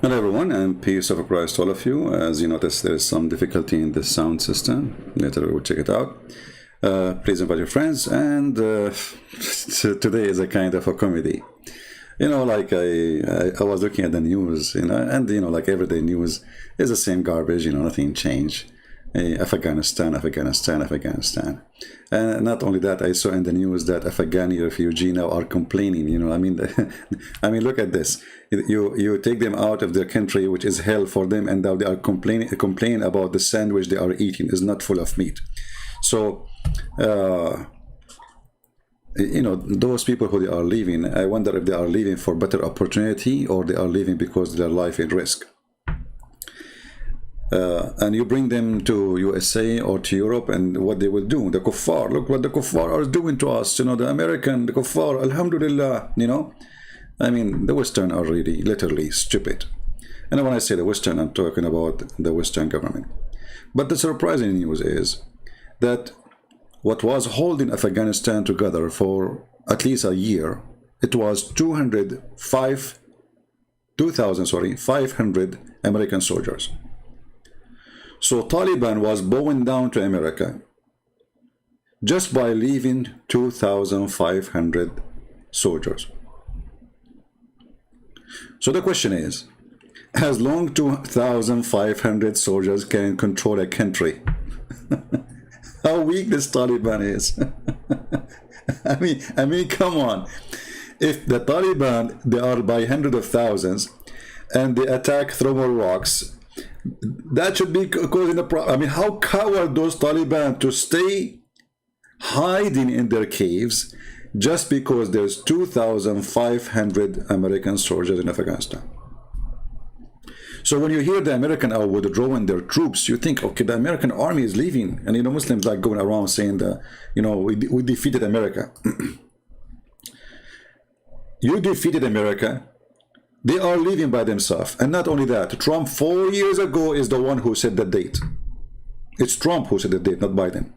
Hello everyone, and peace of Christ to all of you. As you notice, there is some difficulty in the sound system. Later we will check it out. Please invite your friends, and today is a kind of a comedy. Like I was looking at the news, and like everyday news is the same garbage, nothing changed. Afghanistan. And not only that, I saw in the news that Afghani refugees now are complaining. I mean, look at this. You take them out of their country, which is hell for them, and now they are complaining about the sandwich they are eating is not full of meat. So, those people who they are leaving, I wonder if they are leaving for better opportunity or they are leaving because their life is at risk. And you bring them to USA or to Europe, and what they will do, the kuffar, look what the kuffar are doing to us, the kuffar, alhamdulillah, I mean, the Western are really, literally stupid. And when I say the Western, I'm talking about the Western government. But the surprising news is that what was holding Afghanistan together for at least a year, it was 500 American soldiers. So Taliban was bowing down to America just by leaving 2,500 soldiers. So the question is, as long 2,500 soldiers can control a country, how weak this Taliban is. I mean, come on. If the Taliban, they are by hundreds of thousands, and they attack throwing rocks, that should be causing a problem. I mean, how coward those Taliban to stay hiding in their caves just because there's 2,500 American soldiers in Afghanistan. So when you hear the American are withdrawing their troops, you think, okay, the American army is leaving. And Muslims like going around saying that, we defeated America. You defeated America. They are leaving by themselves. And not only that, Trump 4 years ago is the one who set the date. It's Trump who set the date, not Biden.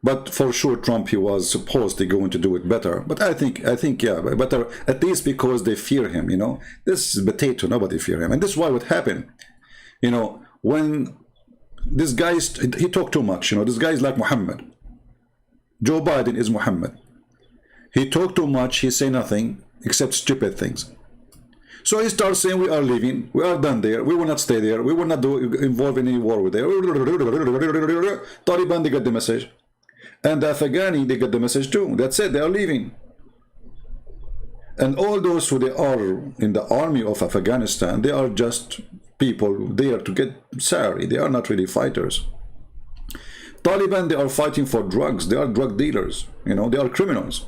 But for sure, Trump, he was supposed to going to do it better. But I think, yeah, better, at least because they fear him, This is potato, nobody fear him. And this is why what happened. When this guy, he talked too much, this guy is like Muhammad. Joe Biden is Muhammad. He talked too much, he say nothing except stupid things. So he starts saying, we are leaving, we are done there, we will not stay there, we will not involve in any war with them. Taliban, they got the message. And the Afghani, they got the message too. That's it, they are leaving. And all those who they are in the army of Afghanistan, they are just people there to get salary. They are not really fighters. Taliban, they are fighting for drugs. They are drug dealers. They are criminals.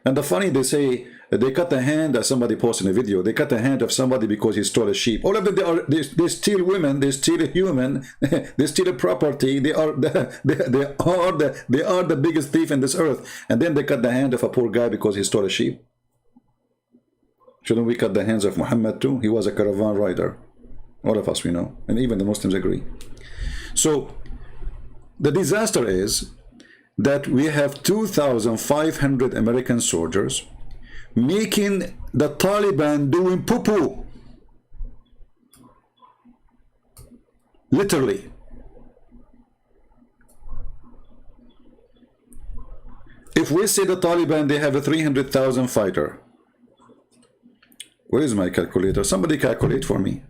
And the funny, they say, they cut the hand, as somebody posted in a video, they cut the hand of somebody because he stole a sheep. All of them, they steal women, they steal a human, they steal a property. They are the biggest thief in this earth. And then they cut the hand of a poor guy because he stole a sheep. Shouldn't we cut the hands of Muhammad too? He was a caravan rider. All of us, we know, and even the Muslims agree. So the disaster is that we have 2,500 American soldiers making the Taliban doing poo-poo. Literally. If we say the Taliban, they have a 300,000 fighter. Where is my calculator? Somebody calculate for me.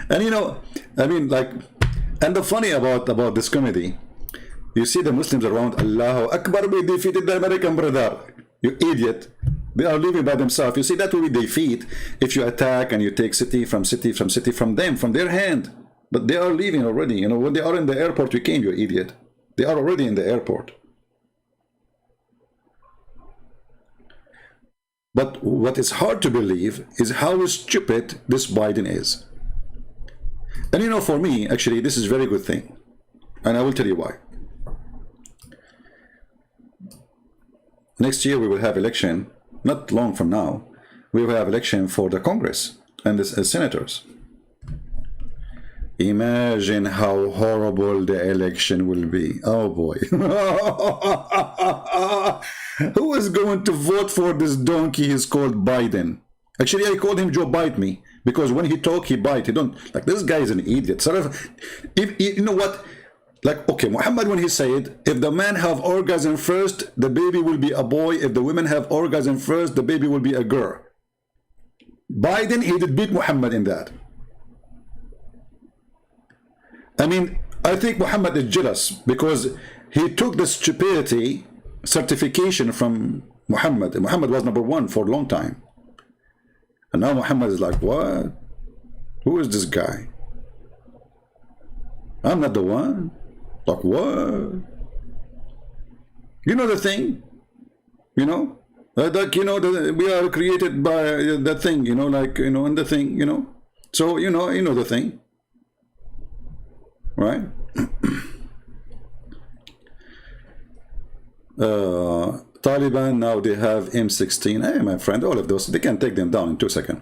And and the funny about this comedy, you see the Muslims around, Allahu Akbar, we defeated the American brother. You idiot. They are living by themselves. You see, that will be defeat if you attack and you take city from them, from their hand. But they are leaving already. When they are in the airport, you came, you idiot. They are already in the airport. But what is hard to believe is how stupid this Biden is. And for me, actually, this is a very good thing. And I will tell you why. Next year we will have election, not long from now, we will have election for the Congress and the senators. Imagine how horrible the election will be. Oh boy. Who is going to vote for this donkey? He's called Biden. Actually, I called him Joe Bite Me, because when he talk, he bite. He don't, like, this guy is an idiot. Sort of, if you know what, like, okay, Muhammad, when he said, if the man have orgasm first, the baby will be a boy. If the women have orgasm first, the baby will be a girl. Biden, he did beat Muhammad in that. I mean, I think Muhammad is jealous because he took the stupidity certification from Muhammad. Muhammad was #1 for a long time. And now Muhammad is like, what? Who is this guy? I'm not the one. Like, what? You know the thing? You know? Like, you know, we are created by that thing, you know, like, you know, and the thing, you know? So, you know the thing. Right? Taliban, now they have M16. Hey, my friend, all of those, they can take them down in 2 seconds.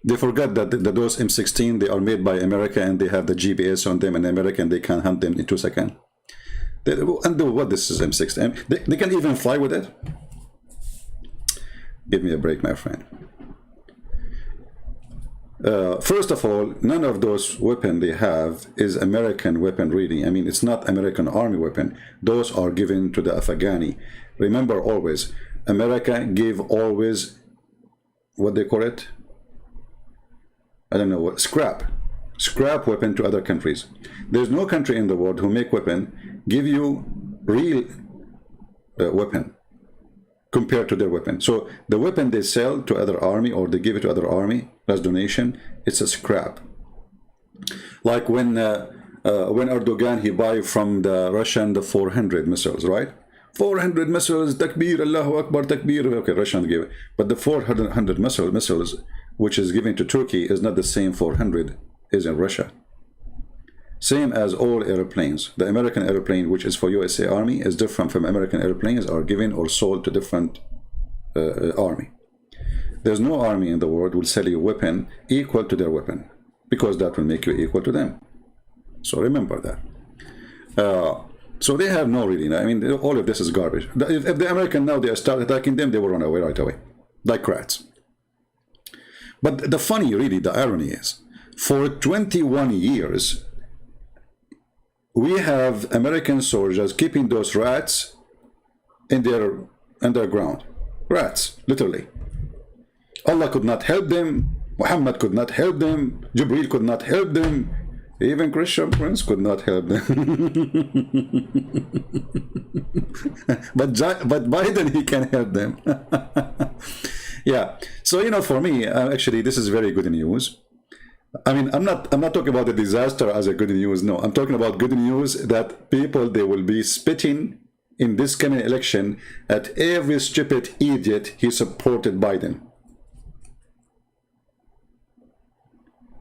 They forgot that those M16, they are made by America and they have the GPS on them in America and they can hunt them in 2 seconds. And what this is M16? They can even fly with it? Give me a break, my friend. First of all, none of those weapons they have is American weapon, really. I mean, it's not American army weapon. Those are given to the Afghani. Remember always, America gave always, what they call it? I don't know what, scrap weapon to other countries. There's no country in the world who make weapon, give you real weapon compared to their weapon. So the weapon they sell to other army or they give it to other army as donation, it's a scrap. Like when Erdogan, he buy from the Russian the 400 missiles, right? 400 missiles, takbir, Allahu Akbar, takbir. Okay, Russian give it. But the 400 missiles which is given to Turkey is not the same 400 is in Russia. Same as all airplanes. The American airplane, which is for USA Army, is different from American airplanes are given or sold to different army. There's no army in the world will sell you a weapon equal to their weapon, because that will make you equal to them. So remember that. So they have no really, I mean, all of this is garbage. If the American now they start attacking them, they will run away right away, like rats. But the funny, really, the irony is, for 21 years, we have American soldiers keeping those rats in their underground. Rats, literally. Allah could not help them. Muhammad could not help them. Jibreel could not help them. Even Christian Prince could not help them. but Biden, he can help them. Yeah. So, you know, for me, actually, this is very good news. I mean, I'm not talking about the disaster as a good news. No, I'm talking about good news that people, they will be spitting in this coming election at every stupid idiot he supported Biden.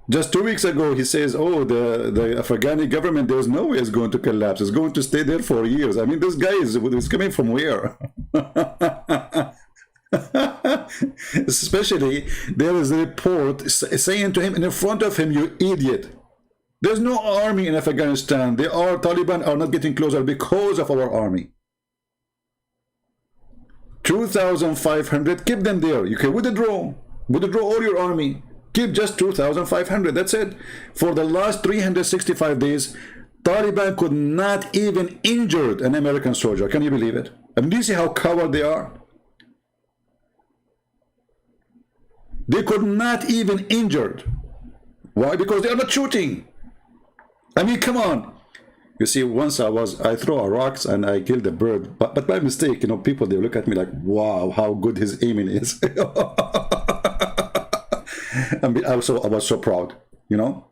Just 2 weeks ago, he says, oh, the Afghani government, there's no way it's going to collapse. It's going to stay there for years. I mean, this guy is coming from where? Especially, there is a report saying to him in front of him, you idiot. There's no army in Afghanistan. Taliban are not getting closer because of our army. 2,500, keep them there. You can withdraw all your army. Keep just 2,500, that's it. For the last 365 days, Taliban could not even injure an American soldier. Can you believe it? I mean, do you see how coward they are? They could not even injured. Why? Because they are not shooting. I mean, come on. You see, once I throw a rocks and I killed a bird, but by mistake, you know, people, they look at me like, wow, how good his aiming is. I was so proud, you know.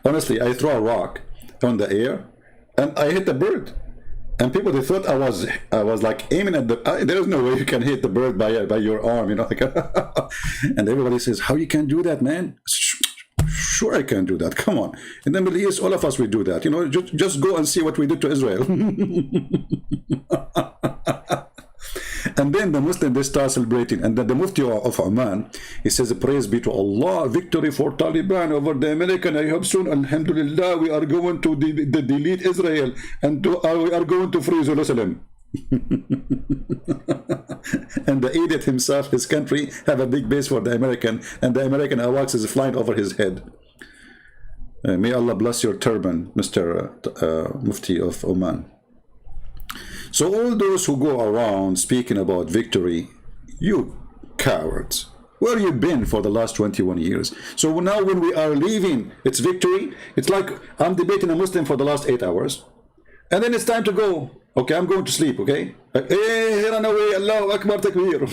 Honestly, I throw a rock on the air and I hit the bird. And people, they thought I was like aiming at the. There's no way you can hit the bird by your arm, you know. And everybody says, "How you can do that, man?" Sure, I can do that. Come on. In the Middle East, all of us we do that. You know, just go and see what we did to Israel. And then the Muslim, they start celebrating. And then the Mufti of Oman, he says, praise be to Allah, victory for Taliban over the American. I hope soon, alhamdulillah, we are going to delete Israel and we are going to free Jerusalem. And the idiot himself, his country, have a big base for the American, and the American AWACS is flying over his head. May Allah bless your turban, Mr. Mufti of Oman. So all those who go around speaking about victory, you cowards, where you been for the last 21 years? So now when we are leaving, it's victory. It's like I'm debating a Muslim for the last 8 hours. And then it's time to go. Okay, I'm going to sleep, okay? Hey, run away, Allahu Akbar, takbir.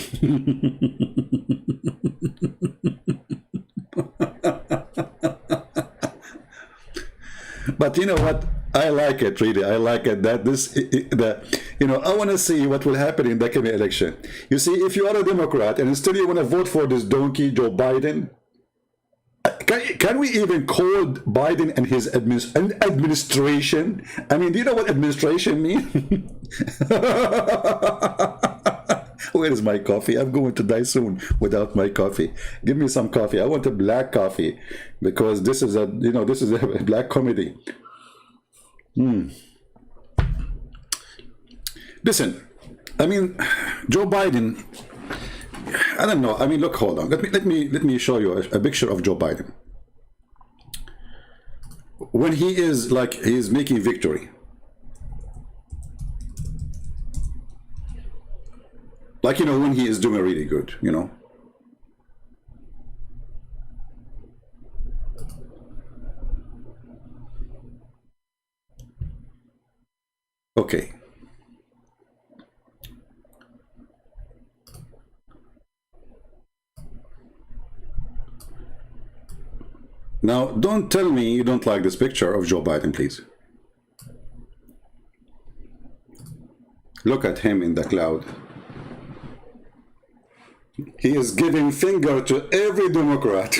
But you know what? I like it, really. I like it that I want to see what will happen in the coming election. You see, if you are a Democrat and still you want to vote for this donkey, Joe Biden, can we even call Biden and his administration? I mean, do you know what administration means? Where is my coffee? I'm going to die soon without my coffee. Give me some coffee. I want a black coffee because this is a black comedy. Listen, I mean, Joe Biden, I don't know. I mean, look, hold on. Let me show you a picture of Joe Biden. When he is like, he's making victory. Like, when he is doing really good, Okay. Now, don't tell me you don't like this picture of Joe Biden, please. Look at him in the cloud. He is giving finger to every Democrat.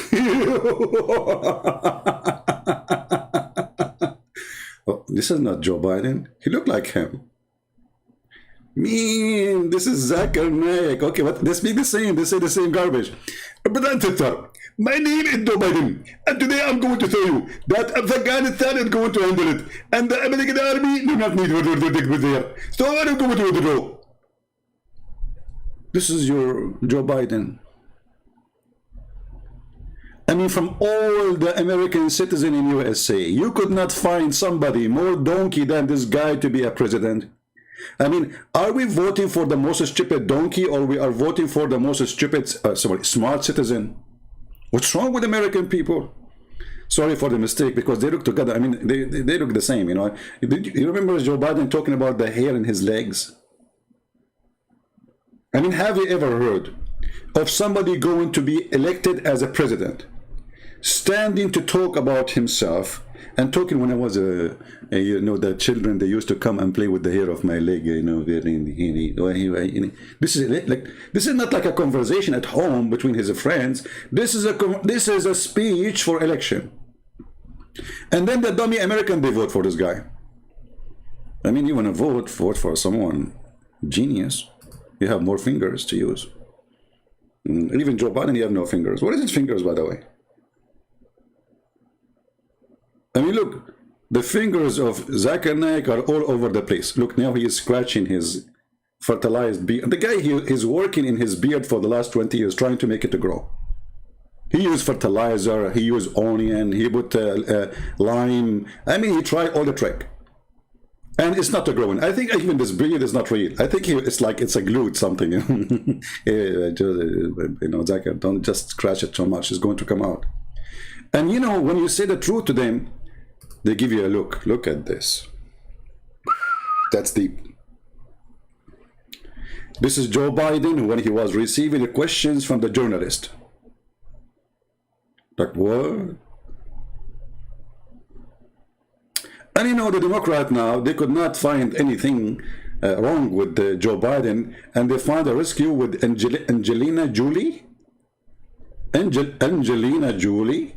Oh, this is not Joe Biden. He looked like him. Mean, this is Zakir Naik. Okay, but they speak the same. They say the same garbage. My name is Joe Biden, and today I'm going to tell you that Afghanistan is going to handle it, and the American army do not need to there. So I'm going to withdraw. This is your Joe Biden. I mean, from all the American citizens in USA, you could not find somebody more donkey than this guy to be a president. I mean, are we voting for the most stupid donkey, or we are voting for the most stupid, smart citizen? What's wrong with American people? Sorry for the mistake, because they look together. I mean, they look the same, You remember Joe Biden talking about the hair in his legs? I mean, have you ever heard of somebody going to be elected as a president, standing to talk about himself, and talking when I was the children, they used to come and play with the hair of my leg, This is not like a conversation at home between his friends. This is a speech for election. And then the dummy American, they vote for this guy. I mean, you want to vote for someone genius. You have more fingers to use. Even Joe Biden, you have no fingers. What is his fingers, by the way? I mean, look, the fingers of Zakir Naik are all over the place. Look, now he is scratching his fertilized beard. The guy, he's working in his beard for the last 20 years, trying to make it to grow. He used fertilizer, he used onion, he put lime. I mean, he tried all the trick. And it's not a growing. I think even this beard is not real. I think it's like it's a glued something. Zakir, don't just scratch it so much. It's going to come out. And when you say the truth to them, they give you a look. Look at this. That's deep. This is Joe Biden when he was receiving the questions from the journalist. Like, what? And the Democrat now, they could not find anything wrong with Joe Biden, and they found a rescue with Angelina Jolie. Angelina Jolie.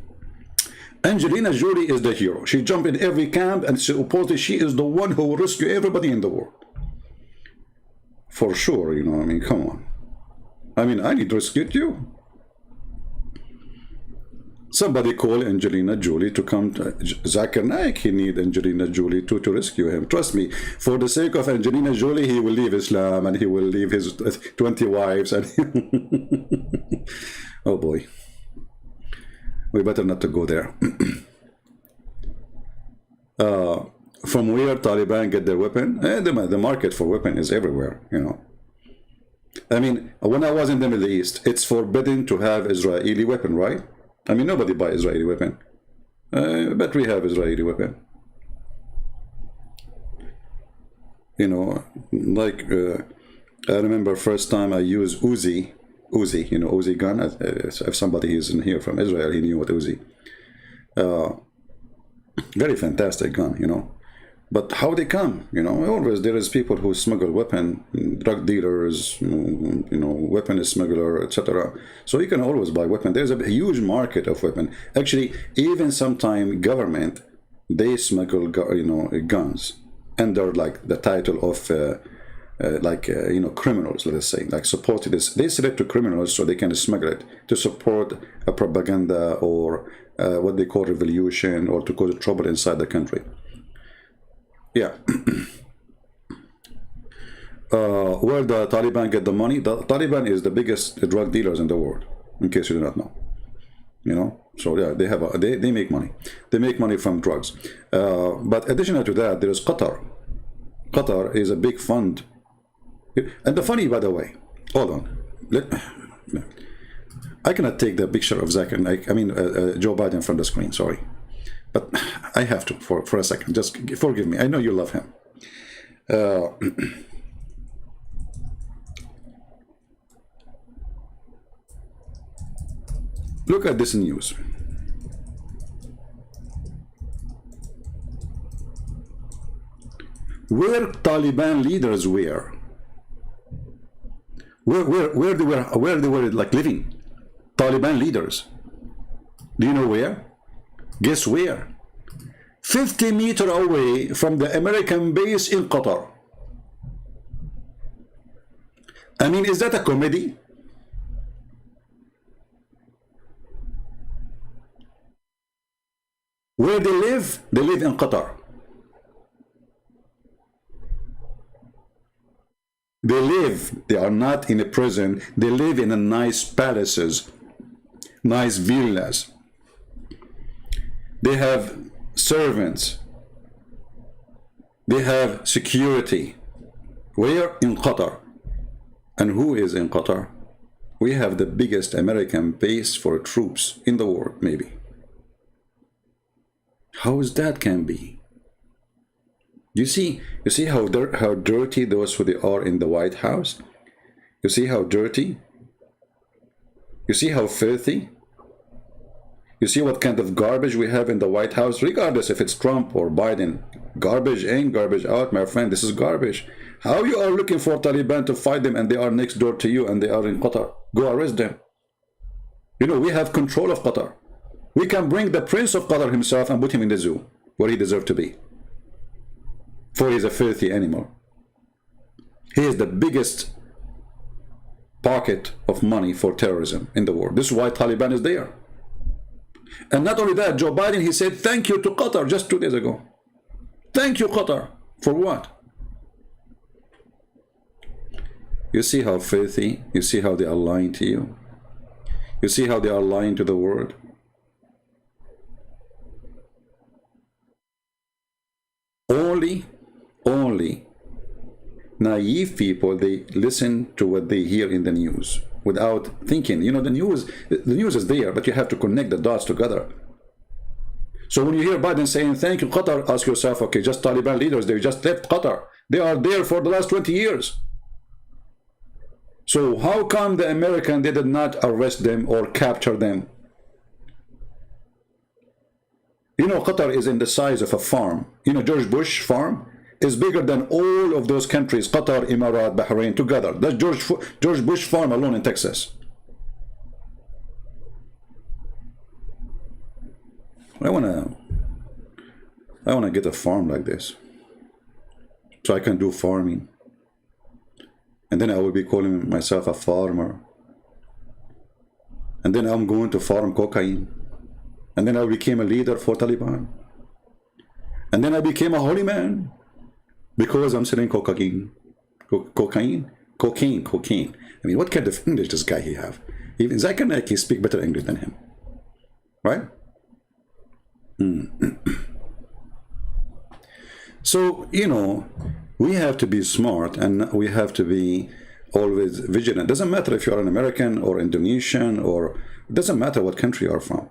Angelina Jolie is the hero. She jumped in every camp, and supposedly she is the one who will rescue everybody in the world. For sure, you know, I mean, come on. I mean, I need to rescue you. Somebody call Angelina Jolie to come to Zakir Naik. He need Angelina Jolie to rescue him. Trust me, for the sake of Angelina Jolie, he will leave Islam and he will leave his 20 wives. And oh boy, we better not to go there. From where Taliban get their weapon? The market for weapon is everywhere, you know. I mean, when I was in the Middle East, it's forbidden to have Israeli weapon, right? I mean, nobody buy Israeli weapon, but we have Israeli weapon. You know, like I remember first time I used Uzi, you know, Uzi gun. If somebody is in here from Israel, he knew what Uzi. Very fantastic gun, you know. But how they come, you know, always there is people who smuggle weapon, drug dealers, you know, weapon smuggler, etc. So you can always buy weapon. There's a huge market of weapon. Actually, even sometime government, they smuggle, you know, guns under like the title of you know, criminals, let us say, like supported this. They select to criminals so they can smuggle it to support a propaganda or what they call revolution or to cause trouble inside the country. Yeah. Where the Taliban get the money? The Taliban is the biggest drug dealers in the world, in case you do not know. You know, so yeah, they have they make money. They make money from drugs. But additional to that, there is Qatar. Qatar is a big fund. And the funny, by the way, hold on. I cannot take the picture of Zakir Naik, I mean Joe Biden from the screen. Sorry. But I have to for a second. Just forgive me. I know you love him. Look at this news. Where Taliban leaders were. Where they were like living. Taliban leaders. Do you know where? Guess where? 50 meters away from the American base in Qatar. I mean, is that a comedy? Where they live in Qatar. They are not in a prison, they live in a nice palaces, nice villas. They have servants. They have security. Where? In Qatar. And who is in Qatar? We have the biggest American base for troops in the world, maybe. How is that can be? You see how dirty those who are in the White House? You see how dirty? You see how filthy? You see what kind of garbage we have in the White House, regardless if it's Trump or Biden. Garbage in, garbage out, my friend. This is garbage. How you are looking for Taliban to fight them and they are next door to you and they are in Qatar? Go arrest them. You know, we have control of Qatar. We can bring the Prince of Qatar himself and put him in the zoo, where he deserves to be. For he is a filthy animal. He is the biggest pocket of money for terrorism in the world. This is why Taliban is there. And not only that, Joe Biden, he said thank you to Qatar just 2 days ago. Thank you, Qatar. For what? You see how filthy, you see how they are lying to you. You see how they are lying to the world. Only naive people, they listen to what they hear in the news without thinking. You know, the news is there, but you have to connect the dots together. So when you hear Biden saying thank you Qatar, ask yourself, okay, just Taliban leaders, they just left Qatar. They are there for the last 20 years. So how come the American, they did not arrest them or capture them? You know, Qatar is in the size of a farm. You know, George Bush farm is bigger than all of those countries, Qatar, Emirat, Bahrain, together. That's George Bush farm alone in Texas. I wanna get a farm like this, so I can do farming. And then I will be calling myself a farmer. And then I'm going to farm cocaine. And then I became a leader for Taliban. And then I became a holy man because I'm selling cocaine. Cocaine? Cocaine. I mean, what kind of English does this guy he have? Even Zakarnak, speak better English than him. Right? So, you know, we have to be smart and we have to be always vigilant. Doesn't matter if you're an American or Indonesian, or it doesn't matter what country you're from.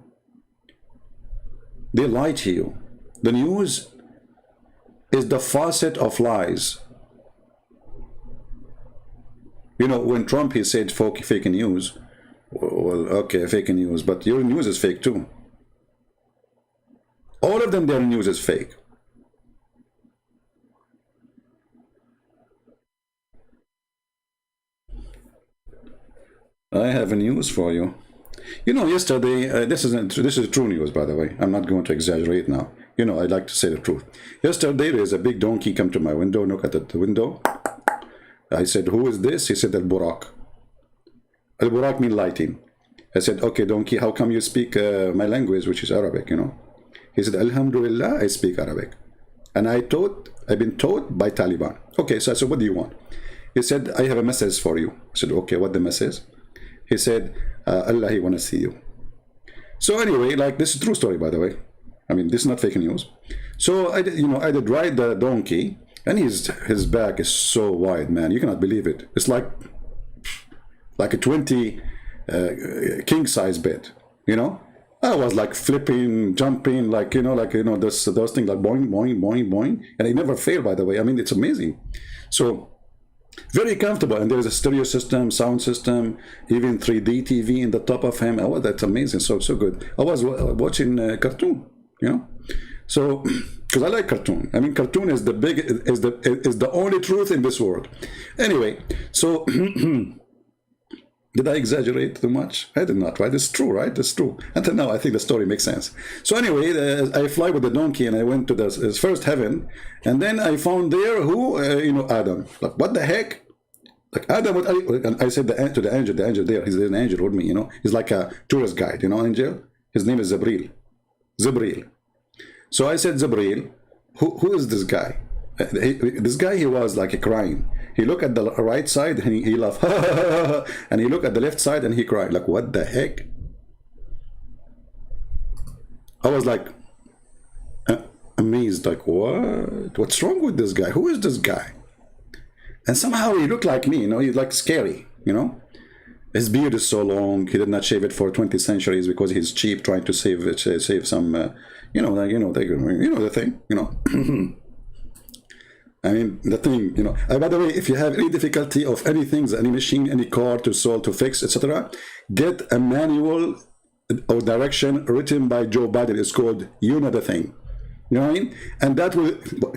They lie to you. The news is the faucet of lies. You know, when Trump, he said fake news. Well, okay, fake news, but your news is fake too. All of them, their news is fake. I have a news for you. You know, yesterday, this is true news, by the way. I'm not going to exaggerate now. You know, I like to say the truth. Yesterday, there's a big donkey come to my window, knock at the window. I said, who is this? He said, Al-Burak. Al-Burak means lighting. I said, okay, donkey, how come you speak my language, which is Arabic, you know? He said, Alhamdulillah, I speak Arabic. And I've been taught by Taliban. Okay, so I said, what do you want? He said, I have a message for you. I said, okay, what the message? He said, Allah, he want to see you. So anyway, like, this is a true story, by the way. I mean, this is not fake news. So I did ride the donkey, and his back is so wide, man. You cannot believe it. It's like a 20 king-size bed, you know? I was like flipping, jumping, like, those things like boing, boing, boing, boing. And it never failed, by the way. I mean, it's amazing. So, very comfortable. And there's a stereo system, sound system, even 3D TV in the top of him. Oh, that's amazing. So good. I was watching cartoon, you know? So, because I like cartoon. I mean, cartoon is the only truth in this world. Anyway, so... Did I exaggerate too much? I did not, right? It's true, right? It's true. Until now, I think the story makes sense. So anyway, I fly with the donkey and I went to the first heaven. And then I found there who, Adam. Like, what the heck? Like, Adam, what are you? And I said to the angel there, he's an angel with me, you know? He's like a tourist guide, you know, angel? His name is Zabril. So I said, Zabril, who is this guy? This guy, he was like crying. He looked at the right side and he laughed. And he looked at the left side and he cried. Like, what the heck? I was like amazed. Like, what? What's wrong with this guy? Who is this guy? And somehow he looked like me. You know, he's like scary. You know, his beard is so long. He did not shave it for 20 centuries because he's cheap, trying to save some. The thing. You know. I mean, the thing, you know. By the way, if you have any difficulty of any things, any machine, any car to solve, to fix, etc., get a manual or direction written by Joe Biden. It's called "You Know the Thing." You know what I mean? And that will.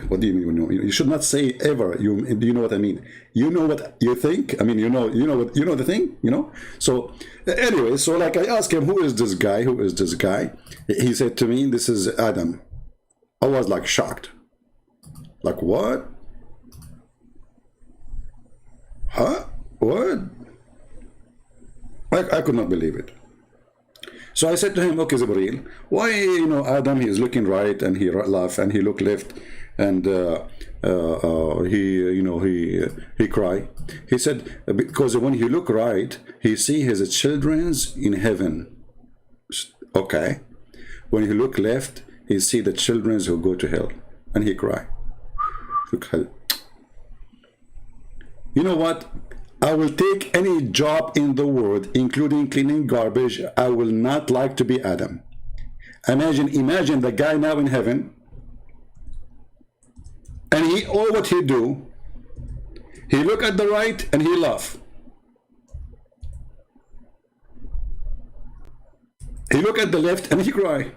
What do you mean? You know? You should not say ever. You know what I mean? You know what you think. I mean, you know the thing. You know. So anyway, so like I asked him, who is this guy? Who is this guy? He said to me, "This is Adam." I was like shocked. Like, what? Huh? What? I could not believe it. So I said to him, okay, Zabril, why, Adam, he is looking right and he laugh and he look left and he cry. He said, because when he look right, he see his children's in heaven. Okay. When he look left, he see the children's who go to hell and he cry. Look hell. You know what? I will take any job in the world, including cleaning garbage. I will not like to be Adam. Imagine the guy now in heaven, and all what he do, he look at the right and he laugh. He look at the left and he cry.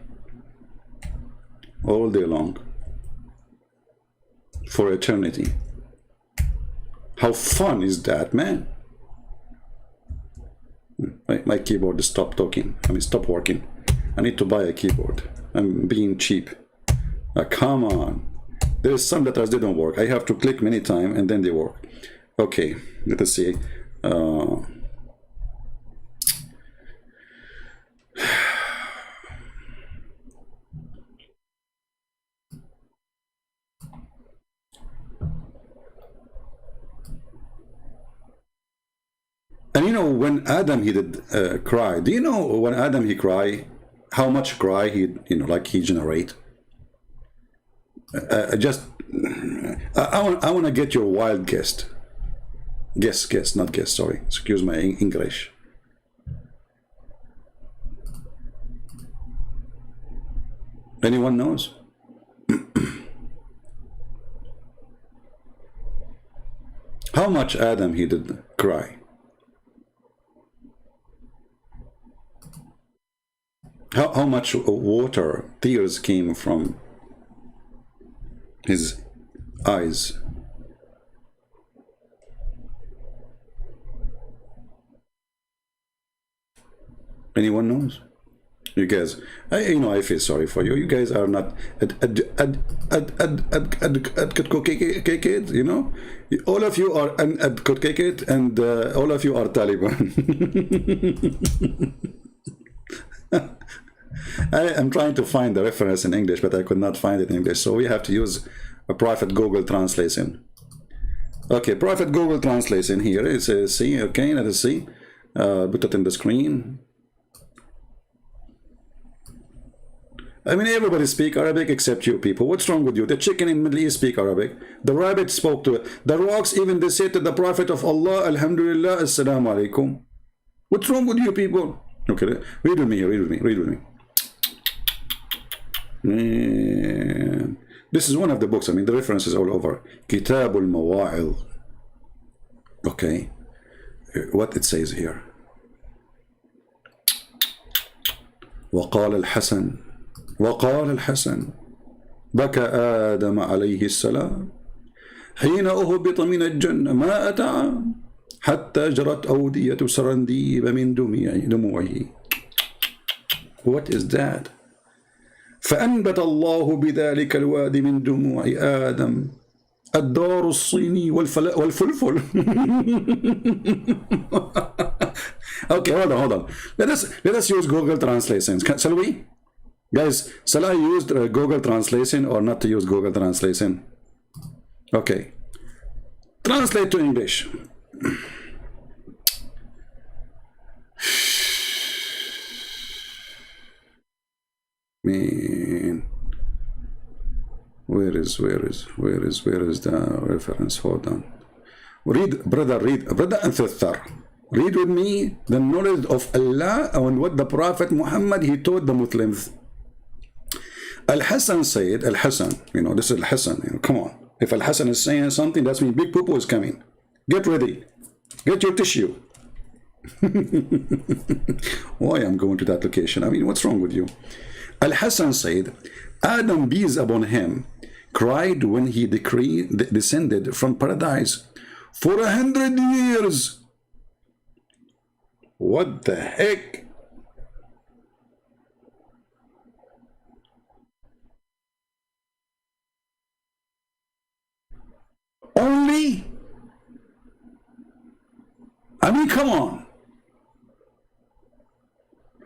All day long. For eternity. How fun is that, man? My keyboard stopped talking. Stop working. I need to buy a keyboard. I'm being cheap. Come on. There's some letters they don't work. I have to click many times and then they work. Okay, let us see. And you know, when Adam he did cry, do you know when Adam he cry, how much cry he, you know, like he generate? Just, I want to get your wild guess. Guess, not guess, sorry. Excuse my English. Anyone knows? How much Adam he did cry? How much water, tears came from his eyes? Anyone knows? You guys, you know, I feel sorry for you. You guys are not kids, you know. All of you are advocated, and all of you are Taliban. I'm trying to find the reference in English, but I could not find it in English. So we have to use a private Google translation. Okay, private Google translation here. It says see. Okay, let us see. Put it in the screen. I mean, everybody speak Arabic except you people. What's wrong with you? The chicken in Middle East speak Arabic. The rabbit spoke to it. The rocks, even they said to the Prophet of Allah, Alhamdulillah, Assalamu alaikum. What's wrong with you people? Okay, read with me here, read with me, read with me. Man. This is one of the books. I mean, the reference is all over. Kitab al-Mawa'il. Okay. What it says here. وقال الحسن بكى آدم عليه السلام حين أهبط من الجنة ما أتى حتى جرت أودية سرنديب من دموعه. What is that? فأنبت الله بذلك الوادي من دموع آدم الدار الصيني والفلفل. Okay, hold on. Let us use Google Translation. Shall we? Guys, shall I use Google Translation or not to use Google Translation? Okay. Translate to English. Man. Where is the reference? Hold on. Read, brother and sister. Read with me the knowledge of Allah and what the Prophet Muhammad he taught the Muslims. Al-Hassan said, Al-Hassan, you know, this is Al-Hassan, you know, come on. If Al-Hassan is saying something, that's mean big poo-poo is coming. Get ready. Get your tissue. Why I'm going to that location? I mean, what's wrong with you? Al-Hassan said, Adam, peace upon him, cried when he descended from paradise for 100 years. What the heck? Only? I mean, come on.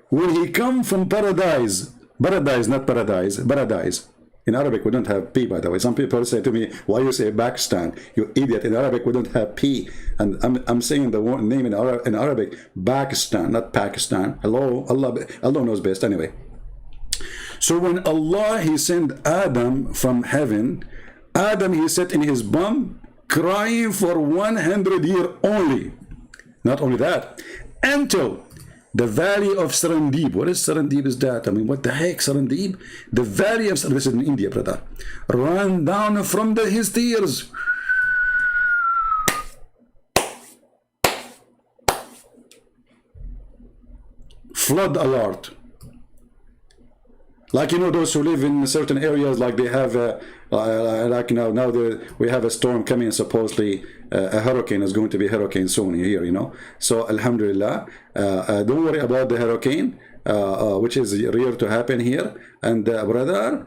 When he come from paradise, not paradise, paradise. In Arabic, we don't have P, by the way. Some people say to me, why you say Pakistan? You idiot. In Arabic, we don't have P. And I'm saying the name in Arabic, Pakistan, not Pakistan. Hello? Allah knows best anyway. So when Allah, he sent Adam from heaven, Adam, he sat in his bum, crying for 100 years only. Not only that, until the valley of Serendib. What is Serendib is that? I mean, what the heck, Serendib? The valley of, this is in India, brother, ran down from his tears. Flood alert. Like, you know, those who live in certain areas, like they have, like now we have a storm coming, supposedly a hurricane is going to be a hurricane soon here, you know. So, Alhamdulillah, don't worry about the hurricane, which is rare to happen here. And brother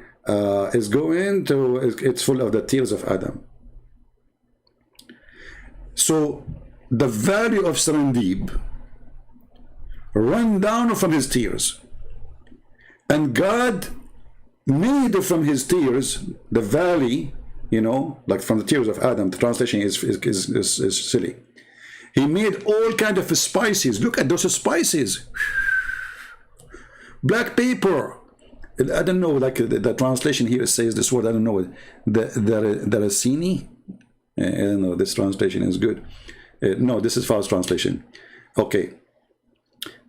is going to, it's full of the tears of Adam. So the value of Serendib run down from his tears, and God made from his tears the valley, you know, like from the tears of Adam. The translation is silly. He made all kind of spices. Look at those spices. Black pepper. I don't know, like the translation here says this word, I don't know. The racini. I don't know, this translation is good. No, this is false translation. Okay.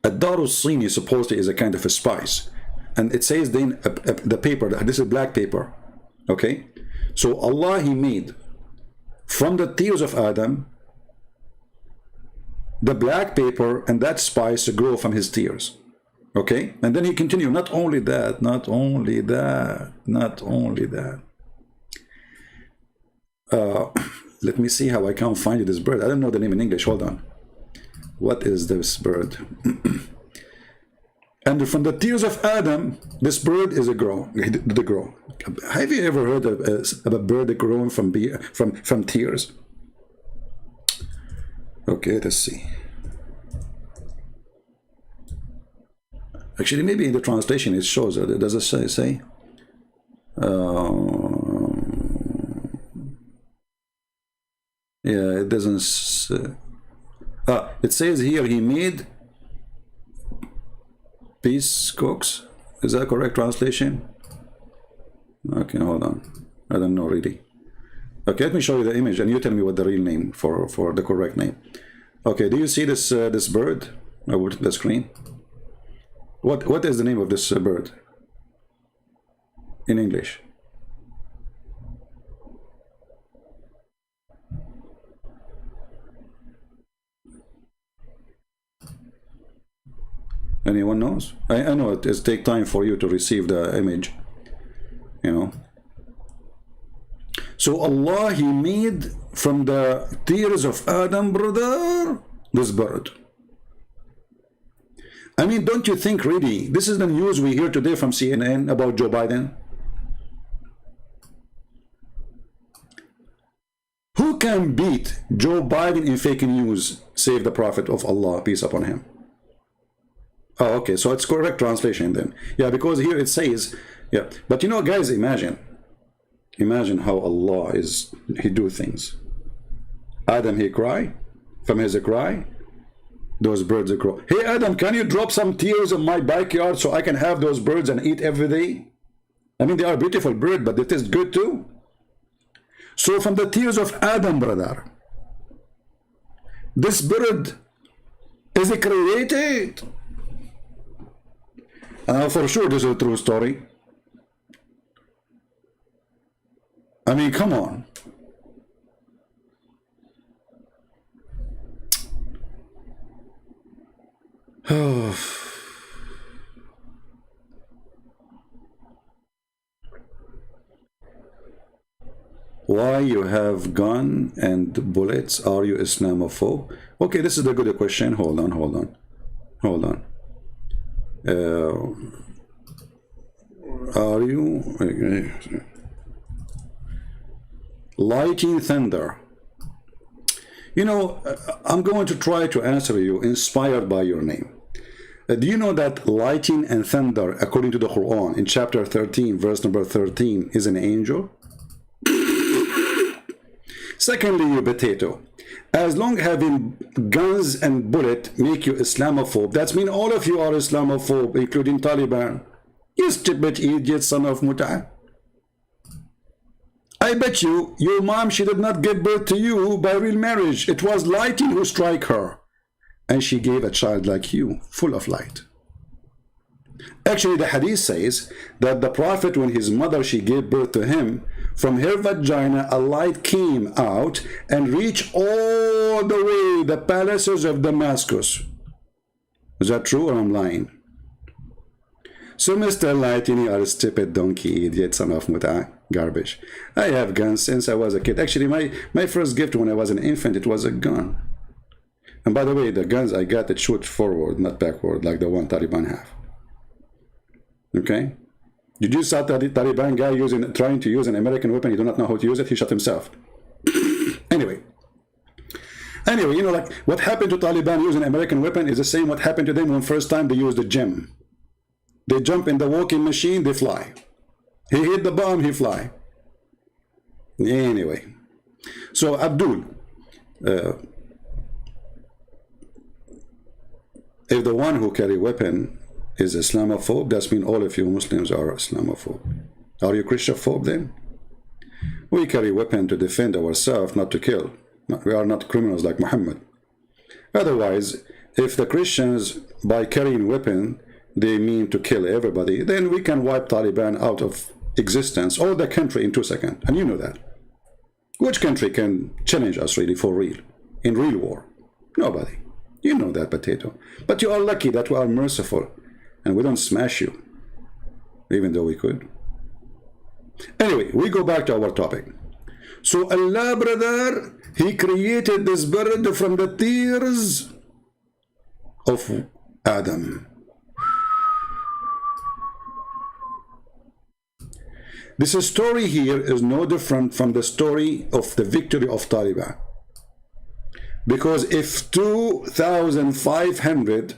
Ad-Darusini supposedly is a kind of a spice. And it says then the paper, this is black paper. Okay. So Allah, He made from the tears of Adam the black paper, and that spice grow from his tears. Okay. And then He continued, not only that, not only that, not only that. Let me see how I can find this bird. I don't know the name in English. Hold on. What is this bird? And from the tears of Adam, this bird is the grow. Have you ever heard of a bird growing from tears? Okay, let's see. Actually, maybe in the translation it shows it. Does it say? Yeah, it doesn't. It says here He made peace cooks. Is that correct translation? Okay, hold on. I don't know really. Okay, let me show you the image, and you tell me what the real name for the correct name. Okay, do you see this this bird over the screen? What is the name of this bird in English? Anyone knows? I know it takes time for you to receive the image, you know. So Allah, He made from the tears of Adam, brother, this bird. I mean, don't you think really, this is the news we hear today from CNN about Joe Biden? Who can beat Joe Biden in fake news, save the Prophet of Allah, peace upon him? Oh, okay, so it's correct translation then. Yeah, because here it says, yeah. But you know, guys, imagine how Allah He do things. Adam, he cry, from his cry, those birds grow. Hey Adam, can you drop some tears in my backyard so I can have those birds and eat every day? I mean, they are beautiful birds, but it is good too. So from the tears of Adam, brother, this bird is created. For sure, this is a true story. I mean, come on. Why you have gun and bullets? Are you Islamophobe? Okay, this is a good question. Hold on. Are you lighting thunder? You know, I'm going to try to answer you inspired by your name. Do you know that lightning and thunder, according to the Quran, in chapter 13, verse number 13, is an angel? Secondly, you potato. As long having guns and bullet make you Islamophobe, that means all of you are Islamophobe, including Taliban. You stupid idiot, son of Muta. I bet you, your mom, she did not give birth to you by real marriage. It was lightning who struck her. And she gave a child like you, full of light. Actually, the hadith says that the Prophet, when his mother, she gave birth to him, from her vagina, a light came out and reached all the way the palaces of Damascus. Is that true or I'm lying? So, Mr. Lightning, you are a stupid donkey, idiot, son of Muta, garbage. I have guns since I was a kid. Actually, my first gift when I was an infant, it was a gun. And by the way, the guns I got, it shoot forward, not backward, like the one Taliban have. Okay? Did you saw that the Taliban guy trying to use an American weapon? He do not know how to use it. He shot himself. Anyway, Anyway, you know, like what happened to Taliban using American weapon is the same what happened to them when first time they used the gym. They jump in the walking machine, they fly. He hit the bomb, he fly. Anyway, so Abdul, if the one who carry weapon is Islamophobe, that means all of you Muslims are Islamophobe. Are you Christianophobe then? We carry weapon to defend ourselves, not to kill. We are not criminals like Muhammad. Otherwise, if the Christians, by carrying weapon, they mean to kill everybody, then we can wipe Taliban out of existence or the country in 2 seconds. And you know that. Which country can challenge us really for real? In real war? Nobody. You know that, potato. But you are lucky that we are merciful and we don't smash you, even though we could. Anyway, we go back to our topic. So Allah, brother, He created this bird from the tears of Adam. This story here is no different from the story of the victory of Taliban. Because if 2,500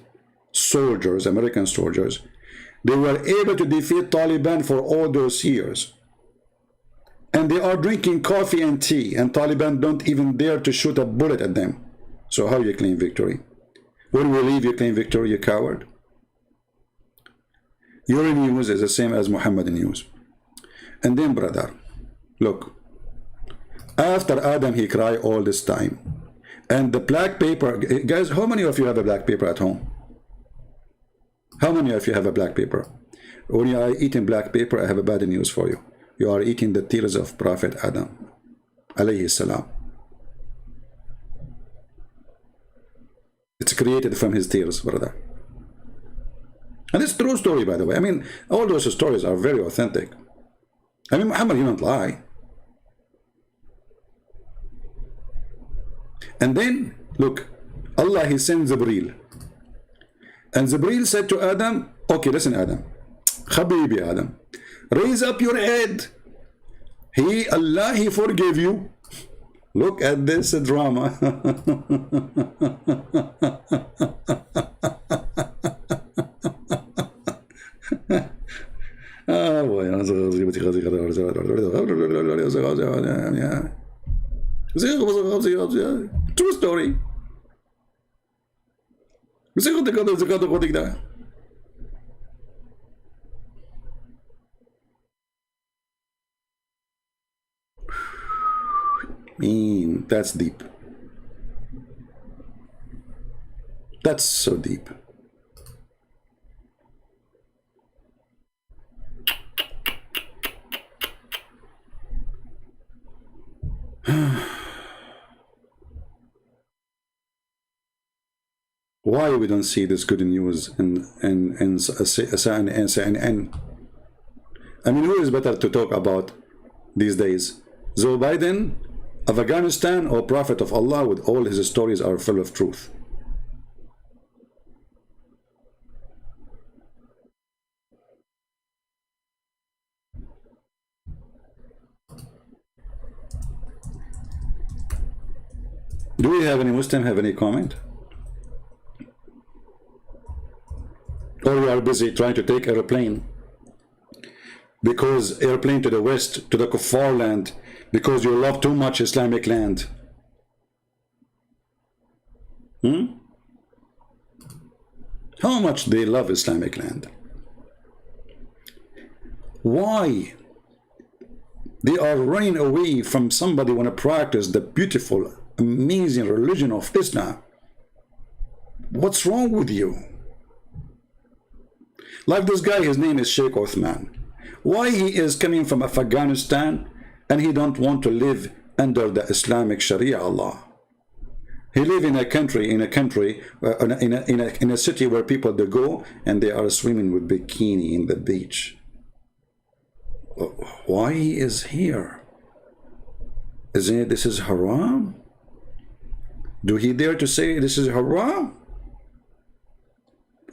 soldiers, American soldiers, they were able to defeat Taliban for all those years, and they are drinking coffee and tea, and Taliban don't even dare to shoot a bullet at them. So how you claim victory? When we leave, you claim victory, you coward. Your news is the same as Muhammadan news. And then, brother, look, after Adam, he cried all this time. And the black paper, guys, how many of you have a black paper at home? How many of you have a black paper? When you are eating black paper, I have a bad news for you. You are eating the tears of Prophet Adam, alayhi salam. It's created from his tears, brother. And it's a true story, by the way. I mean, all those stories are very authentic. I mean, Muhammad, he don't lie. And then, look, Allah, He sends Jibreel. And Jibreel said to Adam, okay, listen, Adam. Habibi Adam. Raise up your head. Allah, He forgave you. Look at this drama. True story. mean, that's deep. That's so deep. Why we don't see this good news and I mean, who is better to talk about these days? Joe Biden, Afghanistan, or Prophet of Allah? With all his stories are full of truth. Do we have any Muslim have any comment? Or we are busy trying to take airplane, because airplane to the west, to the Kuffar land, because you love too much Islamic land. How much they love Islamic land? Why they are running away from somebody who want to practice the beautiful, amazing religion of Islam? What's wrong with you? Like this guy, his name is Sheikh Othman. Why he is coming from Afghanistan and he don't want to live under the Islamic Sharia Allah? He live in a country, in a city where people they go and they are swimming with bikini in the beach. Why he is here? Isn't it this is haram? Do he dare to say this is haram?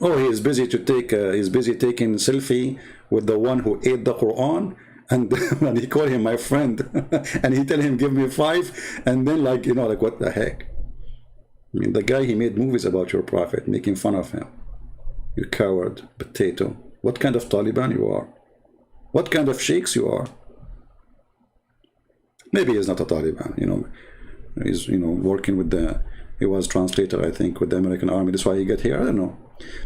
Oh, he is busy to take. He's busy taking selfie with the one who ate the Quran, and when he called him my friend, and he tell him give me 5, and then like like what the heck? I mean, the guy, he made movies about your prophet, making fun of him. You coward, potato. What kind of Taliban you are? What kind of sheikhs you are? Maybe he's not a Taliban, you know. He's, you know, working with the, he was translator, I think, with the American army. That's why he got here, I don't know.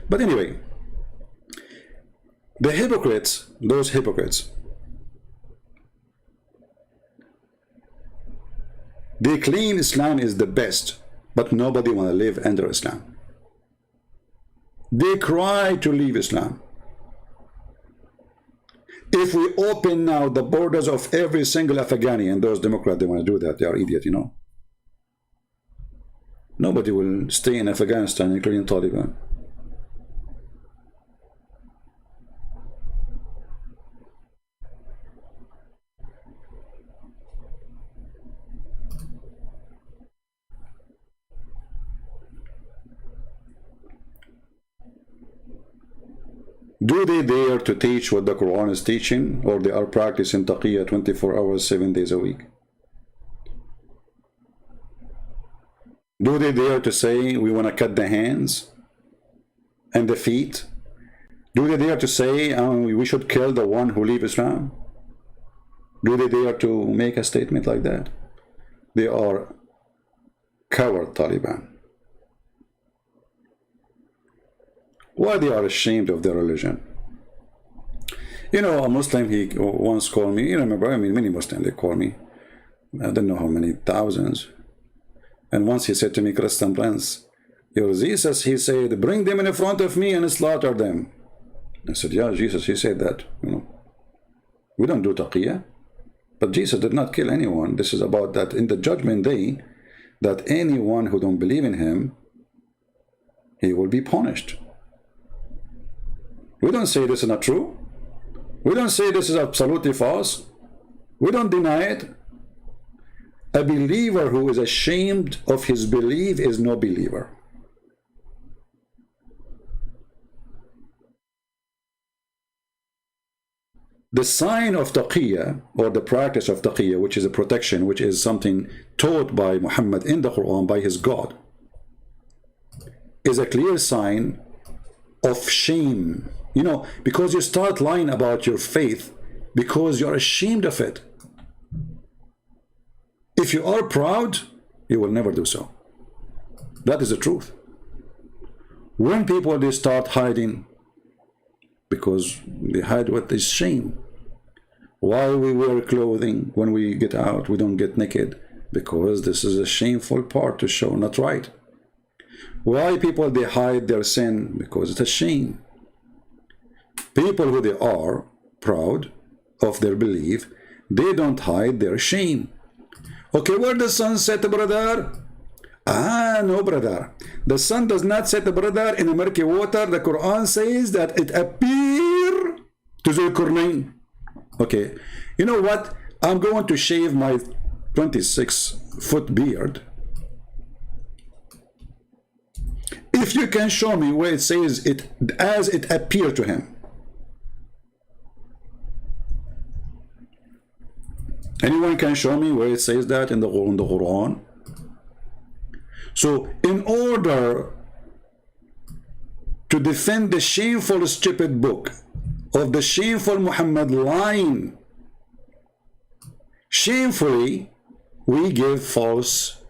But anyway, the hypocrites, those hypocrites, they claim Islam is the best, but nobody want to live under Islam. They cry to leave Islam. If we open now the borders of every single Afghani, and those Democrats, they want to do that, they are idiots, you know. Nobody will stay in Afghanistan, including Taliban. Do they dare to teach what the Quran is teaching, or they are practicing taqiyya 24 hours, 7 days a week? Do they dare to say we want to cut the hands and the feet? Do they dare to say we should kill the one who leaves Islam? Do they dare to make a statement like that? They are coward Taliban. Why they are ashamed of their religion? You know, a Muslim, he once called me, you remember, I mean, many Muslims, they call me, I don't know how many, thousands. And once he said to me, Christian Prince, your Jesus, he said, bring them in front of me and slaughter them. I said, yeah, Jesus, he said that, you know. We don't do taqiyya. But Jesus did not kill anyone. This is about that in the judgment day, that anyone who don't believe in him, he will be punished. We don't say this is not true. We don't say this is absolutely false. We don't deny it. A believer who is ashamed of his belief is no believer. The sign of taqiyya, or the practice of taqiyya, which is a protection, which is something taught by Muhammad in the Quran by his God, is a clear sign of shame. You know, because you start lying about your faith because you're ashamed of it. If you are proud, you will never do so. That is the truth. When people, they start hiding, because they hide what is shame. Why we wear clothing when we get out, we don't get naked? Because this is a shameful part to show, not right. Why people, they hide their sin? Because it's a shame. People who they are proud of their belief, they don't hide their shame. Okay, where the sun set, brother? No, brother. The sun does not set, brother, in the murky water. The Quran says that it appeared to Zulkarnain. Okay, you know what? I'm going to shave my 26-foot beard. If you can show me where it says it as it appeared to him. Anyone can show me where it says that in the Quran? So, in order to defend the shameful, stupid book of the shameful Muhammad lying, shamefully, we give false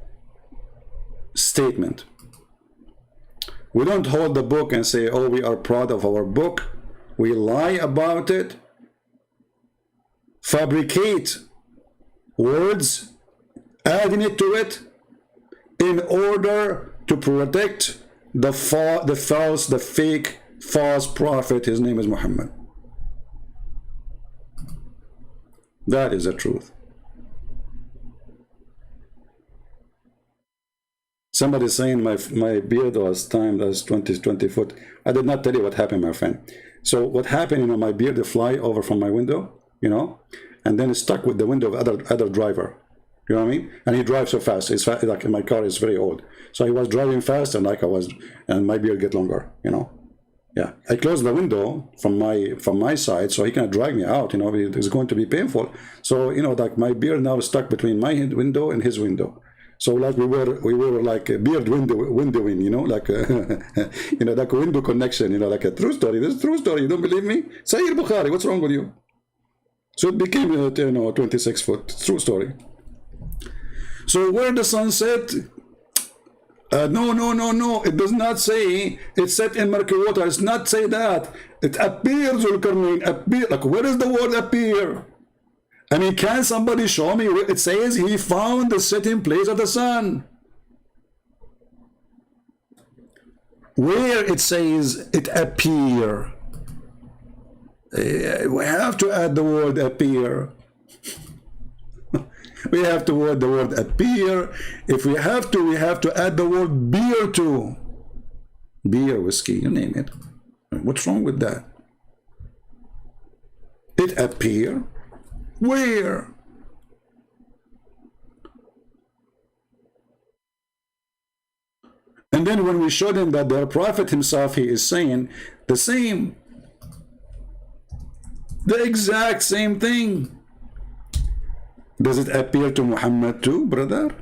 statement. We don't hold the book and say, oh, we are proud of our book. We lie about it, fabricate words, adding it to it, in order to protect the fake, false prophet. His name is Muhammad. That is the truth. Somebody saying my beard was timed as 20 foot. I did not tell you what happened, my friend. So what happened, you know, my beard would fly over from my window, you know, and then it's stuck with the window of other driver. You know what I mean? And he drives so fast. It's like my car is very old. So he was driving fast, and and my beard get longer, you know. Yeah. I closed the window from my side, so he can drag me out, you know. It's going to be painful. So, you know, like my beard now is stuck between my window and his window. So like we were like a beard windowing, you know, like you know, like a window connection, you know, like a true story. This is a true story. You don't believe me? Sahih Bukhari. What's wrong with you? So it became, you know, 26 foot. True story. So where the sun set? No. It does not say it's set in murky water. It's not say that. It appears, appear. Like, where is the word appear? I mean, can somebody show me where it says he found the setting place of the sun? Where it says it appear. We have to add the word appear. We have to add the word appear. If we have to add the word beer too. Beer, whiskey, you name it. What's wrong with that? It appear. Where? And then when we showed him that the prophet himself, he is saying the same. The exact same thing. Does it appear to Muhammad too, brother?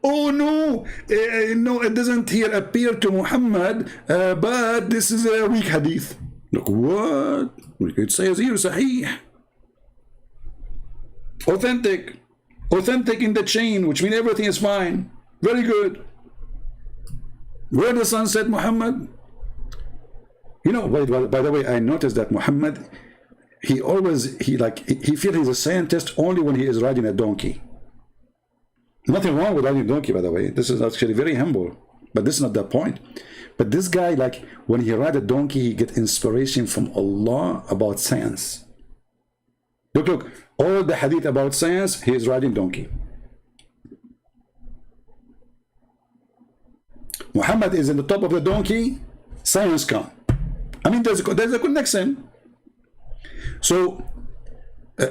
Oh no, no, it doesn't here appear to Muhammad, but this is a weak hadith. Look, what? It says here, Sahih. Authentic. Authentic in the chain, which means everything is fine. Very good. Where the sun set, Muhammad? You know, by the way, I noticed that Muhammad, he feels he's a scientist only when he is riding a donkey. Nothing wrong with riding a donkey, by the way. This is actually very humble, but this is not the point. But this guy, like, when he rides a donkey, he gets inspiration from Allah about science. Look, all the hadith about science, he is riding donkey. Muhammad is in the top of the donkey, science come. I mean, there's a connection. So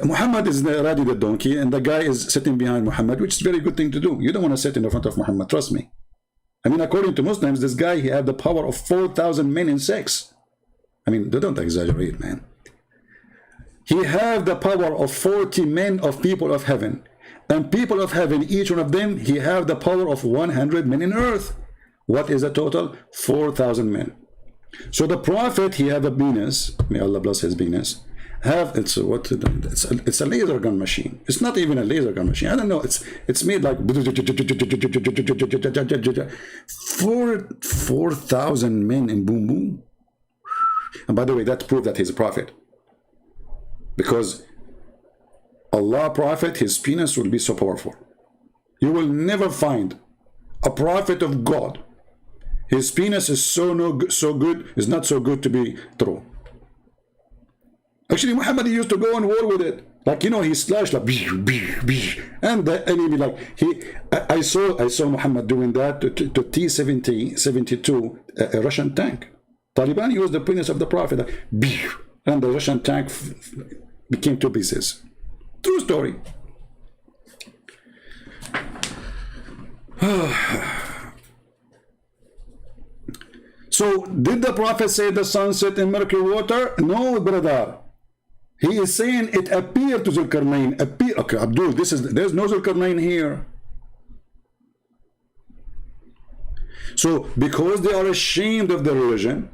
Muhammad is riding the donkey, and the guy is sitting behind Muhammad, which is a very good thing to do. You don't want to sit in the front of Muhammad, trust me. I mean, according to Muslims, this guy, he had the power of 4,000 men in sex. I mean, they don't exaggerate, man. He had the power of 40 men of people of heaven. And people of heaven, each one of them, he have the power of 100 men in earth. What is the total? 4,000 men. So the prophet, he have a penis. May Allah bless his penis. It's a laser gun machine. It's not even a laser gun machine. I don't know. It's made like 4,000 men in boom boom. And by the way, that proved that he's a prophet, because Allah prophet, his penis will be so powerful. You will never find a prophet of God. His penis is so good. It's not so good to be true. Actually, Muhammad used to go on war with it. Like, you know, he slashed like, and the enemy, like, I saw Muhammad doing that to T-72, a Russian tank. Taliban used the penis of the prophet, like, and the Russian tank became 2 pieces. True story. So, did the prophet say the sun set in murky water? No, brother. He is saying it appeared to Zulkarnain. Okay, Abdul, there's no Zulkarnain here. So, because they are ashamed of their religion,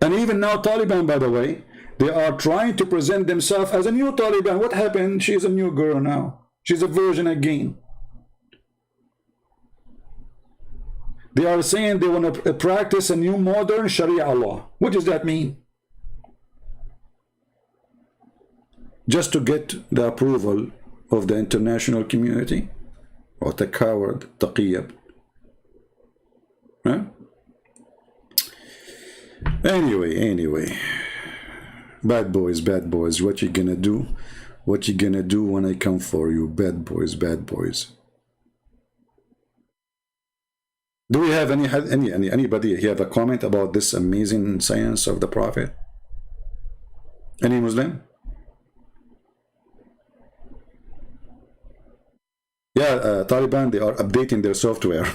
and even now Taliban, by the way, they are trying to present themselves as a new Taliban. What happened? She's a new girl now. She's a virgin again. They are saying they want to practice a new modern Sharia law. What does that mean? Just to get the approval of the international community? Or the coward, taqiyab? Huh? Anyway. Bad boys, what you gonna do? What you gonna do when I come for you? Bad boys. Do we have anybody here have a comment about this amazing science of the prophet? Any Muslim? Yeah, Taliban, they are updating their software.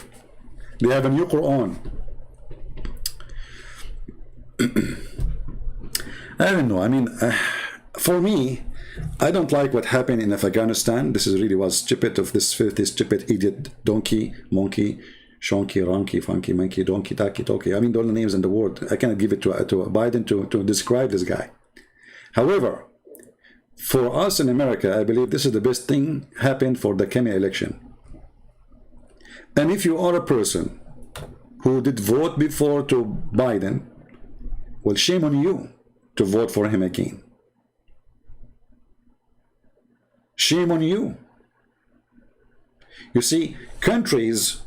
They have a new Quran. I don't know. I mean, for me, I don't like what happened in Afghanistan. This is really was stupid of this filthy, stupid idiot, donkey, monkey, shonky, ronky, funky, monkey, donkey, taki, toki. I mean, all the names in the world. I cannot give it to Biden to describe this guy. However, for us in America, I believe this is the best thing happened for the coming election. And if you are a person who did vote before to Biden, well, shame on you to vote for him again. Shame on you. You see, countries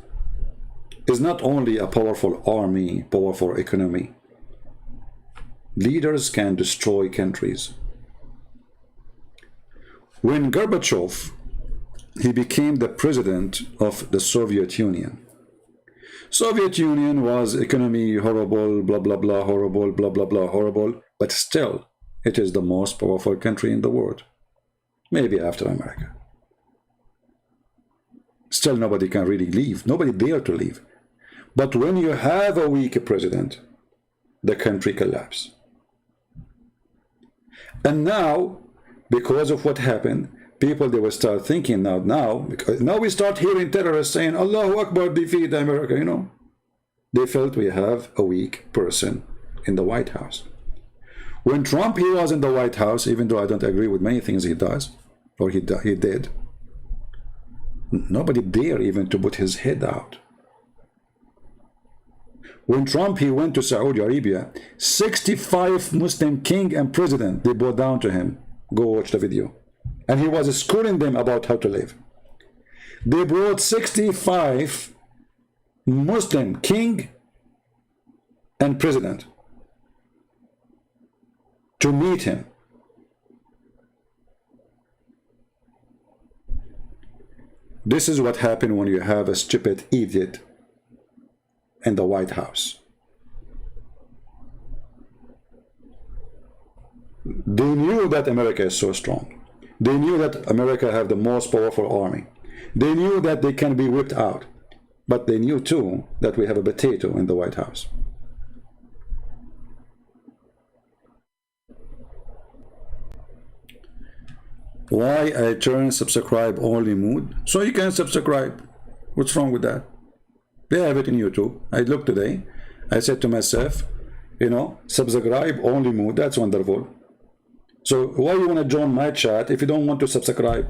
is not only a powerful army, powerful economy. Leaders can destroy countries. When Gorbachev, he became the president of the Soviet Union. Soviet Union was economy horrible, blah, blah, blah, horrible, blah, blah, blah, horrible, but still, it is the most powerful country in the world. Maybe after America. Still, nobody can really leave. Nobody dare to leave. But when you have a weak president, the country collapses. And now, because of what happened, people, they will start thinking because now we start hearing terrorists saying, Allahu Akbar, defeat America, you know. They felt we have a weak person in the White House. When Trump, he was in the White House, even though I don't agree with many things he does, or he did, nobody dare even to put his head out. When Trump, he went to Saudi Arabia, 65 Muslim king and president, they bowed down to him. Go watch the video. And he was schooling them about how to live. They brought 65 Muslim king and president to meet him. This is what happened when you have a stupid idiot in the White House. They knew that America is so strong. They knew that America have the most powerful army. They knew that they can be whipped out. But they knew too that we have a potato in the White House. Why I turn subscribe only mood? So you can subscribe. What's wrong with that? They have it in YouTube. I looked today. I said to myself, you know, subscribe only mood. That's wonderful. So why you want to join my chat if you don't want to subscribe?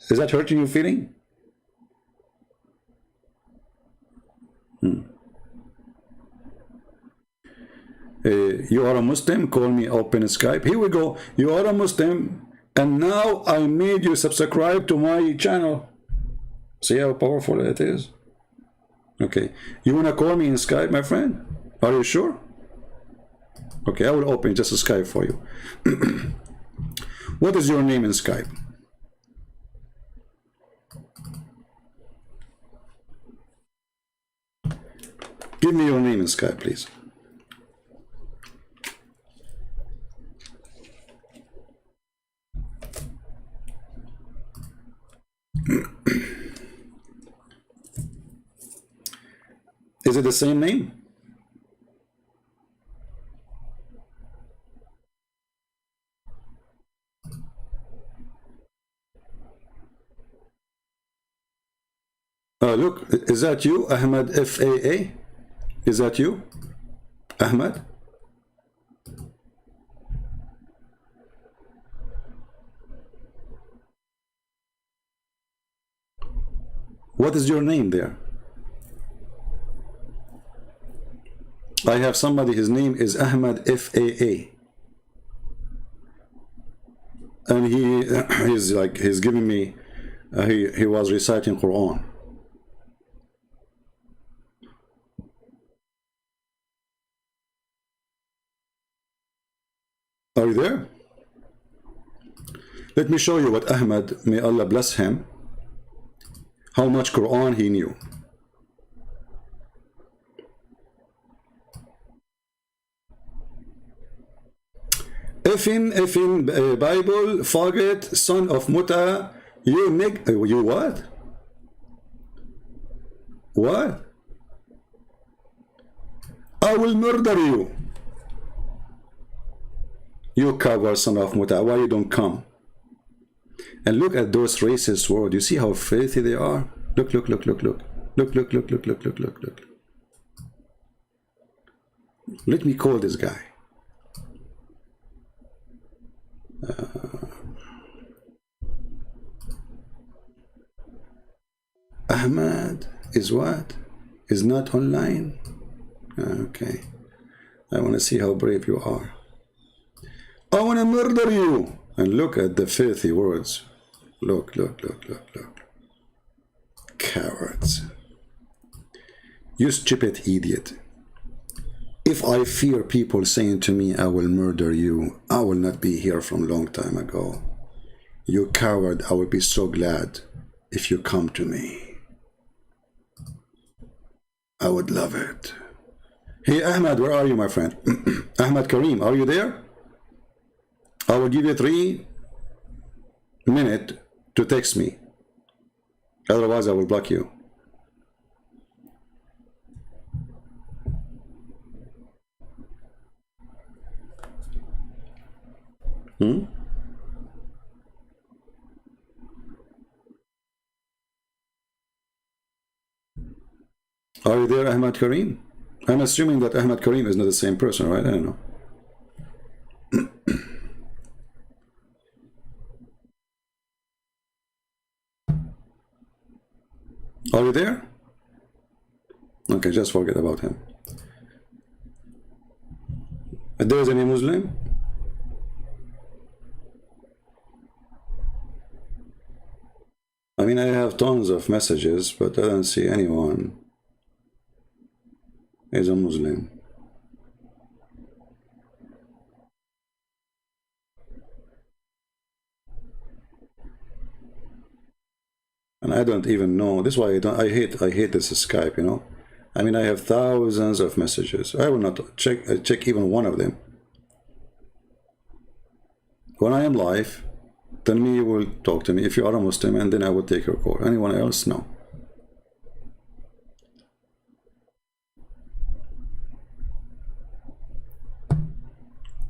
Is that hurting your feeling? You are a Muslim, call me open Skype. Here we go. You are a Muslim, and now I made you subscribe to my channel. See how powerful it is? Okay. You want to call me in Skype, my friend? Are you sure? Okay, I will open just a Skype for you. What is your name in Skype? Give me your name in Skype, please. Is it the same name? Look, is that you, Ahmed FAA? Is that you, Ahmed? What is your name there? I have somebody, his name is Ahmed FAA. And he's giving me, he was reciting Quran. Are you there? Let me show you what Ahmed, may Allah bless him, how much Quran he knew. Effin Bible, forget, son of Muta, you what? What? I will murder you. You coward son of Muta, why you don't come? And look at those racist words. You see how filthy they are? Look, look, look, look, look. Look, look, look, look, look, look, look, look. Let me call this guy. Ahmad is what? Is not online? Okay. I want to see how brave you are. I want to murder you. And look at the filthy words. Look, look, look, look, look. Cowards. You stupid idiot. If I fear people saying to me, I will murder you, I will not be here from a long time ago. You coward, I will be so glad if you come to me. I would love it. Hey, Ahmad, where are you, my friend? Ahmad Karim, are you there? I will give you 3 minutes to text me. Otherwise, I will block you. Are you there, Ahmad Karim? I'm assuming that Ahmad Karim is not the same person, right? I don't know. Are you there? Okay, just forget about him. If there is any Muslim? I mean, I have tons of messages, but I don't see anyone is a Muslim. And I don't even know. This is why I hate this Skype, you know. I mean, I have thousands of messages. I will not check even one of them. When I am live, then you will talk to me if you are a Muslim, and then I will take your call. Anyone else? No.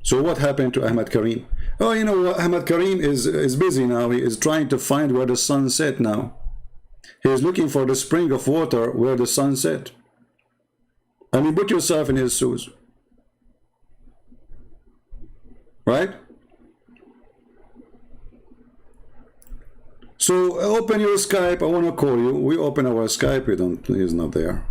So what happened to Ahmad Karim? Oh, you know what? Ahmad Karim is busy now. He is trying to find where the sun set now. He is looking for the spring of water where the sun set. I mean, put yourself in his shoes. Right? So open your Skype. I want to call you. We open our Skype. We don't. He's not there.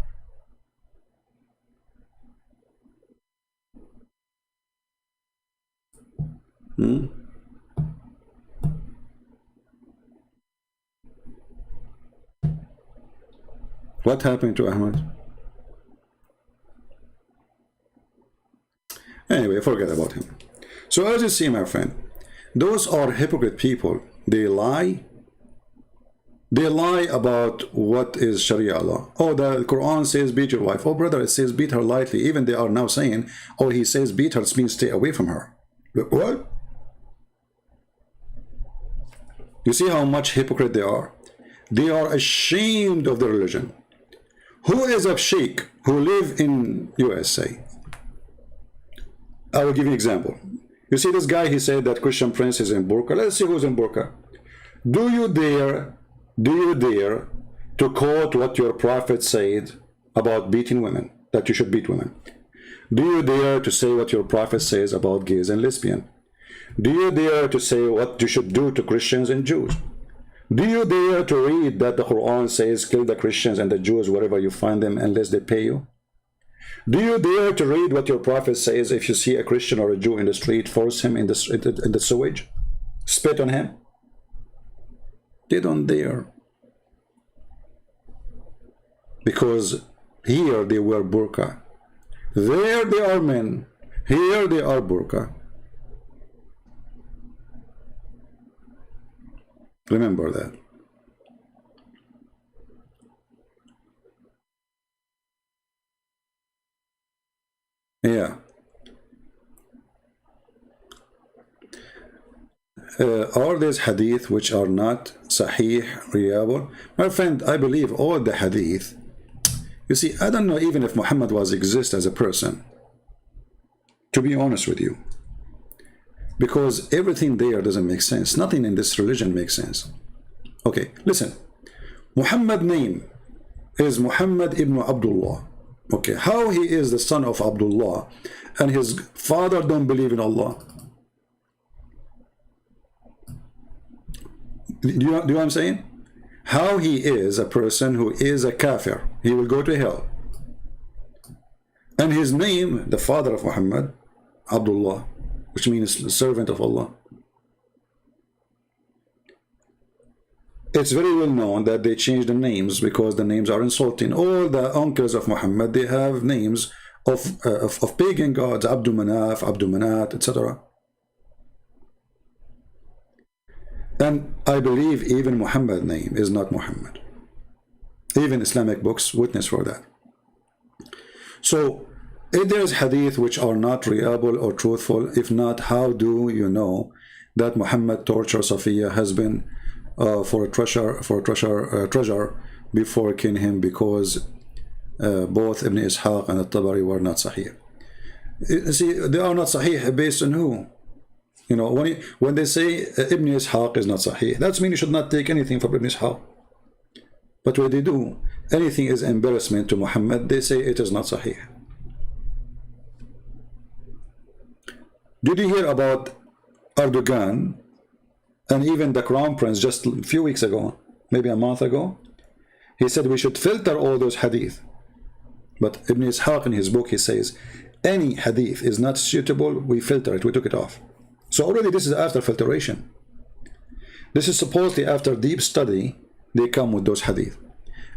What happened to Ahmad? Anyway, forget about him. So as you see, my friend, those are hypocrite people. They lie. They lie about what is Sharia law. Oh, the Quran says beat your wife. Oh, brother, it says beat her lightly. Even they are now saying, oh, he says beat her, it means stay away from her. What? You see how much hypocrite they are? They are ashamed of their religion. Who is a sheikh who live in USA? I will give you an example. You see this guy, he said that Christian prince is in burqa. Let's see who's in burqa. Do you dare to quote what your prophet said about beating women, that you should beat women? Do you dare to say what your prophet says about gays and lesbians? Do you dare to say what you should do to Christians and Jews? Do you dare to read that the Quran says kill the Christians and the Jews wherever you find them unless they pay you? Do you dare to read what your prophet says if you see a Christian or a Jew in the street, force him in the sewage? Spit on him? They don't dare. Because here they wear burqa. There they are men. Here they are burqa. Remember that. Yeah. Are these hadith which are not sahih, reliable? My friend, I believe all the hadith. You see, I don't know even if Muhammad was exist as a person. To be honest with you. because everything there doesn't make sense. Nothing in this religion makes sense. Okay, listen. Muhammad name is Muhammad ibn Abdullah. Okay, how he is the son of Abdullah and his father don't believe in Allah? Do you know what I'm saying? How he is a person who is a kafir, he will go to hell. And his name, the father of Muhammad, Abdullah, which means the servant of Allah. It's very well known that they changed the names because the names are insulting. All the uncles of Muhammad, they have names of pagan gods, Abdul Manaf, Abdul Manat, etc. And I believe even Muhammad's name is not Muhammad. Even Islamic books witness for that. So, if there is hadith which are not reliable or truthful, if not, how do you know that Muhammad tortured Safiya husband for a treasure before killing him, because both Ibn Ishaq and At-Tabari were not sahih? See, they are not sahih based on who? You know, when they say Ibn Ishaq is not sahih, that means you should not take anything from Ibn Ishaq. But what they do, anything is embarrassment to Muhammad, they say it is not sahih. Did you hear about Erdogan and even the Crown Prince just a few weeks ago, maybe a month ago? He said we should filter all those hadith. But Ibn Ishaq in his book, he says, any hadith is not suitable, we filter it, we took it off. So already this is after filtration. This is supposedly after deep study, they come with those hadith.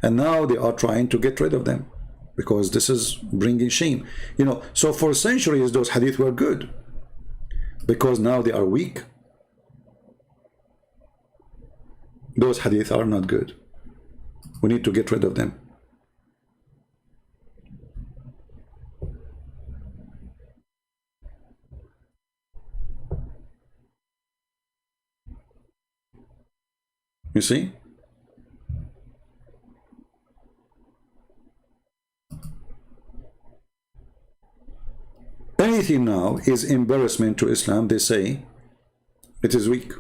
And now they are trying to get rid of them, because this is bringing shame. You know, so for centuries those hadith were good, because now they are weak. Those hadith are not good. We need to get rid of them. You see? Anything now is embarrassment to Islam. They say it is weak.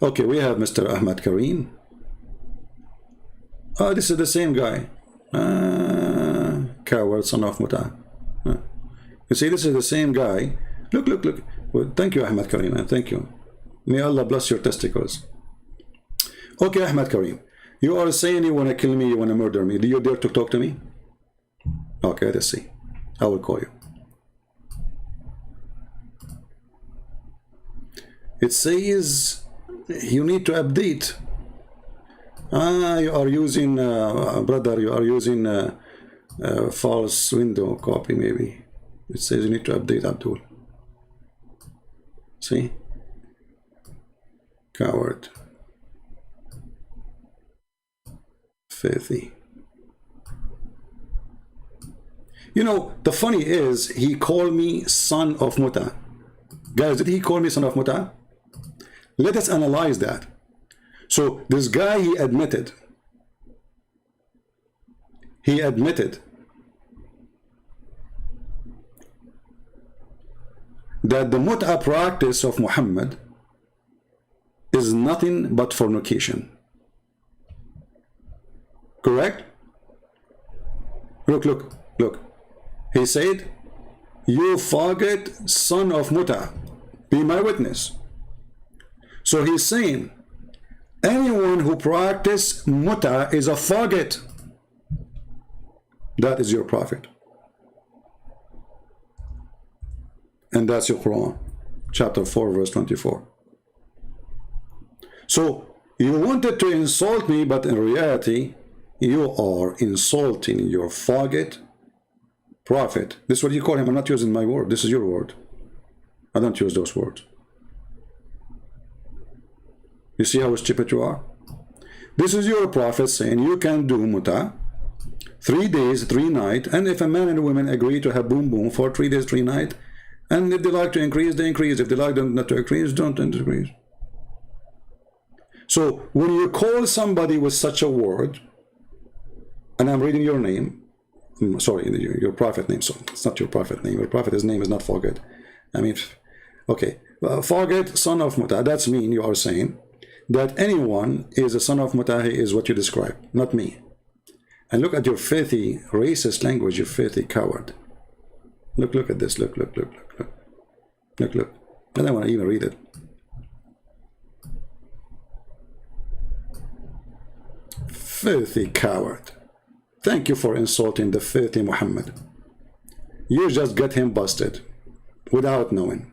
Okay, we have Mr. Ahmad Karim. Oh, this is the same guy. Coward, son of Muta. You see, this is the same guy. Look, look, look. Well, thank you, Ahmad Karim. Thank you. May Allah bless your testicles. Okay, Ahmad Karim. You are saying you want to kill me, you want to murder me. Do you dare to talk to me? Okay, let's see. I will call you. It says you need to update. You are using, brother, you are using false window copy maybe. It says you need to update, Abdul. See? Coward. Filthy. You know, the funny is, he called me son of Muta. Guys, did he call me son of Muta? Let us analyze that. So, this guy, he admitted that the Muta practice of Muhammad is nothing but fornication. Correct? Look, look, look. He said, you faggot, son of Muta, be my witness. So he's saying, anyone who practices Muta is a faggot. That is your prophet. And that's your Quran, chapter 4, verse 24. So, you wanted to insult me, but in reality, you are insulting your faggot prophet. This is what you call him. I'm not using my word. This is your word. I don't use those words. You see how stupid you are? This is your prophet saying you can do muta 3 days, 3 nights, and if a man and a woman agree to have boom boom for 3 days, 3 nights, and if they like to increase, they increase. If they like not to increase, don't increase. So when you call somebody with such a word, and I'm reading your name, sorry, your prophet name. So it's not your prophet name. Your prophet's name is not Fargad. I mean, okay. Fargad, son of Mutah. That's mean you are saying that anyone is a son of Mutahi is what you describe, not me. And look at your filthy, racist language, you filthy coward. Look at this. Look. I don't want to even read it. Filthy coward. Thank you for insulting the filthy Muhammad. You just get him busted without knowing.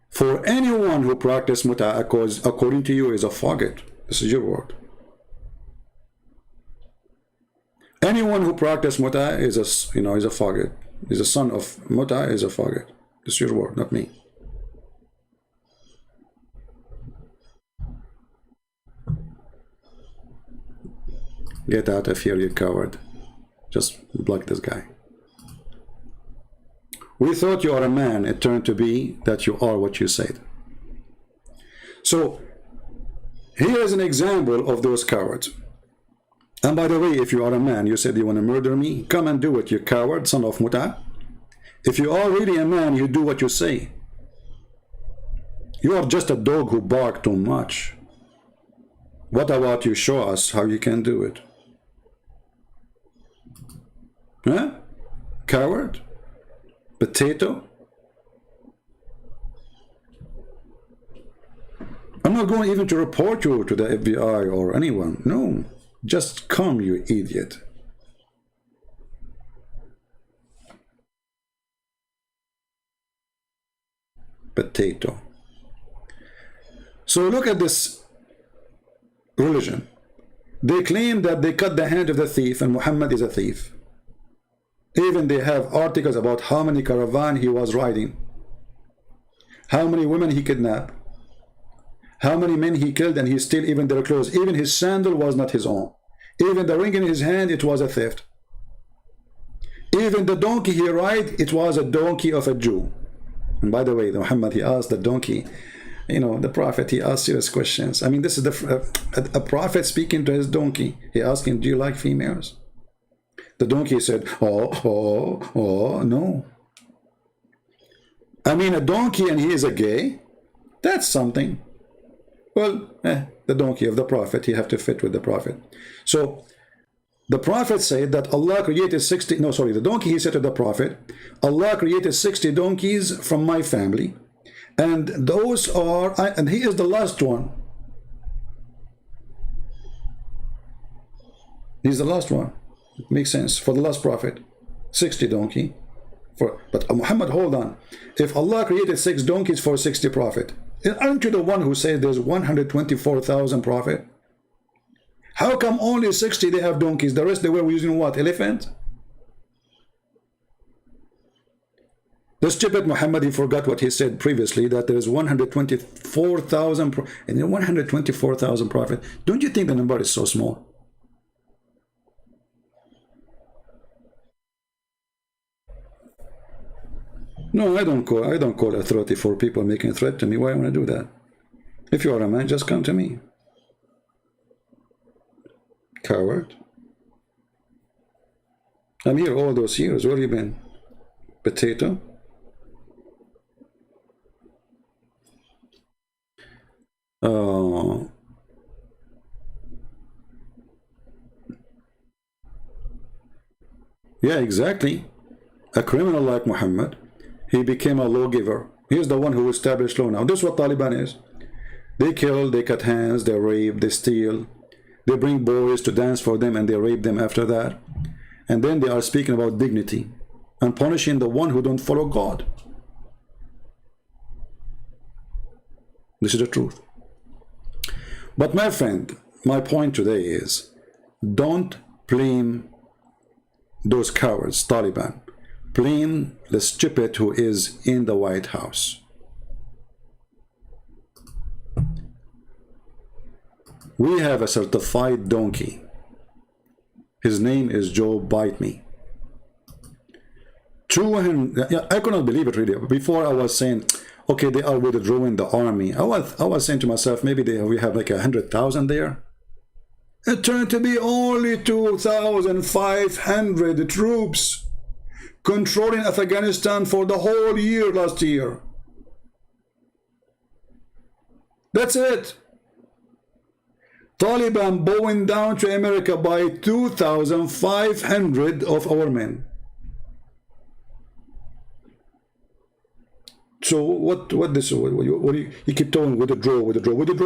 For anyone who practices Mutah according to you is a Fargad. This is your word. Anyone who practices Mutah is a, is a Fargad. Is a son of Mutah, is a Fargad. This is your word, not me. Get out of here, you coward. Just block this guy. We thought you are a man. It turned to be that you are what you said. So, here is an example of those cowards. And by the way, if you are a man, you said you want to murder me, come and do it, you coward, son of Mutah. If you are really a man, you do what you say. You are just a dog who barks too much. What about you show us how you can do it? Huh? Coward? Potato? I'm not going even to report you to the FBI or anyone. No. Just come, you idiot. Potato. So look at this religion. They claim that they cut the hand of the thief and Muhammad is a thief. Even they have articles about how many caravans he was riding, how many women he kidnapped, how many men he killed, and he stole even their clothes. Even his sandal was not his own. Even the ring in his hand, it was a theft. Even the donkey he ride, it was a donkey of a Jew. And by the way, Muhammad, he asked the donkey, the prophet, he asked serious questions. I mean, this is a prophet speaking to his donkey. He asked him, do you like females? The donkey said, no. I mean, a donkey and he is a gay? That's something. Well, the donkey of the prophet, he have to fit with the prophet. So, the prophet said that Allah created the donkey, he said to the prophet, Allah created 60 donkeys from my family. And those are, and he is the last one. He's the last one. It makes sense for the last prophet. 60 donkey. But Muhammad, hold on. If Allah created 6 donkeys for 60 prophet, aren't you the one who said there's 124,000 prophet? How come only 60 they have donkeys? The rest they were using what? Elephant? The stupid Muhammad, he forgot what he said previously, that there is 124,000 and then 124,000 prophet. Don't you think the number is so small? No, I don't call authority for people making a threat to me. Why I want to do that? If you are a man, just come to me. Coward. I'm here all those years. Where have you been? Potato. Yeah, exactly. A criminal like Muhammad, he became a lawgiver. He's the one who established law now. This is what Taliban is. They kill, they cut hands, they rape, they steal. They bring boys to dance for them and they rape them after that. And then they are speaking about dignity and punishing the one who don't follow God. This is the truth. But my friend, my point today is, don't blame those cowards, Taliban. Blame the stupid who is in the White House. We have a certified donkey. His name is Joe Bite Me. 200, I could not believe it really. Before I was saying, okay, they are withdrawing the army. I was saying to myself, maybe we have like 100,000 there. It turned to be only 2,500 troops controlling Afghanistan for the whole year last year. That's it. Taliban bowing down to America by 2,500 of our men. So what you keep telling withdraw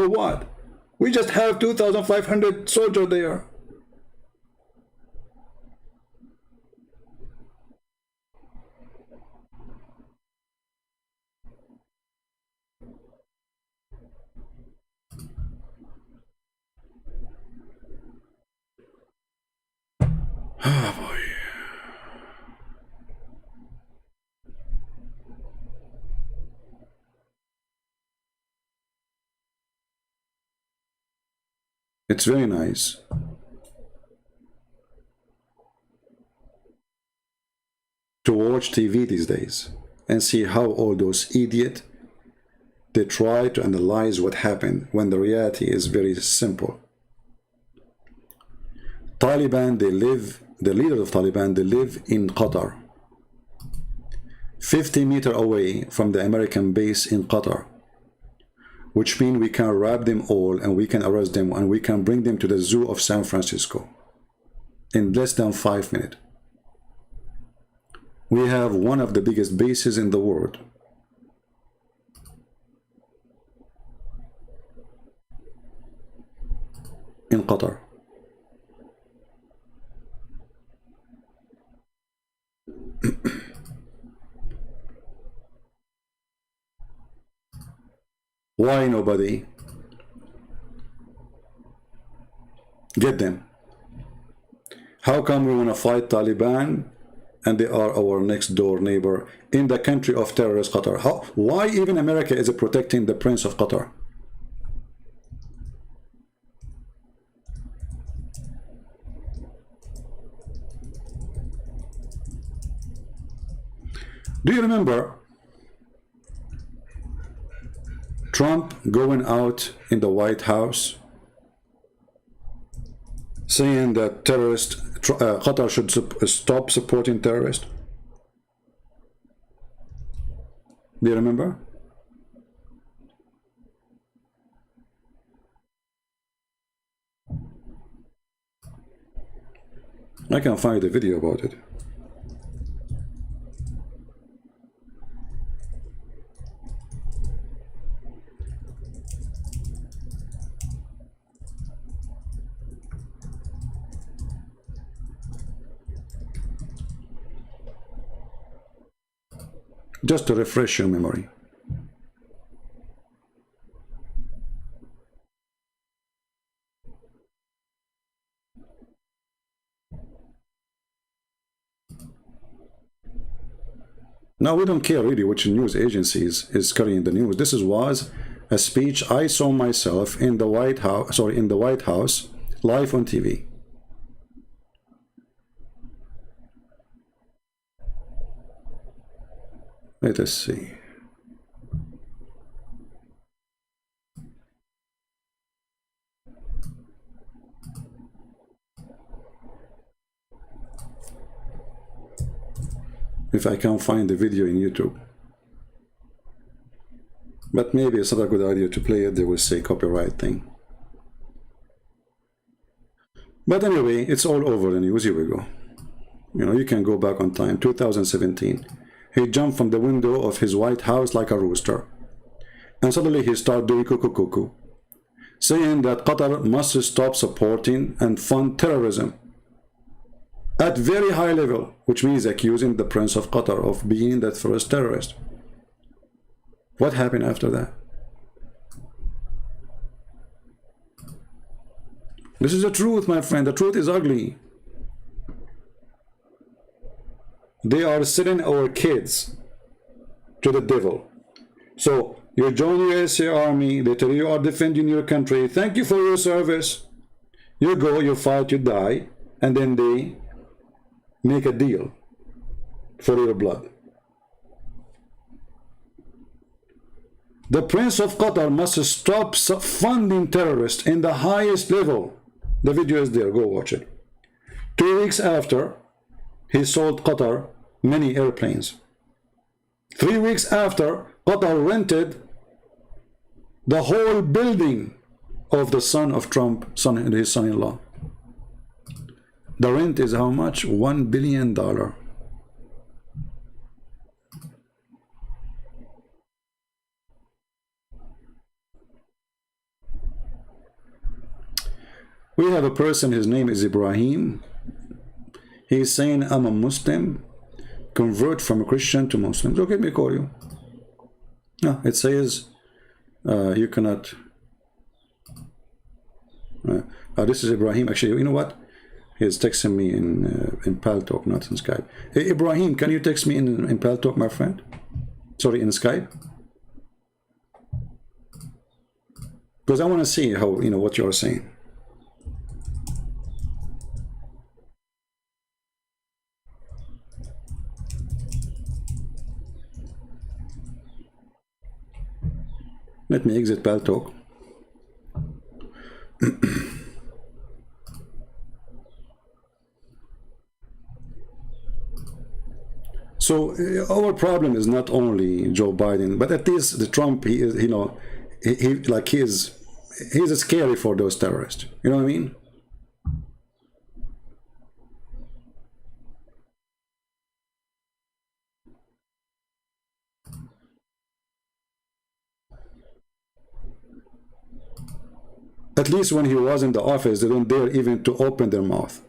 what? We just have 2,500 soldiers there. Oh boy. It's very nice to watch TV these days and see how all those idiots, they try to analyze what happened when the reality is very simple. Taliban, the leaders of Taliban, they live in Qatar, 50 meters away from the American base in Qatar, which means we can wrap them all and we can arrest them and we can bring them to the zoo of San Francisco in less than 5 minutes. We have one of the biggest bases in the world. In Qatar. Why nobody? Get them. How come we want to fight Taliban and they are our next door neighbor in the country of terrorist Qatar? Why even America is protecting the Prince of Qatar? Do you remember Trump going out in the White House saying that Qatar should stop supporting terrorists? Do you remember? I can find a video about it. Just to refresh your memory. Now we don't care really which news agencies is carrying the news. This was a speech I saw myself in the White House, live on TV. Let us see. If I can find the video in YouTube. But maybe it's not a good idea to play it. They will say copyright thing. But anyway, it's all over the news. Here we go. You know, you can go back on time. 2017. He jumped from the window of his White House like a rooster. And suddenly he started doing cuckoo cuckoo, saying that Qatar must stop supporting and fund terrorism at very high level, which means accusing the Prince of Qatar of being that first terrorist. What happened after that? This is the truth, my friend. The truth is ugly. They are selling our kids to the devil. So you join the USA Army, they tell you you are defending your country. Thank you for your service. You go, you fight, you die, and then they make a deal for your blood. The Prince of Qatar must stop funding terrorists in the highest level. The video is there, go watch it. 2 weeks after, he sold Qatar many airplanes. 3 weeks after, Qatar rented the whole building of the son of Trump, his son-in-law. The rent is how much? $1 billion. We have a person, his name is Ibrahim. He's saying, I'm a Muslim, convert from a Christian to Muslim. So let me call you. No, it says you cannot. This is Ibrahim. Actually, you know what? He's texting me in Paltalk, not in Skype. Hey, Ibrahim, can you text me in Paltalk, my friend? Sorry, in Skype? Because I want to see how, you know, what you're saying. Let me exit Paltalk. So our problem is not only Joe Biden, but at least the Trump. He is, you know, he's scary for those terrorists. You know what I mean? At least when he was in the office, they don't dare even to open their mouth.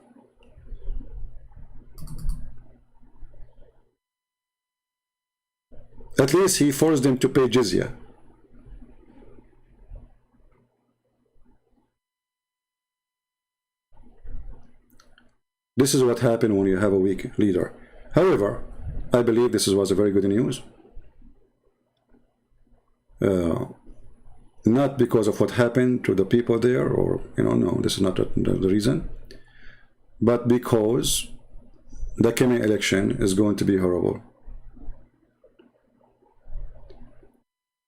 At least he forced them to pay jizya. This is what happened when you have a weak leader. However, I believe this was a very good news. Not because of what happened to the people there, or, you know, no, this is not the reason, but because the coming election is going to be horrible.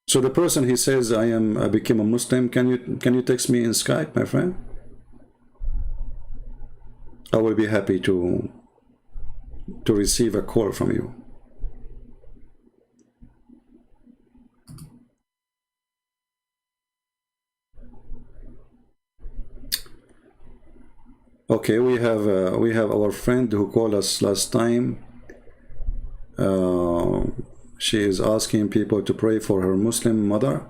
So the person, he says, I became a Muslim. Can you text me in Skype, my friend? I will be happy to receive a call from you. Okay, we have our friend who called us last time. She is asking people to pray for her Muslim mother.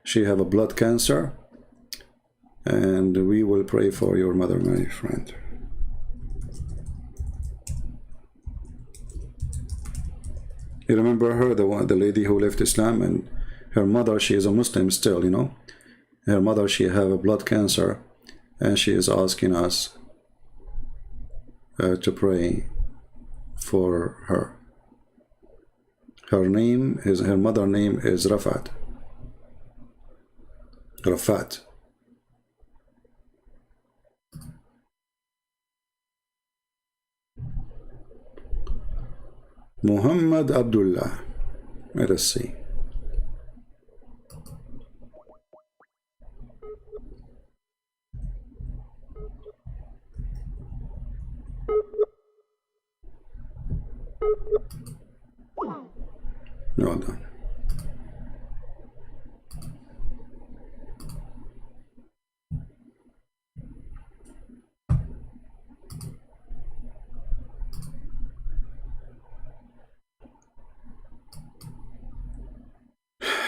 She have a blood cancer, and we will pray for your mother, my friend. You remember her, the lady who left Islam, and her mother, she is a Muslim still, you know. Her mother, she have a blood cancer, and she is asking us to pray for her. Her mother name is Rafat. Muhammad Abdullah. Let us see. Well done.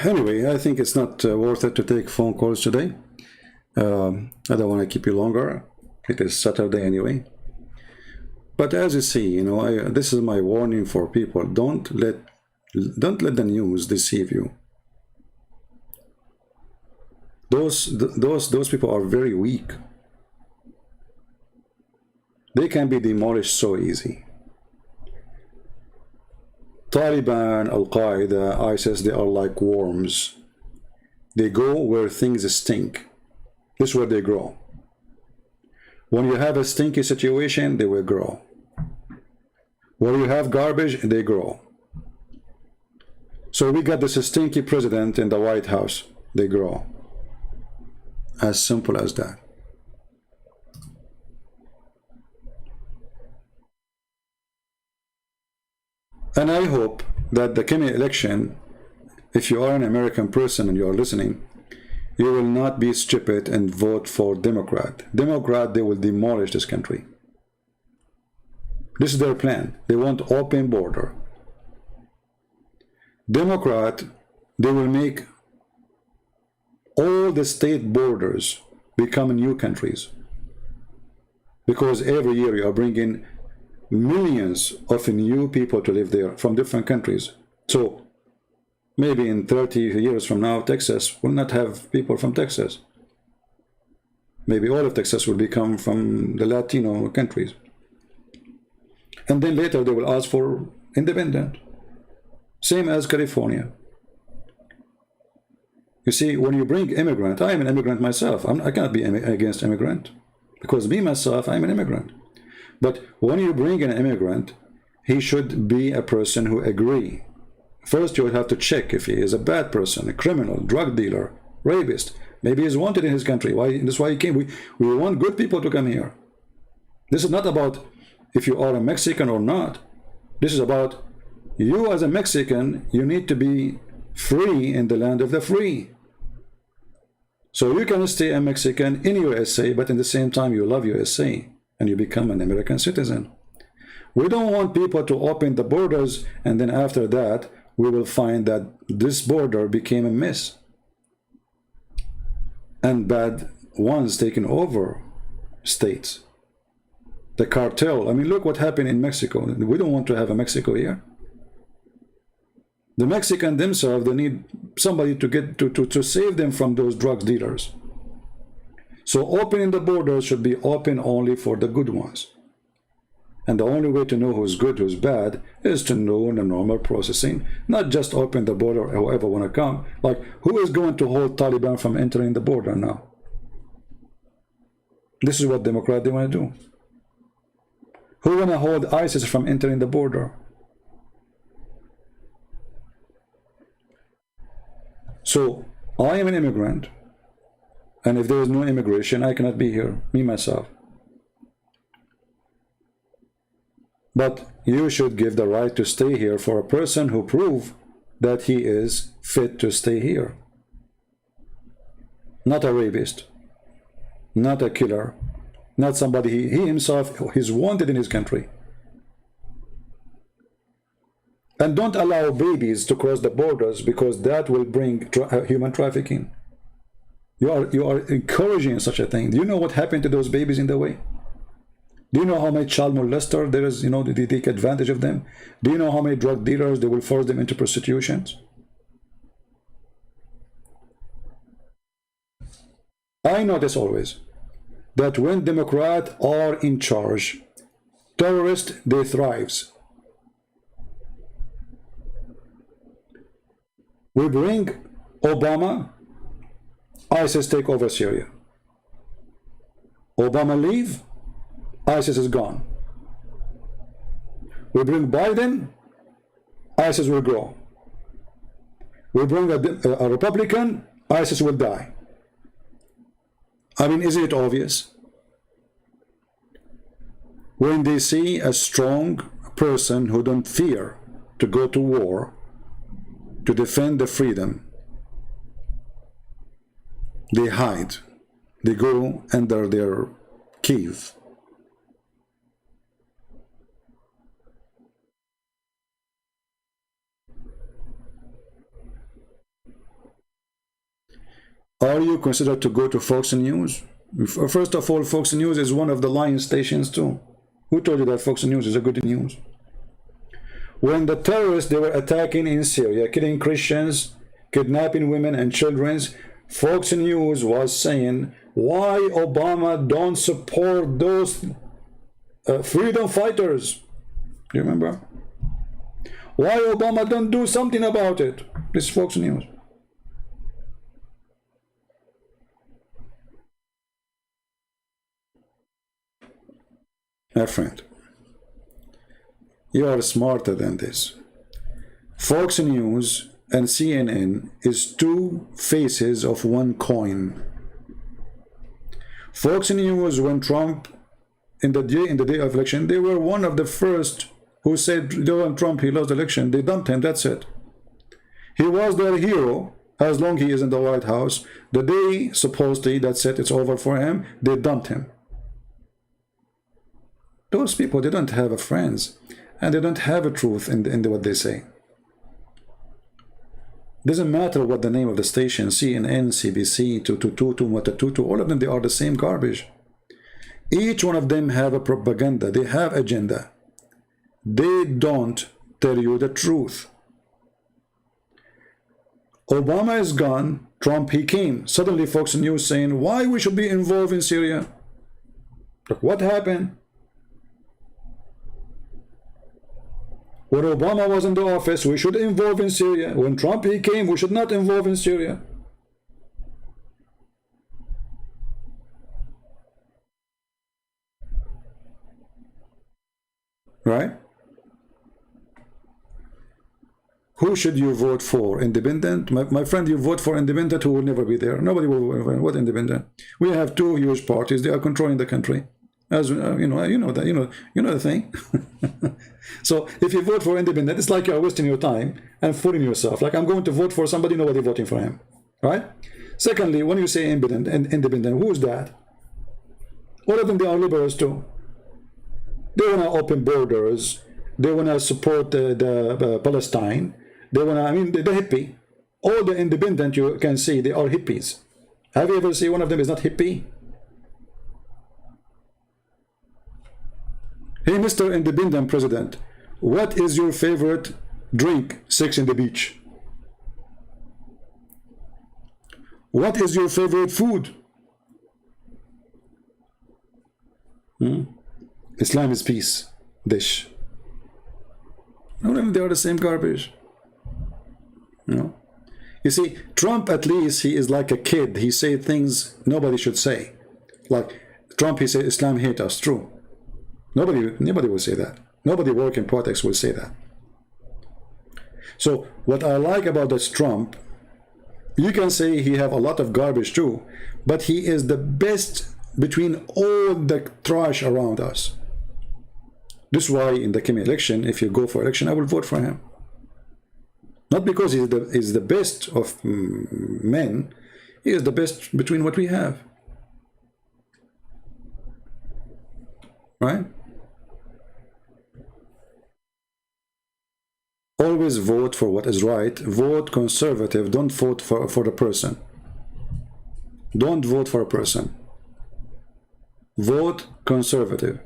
Anyway, I think it's not worth it to take phone calls today. I don't want to keep you longer. It is Saturday anyway. But as you see, you know, this is my warning for people. Don't let the news deceive you. Those people are very weak. They can be demolished so easy. Taliban, Al-Qaeda, ISIS, they are like worms. They go where things stink. This is where they grow. When you have a stinky situation, they will grow. Where you have garbage, they grow. So we got this stinky president in the White House. They grow. As simple as that. And I hope that the coming election, if you are an American person and you are listening, you will not be stupid and vote for Democrat. Democrat, they will demolish this country. This is their plan. They want open border. Democrat, they will make all the state borders become new countries. Because every year you are bringing millions of new people to live there from different countries. So maybe in 30 years from now, Texas will not have people from Texas. Maybe all of Texas will become from the Latino countries. And then later they will ask for independent. Same as California. You see, when you bring immigrant, I am an immigrant myself. I cannot be against immigrant. Because me, myself, I'm an immigrant. But when you bring an immigrant, he should be a person who agree. First, you would have to check if he is a bad person, a criminal, drug dealer, rapist. Maybe he's wanted in his country. That's why he came. We want good people to come here. This is not about if you are a Mexican or not. This is about you as a Mexican, you need to be free in the land of the free. So you can stay a Mexican in USA, but in the same time you love USA and you become an American citizen. We don't want people to open the borders and then after that we will find that this border became a mess and bad ones taking over states. The cartel, I mean, look what happened in Mexico. We don't want to have a Mexico here. The Mexican themselves, they need somebody to get to save them from those drug dealers. So opening the borders should be open only for the good ones. And the only way to know who's good, who's bad, is to know in the normal processing, not just open the border, whoever want to come. Like, who is going to hold Taliban from entering the border now? This is what Democrats, they want to do. Who want to hold ISIS from entering the border? So, I am an immigrant, and if there is no immigration, I cannot be here, me, myself. But you should give the right to stay here for a person who prove that he is fit to stay here. Not a rapist, not a killer, not somebody, he himself is wanted in his country. And don't allow babies to cross the borders because that will bring human trafficking. You are encouraging such a thing. Do you know what happened to those babies in the way? Do you know how many child molesters there is, they take advantage of them? Do you know how many drug dealers, they will force them into prostitutions? I notice always that when Democrats are in charge, terrorists, they thrive. We bring Obama, ISIS take over Syria. Obama leave, ISIS is gone. We bring Biden, ISIS will grow. We bring a Republican, ISIS will die. I mean, isn't it obvious? When they see a strong person who don't fear to go to war, to defend the freedom, they hide. They go under their cave. Are you considered to go to Fox News? First of all, Fox News is one of the lying stations too. Who told you that Fox News is a good news? When the terrorists, they were attacking in Syria, killing Christians, kidnapping women and children, Fox News was saying, why Obama don't support those freedom fighters? Do you remember? Why Obama don't do something about it? This is Fox News. My friend, you are smarter than this. Fox News and CNN is two faces of one coin. Fox News, when Trump, in the day of election, they were one of the first who said Donald Trump, he lost the election. They dumped him, that's it. He was their hero as long he is in the White House. The day, supposedly, that's it, it's over for him, they dumped him. Those people, they don't have a friends, and they don't have a truth in what they say. Doesn't matter what the name of the station, CNN, CBC, 222, all of them, they are the same garbage. Each one of them have a propaganda, they have agenda. They don't tell you the truth. Obama is gone, Trump, he came. Suddenly Fox News saying, why we should be involved in Syria? Look, what happened? When Obama was in the office, we should involve in Syria. When Trump, he came, we should not involve in Syria. Right? Who should you vote for? Independent? My friend, you vote for independent who will never be there. Nobody will. What independent? We have two huge parties. They are controlling the country. As you know the thing. So if you vote for independent, it's like you're wasting your time and fooling yourself. Like, I'm going to vote for somebody, nobody voting for him. Right? Secondly, when you say independent, who is that? All of them, they are liberals too. They want to open borders. They want to support the Palestine. They want to, I mean, the hippie. All the independent you can see, they are hippies. Have you ever seen one of them is not hippie? Hey, Mr. Independent President, what is your favorite drink? Sex in the beach. What is your favorite food? Islam is peace dish. No, they are the same garbage. You see, Trump, at least he is like a kid. He say things nobody should say. Like Trump, he said Islam hate us. True. Nobody will say that. Nobody working in politics will say that. So what I like about this Trump, you can say he have a lot of garbage too, but he is the best between all the trash around us. This is why in the coming election, if you go for election, I will vote for him. Not because he's the best of men, he is the best between what we have. Right? Always vote for what is right. Vote conservative. Don't vote for a person. Don't vote for a person. Vote conservative.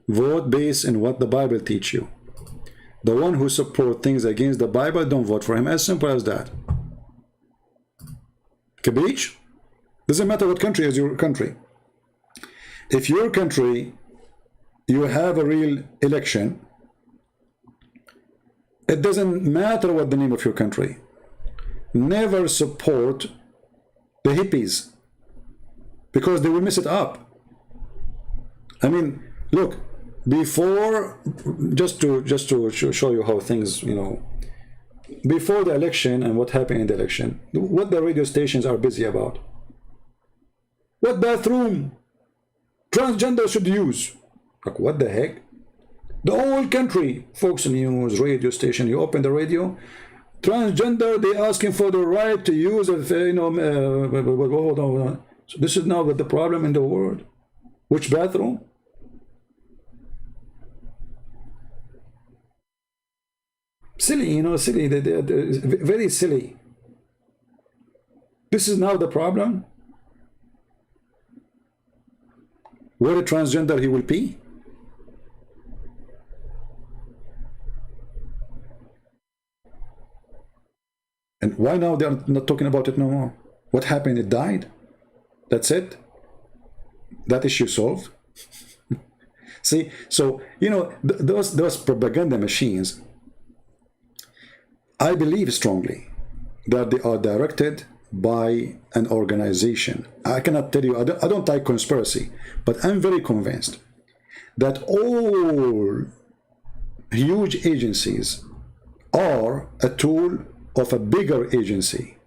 Vote based on what the Bible teach you. The one who support things against the Bible, don't vote for him. As simple as that. Capiche? Doesn't matter what country is your country. If your country, you have a real election, it doesn't matter what the name of your country. Never support the hippies because they will mess it up. I mean, look, before, just to show you how things, before the election and what happened in the election, what the radio stations are busy about. What bathroom transgender should use? Like, what the heck? The whole country, Fox News, radio station, you open the radio, transgender, they asking for the right to use, hold on. So this is now the problem in the world. Which bathroom? Silly, silly, very silly. This is now the problem. Where a transgender he will pee? And why now they are not talking about it no more? What happened? It died. That's it. That issue solved. See, so those propaganda machines, I believe strongly that they are directed by an organization. I cannot tell you, I don't like conspiracy, but I'm very convinced that all huge agencies are a tool of a bigger agency.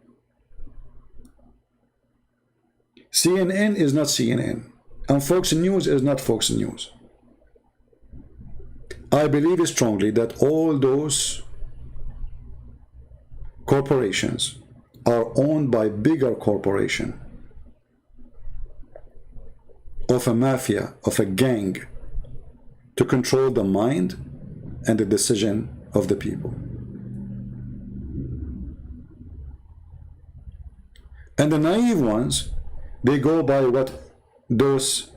CNN is not CNN, and Fox News is not Fox News. I believe strongly that all those corporations are owned by bigger corporation, of a mafia, of a gang, to control the mind and the decision of the people. And the naive ones, they go by what those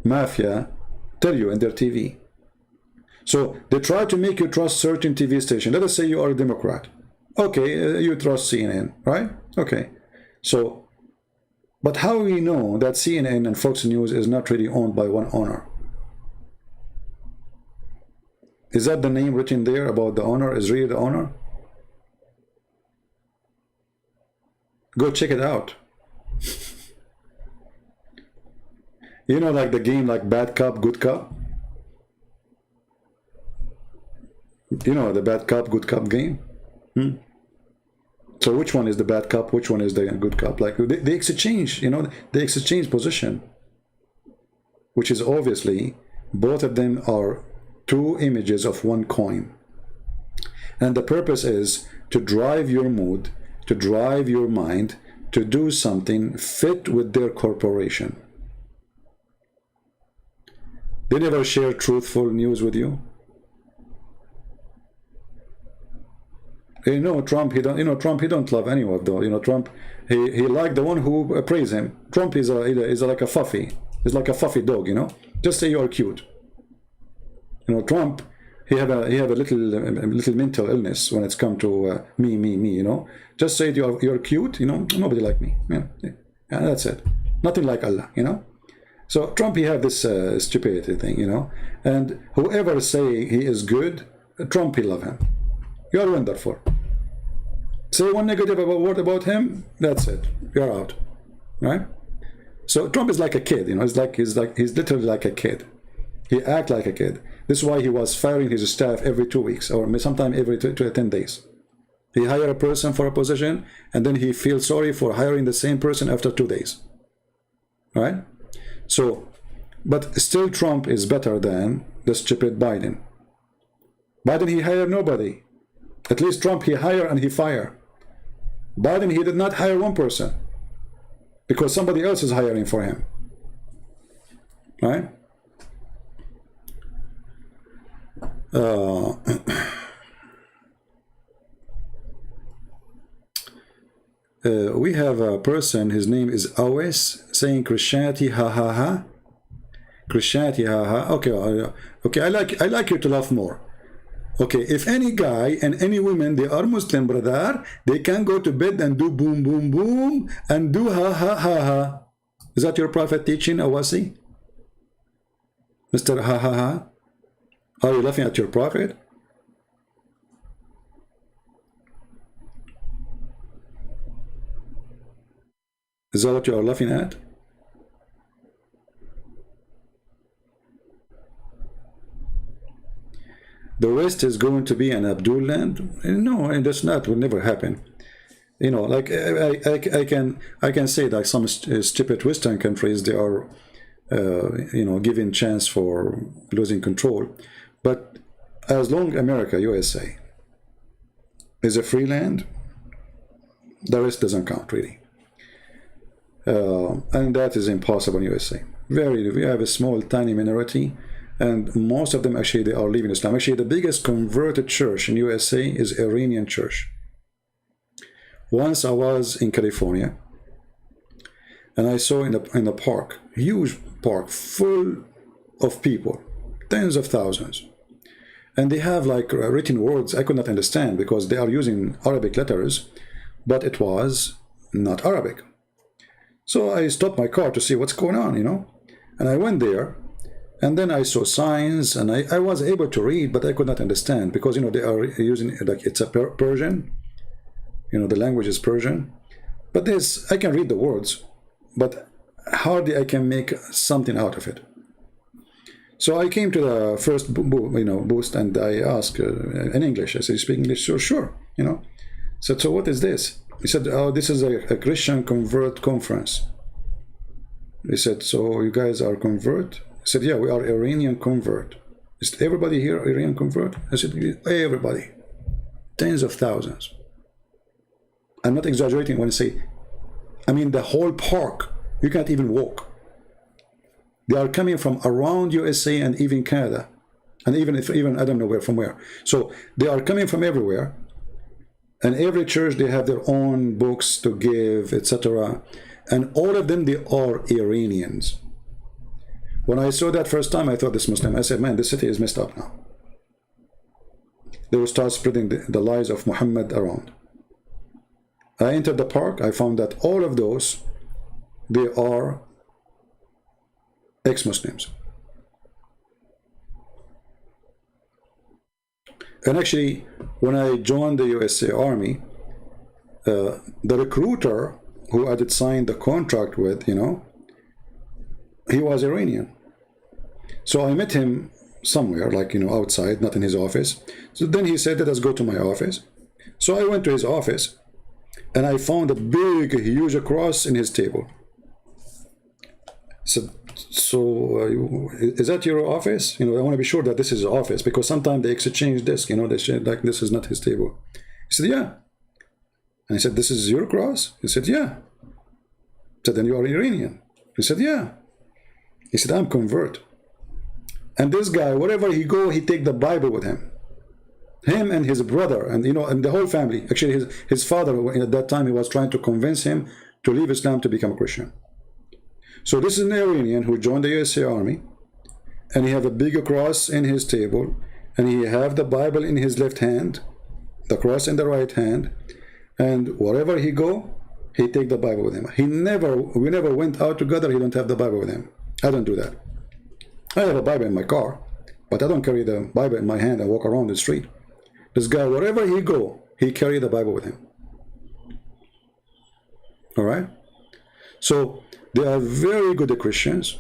mafia tell you in their TV. So they try to make you trust certain TV station. Let us say you are a Democrat. Okay, you trust CNN, right? Okay. So, but how we know that CNN and Fox News is not really owned by one owner? Is that the name written there about the owner is really the owner? Go check it out. You know, like the game, like bad cop, good cop. You know, the bad cop, good cop game. So which one is the bad cop? Which one is the good cop? Like they exchange, you know, they exchange position, which is obviously both of them are two images of one coin. And the purpose is to drive your mood, to drive your mind, to do something fit with their corporation. They never share truthful news with you. You know, Trump, he don't, you know, Trump, he don't love anyone though. You know, Trump, he like the one who praise him. Trump is like a fluffy. He's like a fluffy dog, you know. Just say you're cute. You know, Trump, he have a little mental illness when it's come to me, you know. Just say you're cute, you know. Nobody like me. Yeah, that's it. Nothing like Allah, you know. So Trump, he have this stupidity thing, you know. And whoever say he is good, Trump, he love him. You are wonderful. Say one negative word about him, that's it. You're out, right? So Trump is like a kid, you know. He's literally like a kid. He act like a kid. This is why he was firing his staff every 2 weeks, or sometimes every 10 days. He hire a person for a position, and then he feels sorry for hiring the same person after 2 days, right? So, but still Trump is better than the stupid Biden. Biden, he hired nobody. At least Trump, he hire and he fire. Biden, he did not hire one person because somebody else is hiring for him, right? We have a person, his name is Awes, saying Christianity, ha ha ha. Christianity, ha ha. Okay, okay. I like you to laugh more. Okay, if any guy and any woman, they are Muslim, brother, they can go to bed and do boom, boom, boom, and do ha, ha, ha, ha. Is that your prophet teaching, Awasi? Mr. Ha, ha, ha? Are you laughing at your prophet? Is that what you are laughing at? The West is going to be an Abdul land? No, and that's not, will never happen. You know, like I can say that some stupid Western countries, they are, you know, given chance for losing control. But as long America, USA, is a free land, the rest doesn't count really. And that is impossible in USA. We have a small, tiny minority. And most of them actually they are leaving Islam. Actually, the biggest converted church in USA is Iranian church. Once I was in California, and I saw in the park, huge park full of people, tens of thousands, and they have like written words I could not understand because they are using Arabic letters, but it was not Arabic. So I stopped my car to see what's going on, you know, and I went there. And then I saw signs, and I was able to read, but I could not understand because, you know, they are using, like, it's a Persian, you know, the language is Persian. But this, I can read the words, but hardly I can make something out of it. So I came to the first, booth, and I asked in English. I said, "You speak English?" "Sure, sure." You know, I said, "So what is this?" He said, "Oh, this is a Christian convert conference." He said, "So you guys are convert?" I said, "Yeah, we are Iranian convert." Is everybody here Iranian convert? I said, everybody. Tens of thousands. I'm not exaggerating when I say, I mean the whole park, you can't even walk. They are coming from around USA and even Canada. And even I don't know where, from where. So they are coming from everywhere. And every church, they have their own books to give, etc. And all of them, they are Iranians. When I saw that first time, I thought this Muslim. I said, man, this city is messed up now. They will start spreading the lies of Muhammad around. I entered the park. I found that all of those, they are ex-Muslims. And actually, when I joined the USA Army, the recruiter who I did sign the contract with, you know, he was Iranian. So I met him somewhere, like, you know, outside, not in his office. So then he said, let us go to my office. So I went to his office, and I found a big, huge cross in his table. So is that your office? You know, I want to be sure that this is his office, because sometimes they exchange disk, you know, they say, like, this is not his table. He said, yeah. And I said, this is your cross? He said, yeah. I said, then you are Iranian? He said, yeah. He said, I'm convert. And this guy, wherever he go, he take the Bible with him. Him and his brother, and you know, and the whole family. Actually, his father, at that time, he was trying to convince him to leave Islam to become a Christian. So this is an Iranian who joined the USA Army, and he have a big cross in his table, and he have the Bible in his left hand, the cross in the right hand, and wherever he go, he take the Bible with him. We never went out together. He don't have the Bible with him. I don't do that. I have a Bible in my car, but I don't carry the Bible in my hand and walk around the street. This guy, wherever he go, he carry the Bible with him. All right? So they are very good Christians,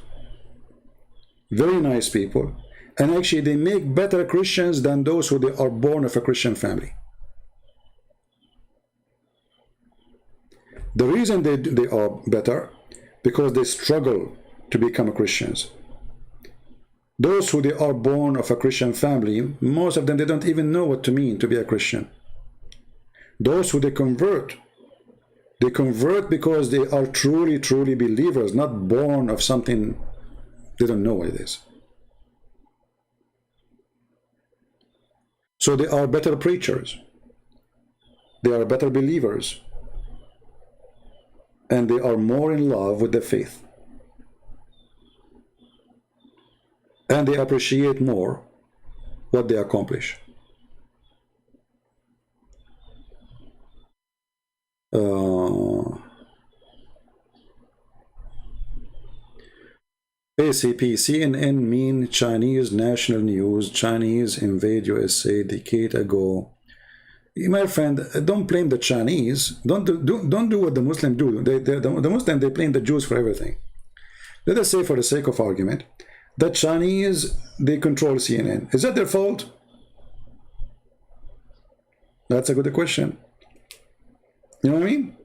very nice people, and actually they make better Christians than those who they are born of a Christian family. The reason they are better, because they struggle to become Christians. Those who they are born of a Christian family, most of them, they don't even know what to mean to be a Christian. Those who they convert because they are truly, truly believers, not born of something they don't know what it is. So they are better preachers. They are better believers. And they are more in love with the faith. And they appreciate more what they accomplish. ACP, CNN mean Chinese national news. Chinese invade USA decade ago. My friend, don't blame the Chinese. Don't do what the Muslims do. The Muslims, they blame the Jews for everything. Let us say, for the sake of argument, the Chinese, they control CNN. Is that their fault? That's a good question. You know what I mean?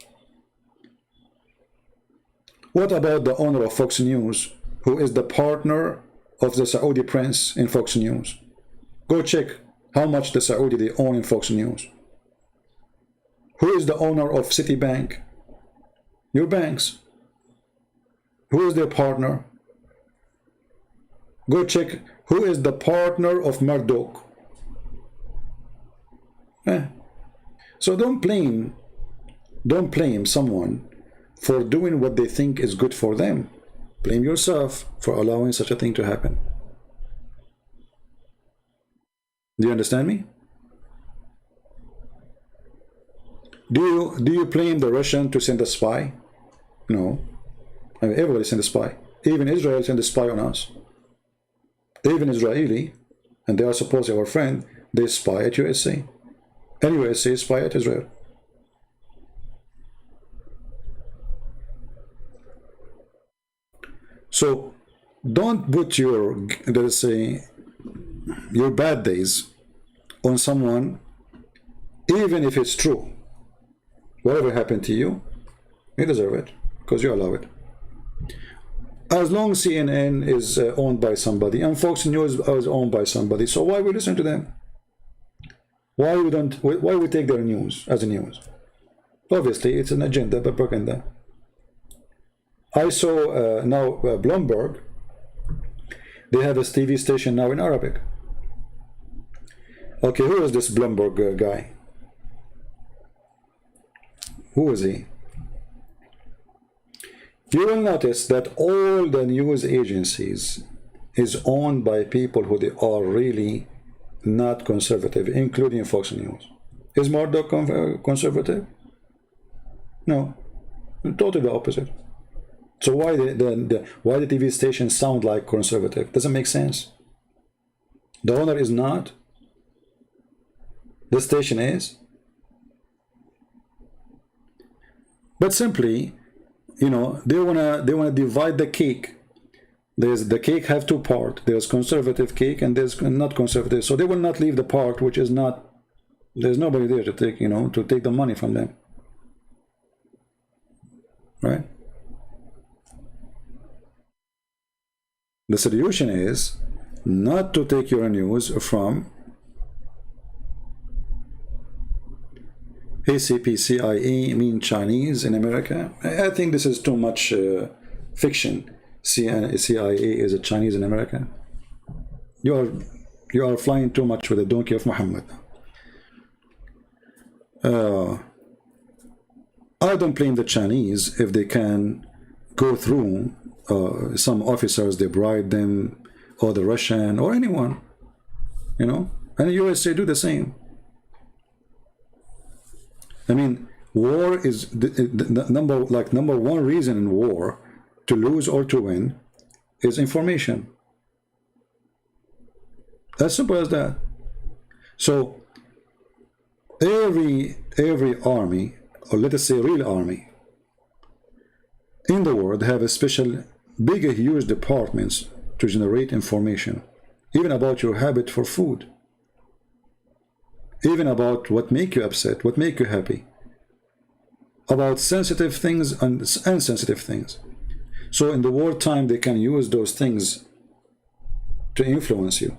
What about the owner of Fox News, who is the partner of the Saudi prince in Fox News? Go check how much the Saudi they own in Fox News. Who is the owner of Citibank? Your banks. Who is their partner? Go check who is the partner of Murdoch. So don't blame someone for doing what they think is good for them. Blame yourself for allowing such a thing to happen. Do you understand me? Do you blame the Russian to send a spy? No. I mean, everybody sent a spy. Even Israel sent a spy on us. Even Israeli, and they are supposedly our friend, they spy at USA. And USA spy at Israel. So don't put your, let's say, your bad days on someone, even if it's true. Whatever happened to you, you deserve it, because you allow it. As long CNN is owned by somebody and Fox News is owned by somebody, so why we listen to them? Why we take their news as a news? Obviously, it's an agenda, propaganda. I saw now Bloomberg, they have a TV station now in Arabic. Okay, who is this Bloomberg guy? Who is he? You will notice that all the news agencies is owned by people who they are really not conservative, including Fox News. Is Murdoch conservative? No, totally the opposite. So why why the TV stations sound like conservative? Doesn't make sense. The owner is not. The station is. But simply, you know, they wanna divide the cake. There's the cake have two parts. There's conservative cake and there's not conservative. So they will not leave the part which is not. There's nobody there to take, you know, to take the money from them. Right? The solution is not to take your news from ACP, CIA, mean Chinese in America. I think this is too much fiction. CIA is a Chinese in America. You are flying too much with the donkey of Muhammad. I don't blame the Chinese if they can go through some officers, they bribe them, or the Russian, or anyone, you know, and the USA do the same. I mean, war is the number one reason in war to lose or to win is information. As simple as that. So every army, or let us say real army in the world, have a special big huge departments to generate information, even about your habit for food, even about what make you upset, what make you happy, about sensitive things and insensitive things. So in the wartime they can use those things to influence you.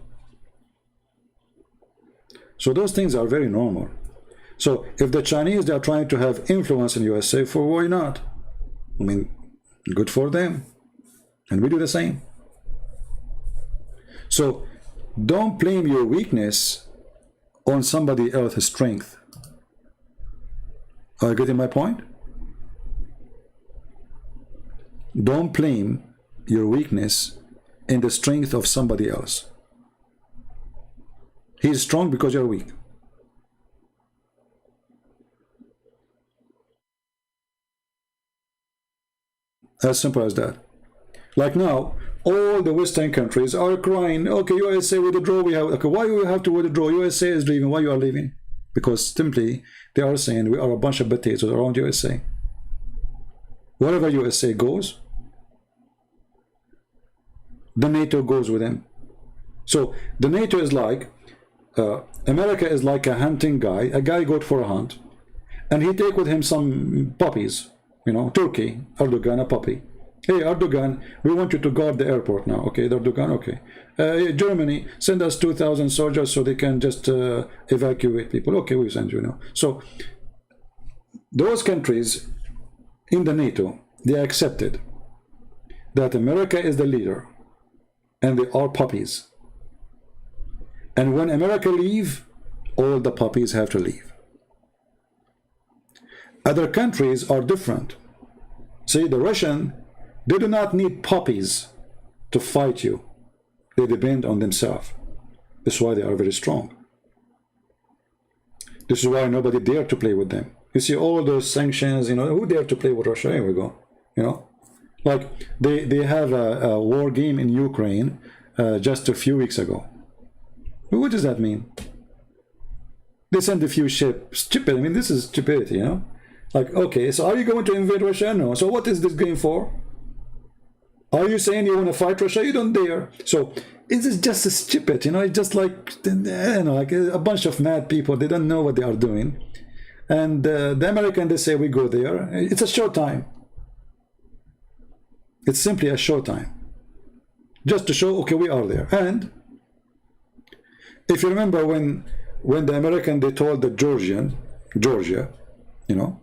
So those things are very normal. So if the Chinese, they are trying to have influence in USA, for why not? I mean, good for them. And we do the same. So don't blame your weakness on somebody else's strength. Are you getting my point? Don't blame your weakness in the strength of somebody else. He is strong because you're weak. As simple as that. Like now, all the Western countries are crying, okay, USA withdraw, we have, okay, why do we have to withdraw? USA is leaving, why you are leaving? Because simply, they are saying we are a bunch of potatoes around USA. Wherever USA goes, the NATO goes with them. So the NATO is like, America is like a hunting guy. A guy goes for a hunt, and he take with him some puppies. You know, Turkey, Erdogan, a puppy. Hey, Erdogan, we want you to guard the airport now. Okay, Erdogan, okay. Germany, send us 2,000 soldiers so they can just evacuate people. Okay, we send you now. So those countries in the NATO, they accepted that America is the leader and they are puppies. And when America leave, all the puppies have to leave. Other countries are different. See, the Russian, they do not need puppies to fight you. They depend on themselves. That's why they are very strong. This is why nobody dare to play with them. You see all those sanctions, you know, who dare to play with Russia? Here we go. You know, like they have a war game in Ukraine just a few weeks ago. What does that mean? They send a few ships. Stupid. I mean, this is stupidity, you know? Like, okay, so are you going to invade Russia? No. So what is this game for? Are you saying you want to fight Russia? You don't dare. So it is just stupid, you know? It's just like, you know, like a bunch of mad people. They don't know what they are doing. And the Americans, they say we go there. It's a short time. It's simply a showtime, just to show, okay, we are there. And if you remember when the American, they told the Georgia, you know,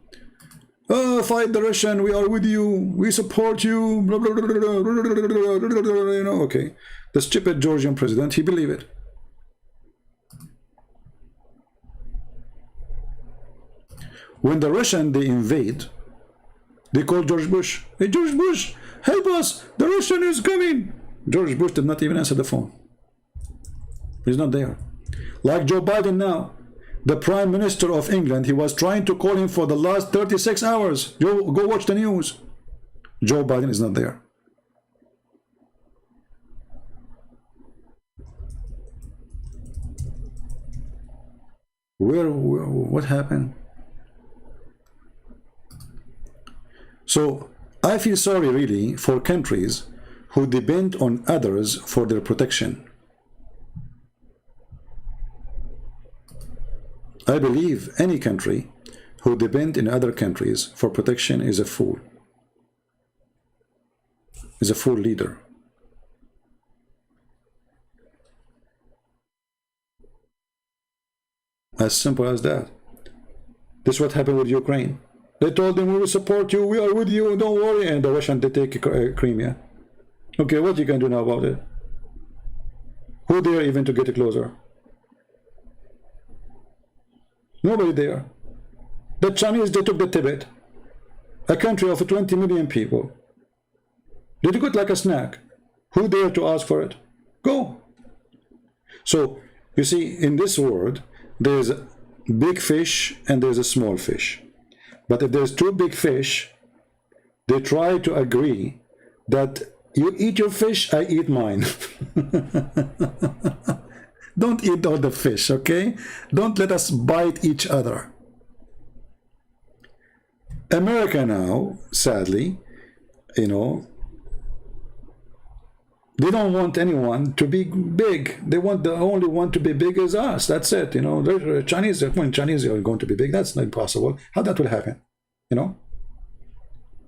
oh, fight the Russian, we are with you, we support you, blah, blah, blah, blah, blah, blah, blah, blah, you know, okay. The stupid Georgian president, he believed it. When the Russian, they invade, they call George Bush. Hey, George Bush, help us, the Russian is coming. George Bush did not even answer the phone. He's not there. Like Joe Biden now, the Prime Minister of England, he was trying to call him for the last 36 hours. Go watch the news. Joe Biden is not there. What happened? So I feel sorry really for countries who depend on others for their protection. I believe any country who depend on other countries for protection is a fool. Is a fool leader. As simple as that. This is what happened with Ukraine. They told them, we will support you, we are with you, don't worry. And the Russians, they take Crimea. Okay, what you can do now about it? Who dare even to get closer? Nobody there. The Chinese, they took the Tibet, a country of 20 million people. They took it like a snack. Who dare to ask for it? Go. So, you see, in this world, there's a big fish and there's a small fish. But if there's two big fish, they try to agree that you eat your fish, I eat mine. Don't eat all the fish, okay? Don't let us bite each other. America now, sadly, you know, they don't want anyone to be big. They want the only one to be big as us. That's it. You know, the Chinese, when Chinese are going to be big, that's not impossible. How that will happen? You know,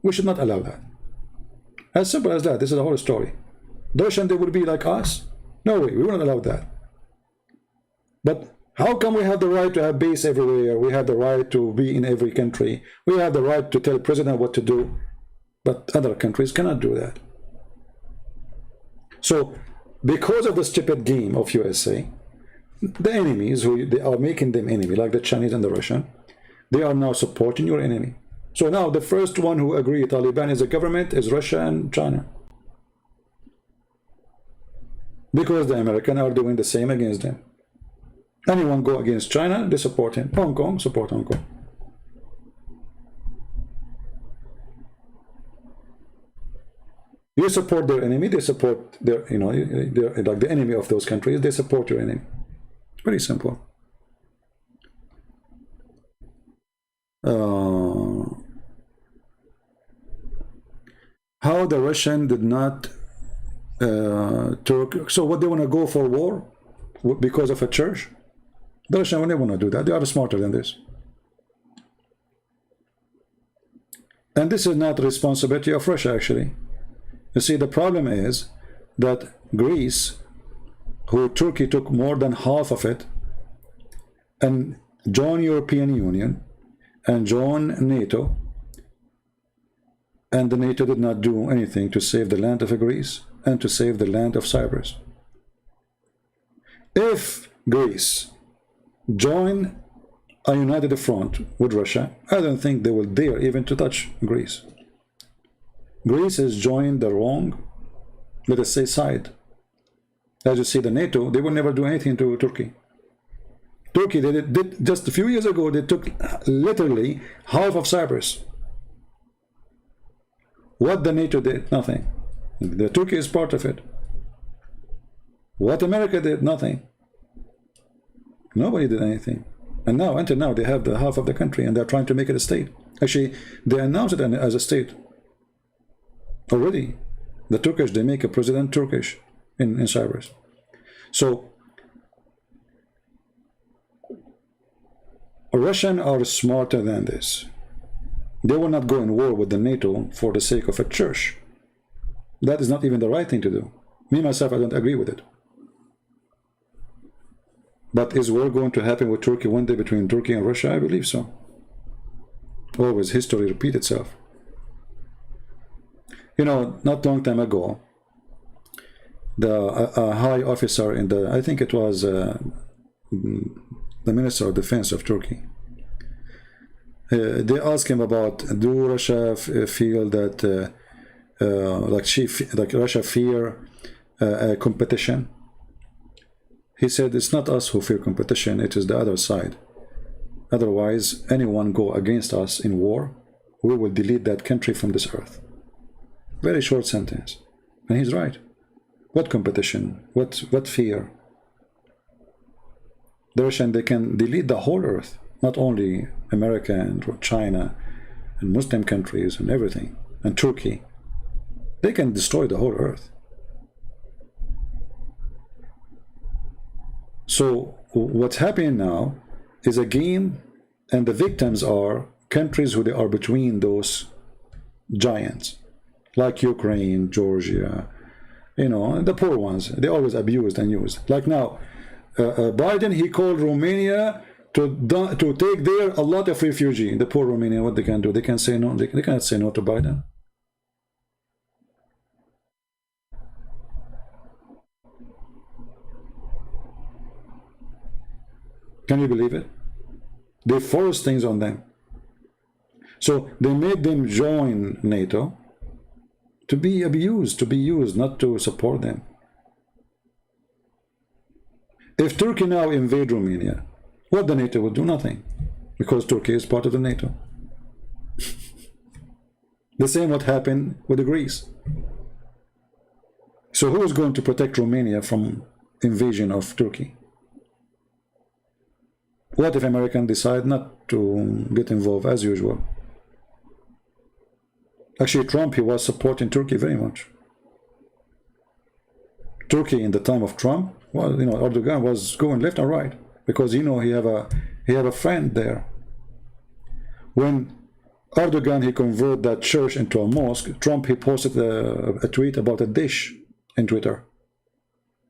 we should not allow that. As simple as that. This is the whole story. The Russian, they would be like us? No way. We will not allow that. But how come we have the right to have base everywhere? We have the right to be in every country. We have the right to tell president what to do. But other countries cannot do that. So, because of the stupid game of USA, the enemies, who they are making them enemy, like the Chinese and the Russian, they are now supporting your enemy. So now the first one who agree Taliban is a government is Russia and China. Because the Americans are doing the same against them. Anyone go against China, they support him. Hong Kong, support Hong Kong. You support their enemy, they support their, you know, they're like the enemy of those countries, they support your enemy. Very simple. How the Russian did not so what, they want to go for war because of a church? The Russian will never want to do that. They are smarter than this. And this is not the responsibility of Russia, actually. You see, the problem is that Greece, who Turkey took more than half of it, and joined European Union, and joined NATO, and the NATO did not do anything to save the land of Greece and to save the land of Cyprus. If Greece join a united front with Russia, I don't think they will dare even to touch Greece. Greece has joined the wrong, let us say, side. As you see, the NATO, they will never do anything to Turkey. Turkey, they did just a few years ago, they took literally half of Cyprus. What the NATO did? Nothing. The Turkey is part of it. What America did? Nothing. Nobody did anything. And now, until now, they have the half of the country and they're trying to make it a state. Actually, they announced it as a state. Already. The Turkish, they make a president Turkish in Cyprus. So, Russians are smarter than this. They will not go in war with the NATO for the sake of a church. That is not even the right thing to do. Me, myself, I don't agree with it. But is war going to happen with Turkey one day between Turkey and Russia? I believe so. Always history repeats itself. You know, not long time ago, a high officer in the, I think it was the Minister of Defense of Turkey, they asked him about, do Russia feel that like Russia fear competition? He said, it's not us who fear competition, it is the other side. Otherwise, anyone go against us in war, we will delete that country from this earth. Very short sentence. And he's right. What competition? What fear? The Russian, they can delete the whole earth, not only America and China and Muslim countries and everything, and Turkey. They can destroy the whole earth. So what's happening now is a game, and the victims are countries who they are between those giants, like Ukraine, Georgia, you know, the poor ones. They always abused and used. Like now, Biden, he called Romania to take there a lot of refugees. The poor Romania, what they can do? They can say no. They cannot say no to Biden. Can you believe it? They forced things on them. So they made them join NATO to be abused, to be used, not to support them. If Turkey now invade Romania, what the NATO would do? Nothing, because Turkey is part of the NATO. The same what happened with Greece. So who is going to protect Romania from invasion of Turkey? What if Americans decide not to get involved as usual? Actually, Trump, he was supporting Turkey very much. Turkey in the time of Trump, well, you know, Erdogan was going left and right because, you know, he have a friend there. When Erdogan, he converted that church into a mosque, Trump, he posted a tweet about a dish in Twitter,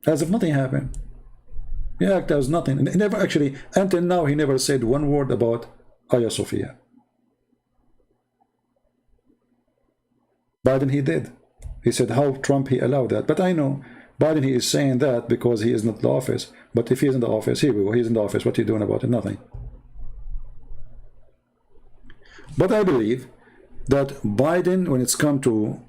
as if nothing happened. Yeah, there was nothing. And he never actually, until now, he never said one word about Hagia Sophia. Biden, he did. He said how Trump, he allowed that. But I know Biden, he is saying that because he is not in the office. But if he is in the office, here we go, he's in the office. What are you doing about it? Nothing. But I believe that Biden, when it's come to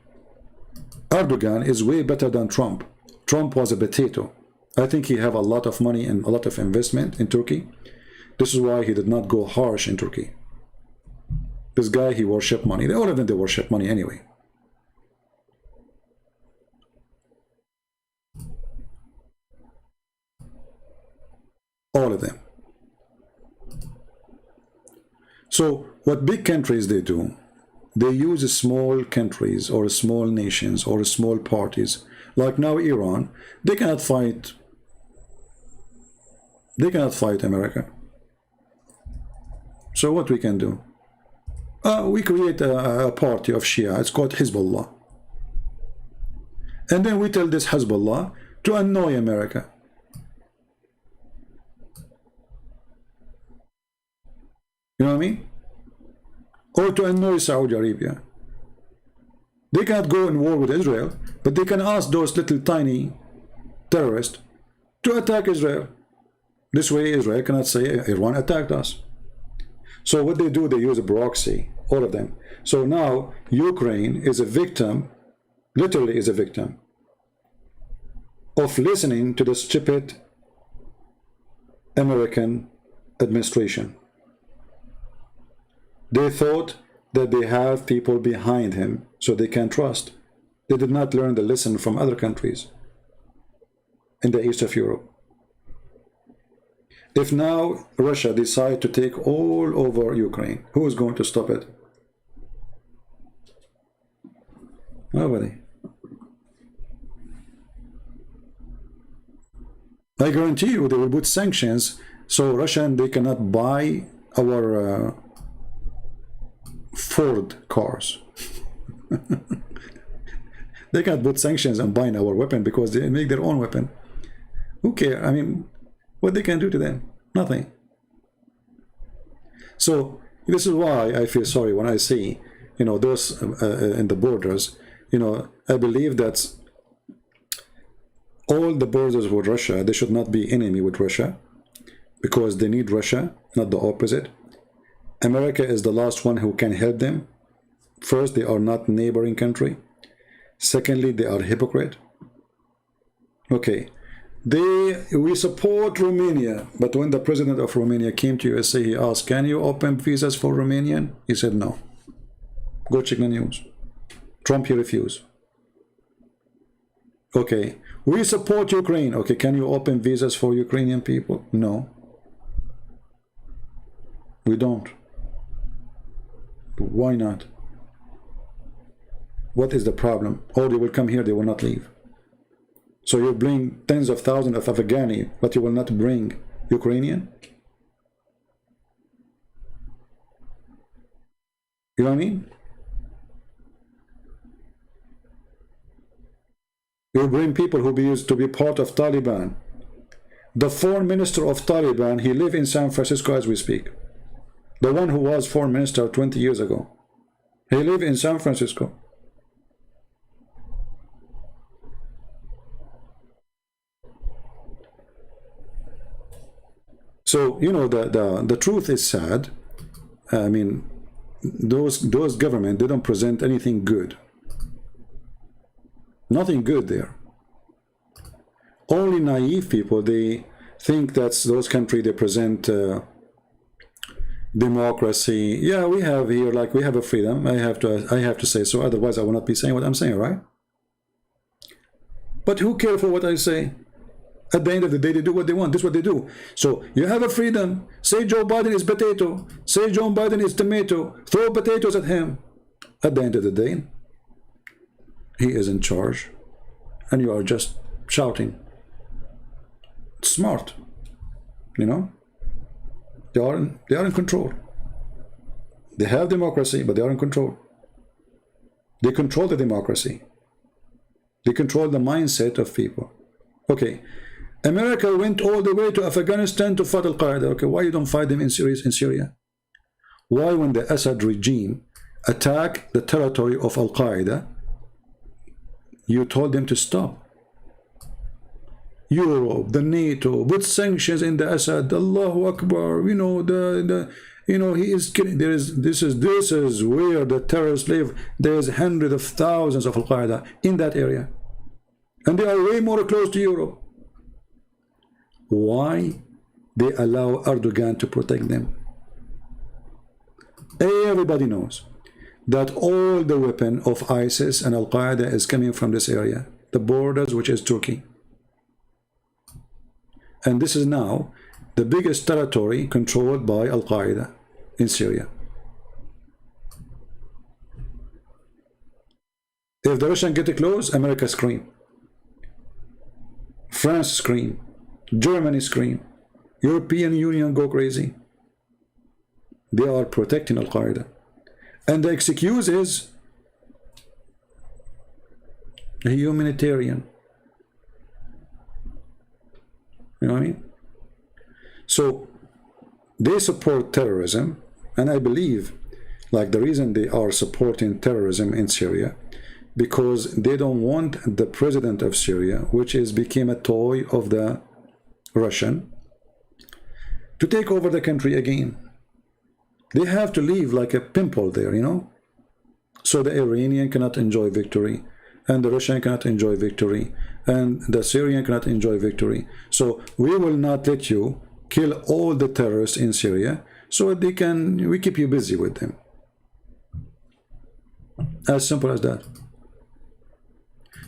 Erdogan, is way better than Trump. Trump was a potato. I think he have a lot of money and a lot of investment in Turkey. This is why he did not go harsh in Turkey. This guy, he worship money. All of them, they worship money anyway. All of them. So what big countries they do, they use small countries or small nations or small parties. Like now Iran, they cannot fight. They cannot fight America. So what we can do? We create a party of Shia. It's called Hezbollah. And then we tell this Hezbollah to annoy America. You know what I mean? Or to annoy Saudi Arabia. They cannot go in war with Israel, but they can ask those little tiny terrorists to attack Israel. This way Israel cannot say Iran attacked us. So what they do, they use a proxy, all of them. So now Ukraine is a victim, literally is a victim, of listening to the stupid American administration. They thought that they have people behind him, so they can trust. They did not learn the lesson from other countries in the east of Europe. If now Russia decides to take all over Ukraine, who is going to stop it? Nobody. I guarantee you they will put sanctions so Russian, they cannot buy our Ford cars. They can't put sanctions and buy our weapon because they make their own weapon. Who cares? I mean, what they can do to them? Nothing. So this is why I feel sorry when I see, you know, those in the borders. You know, I believe that all the borders with Russia, they should not be enemy with Russia, because they need Russia, not the opposite. America is the last one who can help them. First, they are not neighboring country. Secondly, they are hypocrite. Okay, we support Romania, but when the president of Romania came to USA, he asked, can you open visas for Romanian? He said no. Go check the news. Trump, he refused. Okay, we support Ukraine. Okay, can you open visas for Ukrainian people? No. We don't. Why not? What is the problem? Oh, they will come here, they will not leave. So you bring tens of thousands of Afghani, but you will not bring Ukrainian? You know what I mean? You bring people who used to be part of Taliban. The foreign minister of Taliban, he lives in San Francisco as we speak. The one who was foreign minister 20 years ago. He lives in San Francisco. So, you know, the truth is sad. I mean, those government, they don't present anything good. Nothing good there. Only naive people, they think that those countries, they present democracy. Yeah, we have here, like, we have a freedom. I have to say so, otherwise I will not be saying what I'm saying, right? But who cares for what I say? At the end of the day, they do what they want. This is what they do. So you have a freedom. Say Joe Biden is potato. Say Joe Biden is tomato. Throw potatoes at him. At the end of the day, he is in charge, and you are just shouting. It's smart, you know. They are in control. They have democracy, but they are in control. They control the democracy. They control the mindset of people. Okay, America went all the way to Afghanistan to fight Al-Qaeda. Okay, why you don't fight them in Syria? Why, when the Assad regime attacked the territory of Al-Qaeda, you told them to stop? Europe, the NATO, put sanctions in the Assad. Allahu Akbar. You know, you know, he is killing. This is where the terrorists live. There's hundreds of thousands of Al-Qaeda in that area, and they are way more close to Europe. Why they allow Erdogan to protect them? Everybody knows that all the weapon of ISIS and Al-Qaeda is coming from this area, the borders, which is Turkey. And this is now the biggest territory controlled by Al-Qaeda in Syria. If the Russians get close, America scream. France scream. Germany scream. European Union go crazy. They are protecting Al-Qaeda. And the excuse is humanitarian. You know what I mean? So they support terrorism, and I believe, like, the reason they are supporting terrorism in Syria, because they don't want the president of Syria, which is became a toy of the Russian, to take over the country again. They have to leave like a pimple there, you know, so the Iranian cannot enjoy victory, and the Russian cannot enjoy victory, and the Syrian cannot enjoy victory. So we will not let you kill all the terrorists in Syria, so we keep you busy with them. As simple as that.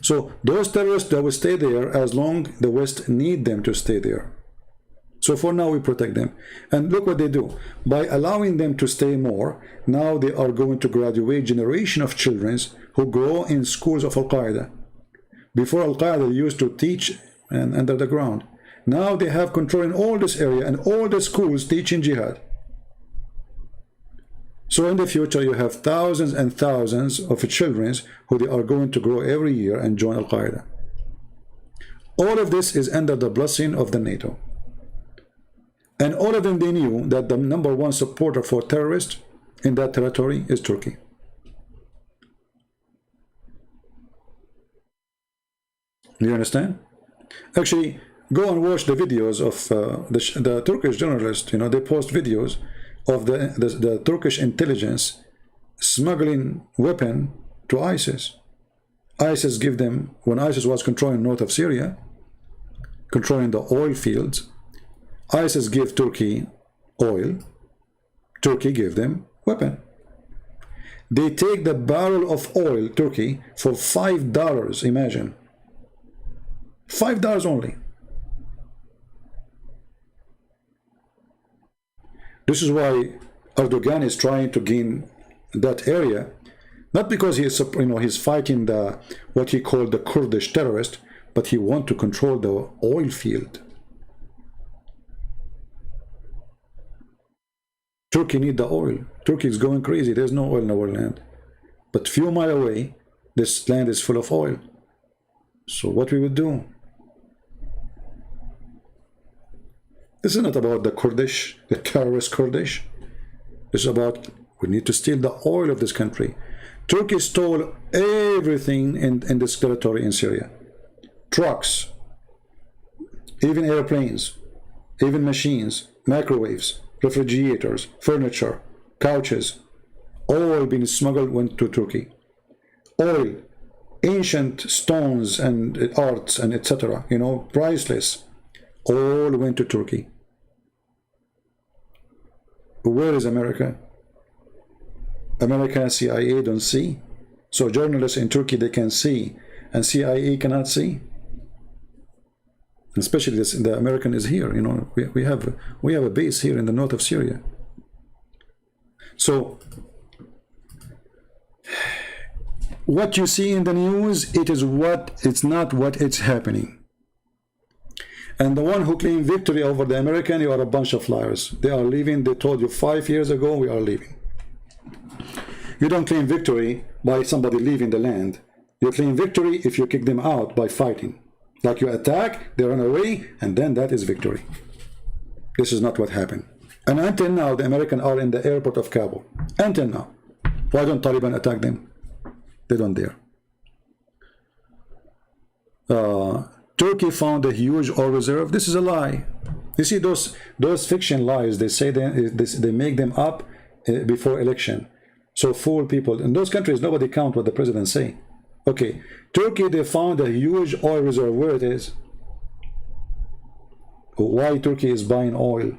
So those terrorists, they will stay there as long the West need them to stay there. So for now, we protect them. And look what they do. By allowing them to stay more, now they are going to graduate generation of children who grow in schools of Al-Qaeda. Before, Al-Qaeda used to teach under the ground. Now they have control in all this area, and all the schools teaching jihad. So in the future, you have thousands and thousands of children who they are going to grow every year and join Al-Qaeda. All of this is under the blessing of the NATO. And all of them, they knew that the #1 supporter for terrorists in that territory is Turkey. You understand? Actually, go and watch the videos of the Turkish journalists. You know, they post videos of the Turkish intelligence smuggling weapon to ISIS. ISIS give them, when ISIS was controlling north of Syria, controlling the oil fields, ISIS give Turkey oil, Turkey gave them weapon. They take the barrel of oil, Turkey, for $5, imagine. $5 only. This is why Erdogan is trying to gain that area, not because he is, you know, he's fighting the what he called the Kurdish terrorist, but he wants to control the oil field. Turkey need the oil. Turkey is going crazy. There's no oil in our land, but few miles away, this land is full of oil. So what we would do? This is not about the Kurdish, the terrorist Kurdish. This is about, we need to steal the oil of this country. Turkey stole everything in this territory in Syria. Trucks, even airplanes, even machines, microwaves, refrigerators, furniture, couches, all being smuggled went to Turkey. Oil, ancient stones and arts and etc., you know, priceless, all went to Turkey. Where is America? America, CIA don't see. So journalists in Turkey, they can see, and CIA cannot see. Especially this, the American is here. You know, we have a base here in the north of Syria. So what you see in the news, it's not what it's happening. And the one who claim victory over the American, you are a bunch of liars. They are leaving. They told you 5 years ago, we are leaving. You don't claim victory by somebody leaving the land. You claim victory if you kick them out by fighting. Like you attack, they run away, and then that is victory. This is not what happened. And until now, the Americans are in the airport of Kabul. Until now. Why don't Taliban attack them? They don't dare. Turkey found a huge oil reserve. This is a lie. You see, those fiction lies, they say they make them up before election. So fool people. In those countries, nobody count what the president say. Okay, Turkey, they found a huge oil reserve. Where it is? Why Turkey is buying oil?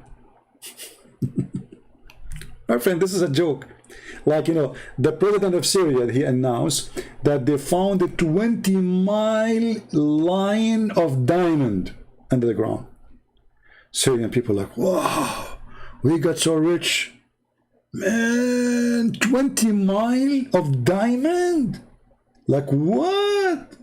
My friend, this is a joke. Like, you know, the president of Syria, he announced that they found a 20-mile line of diamond under the ground. Syrian people like, wow, we got so rich. Man, 20 miles of diamond? Like what?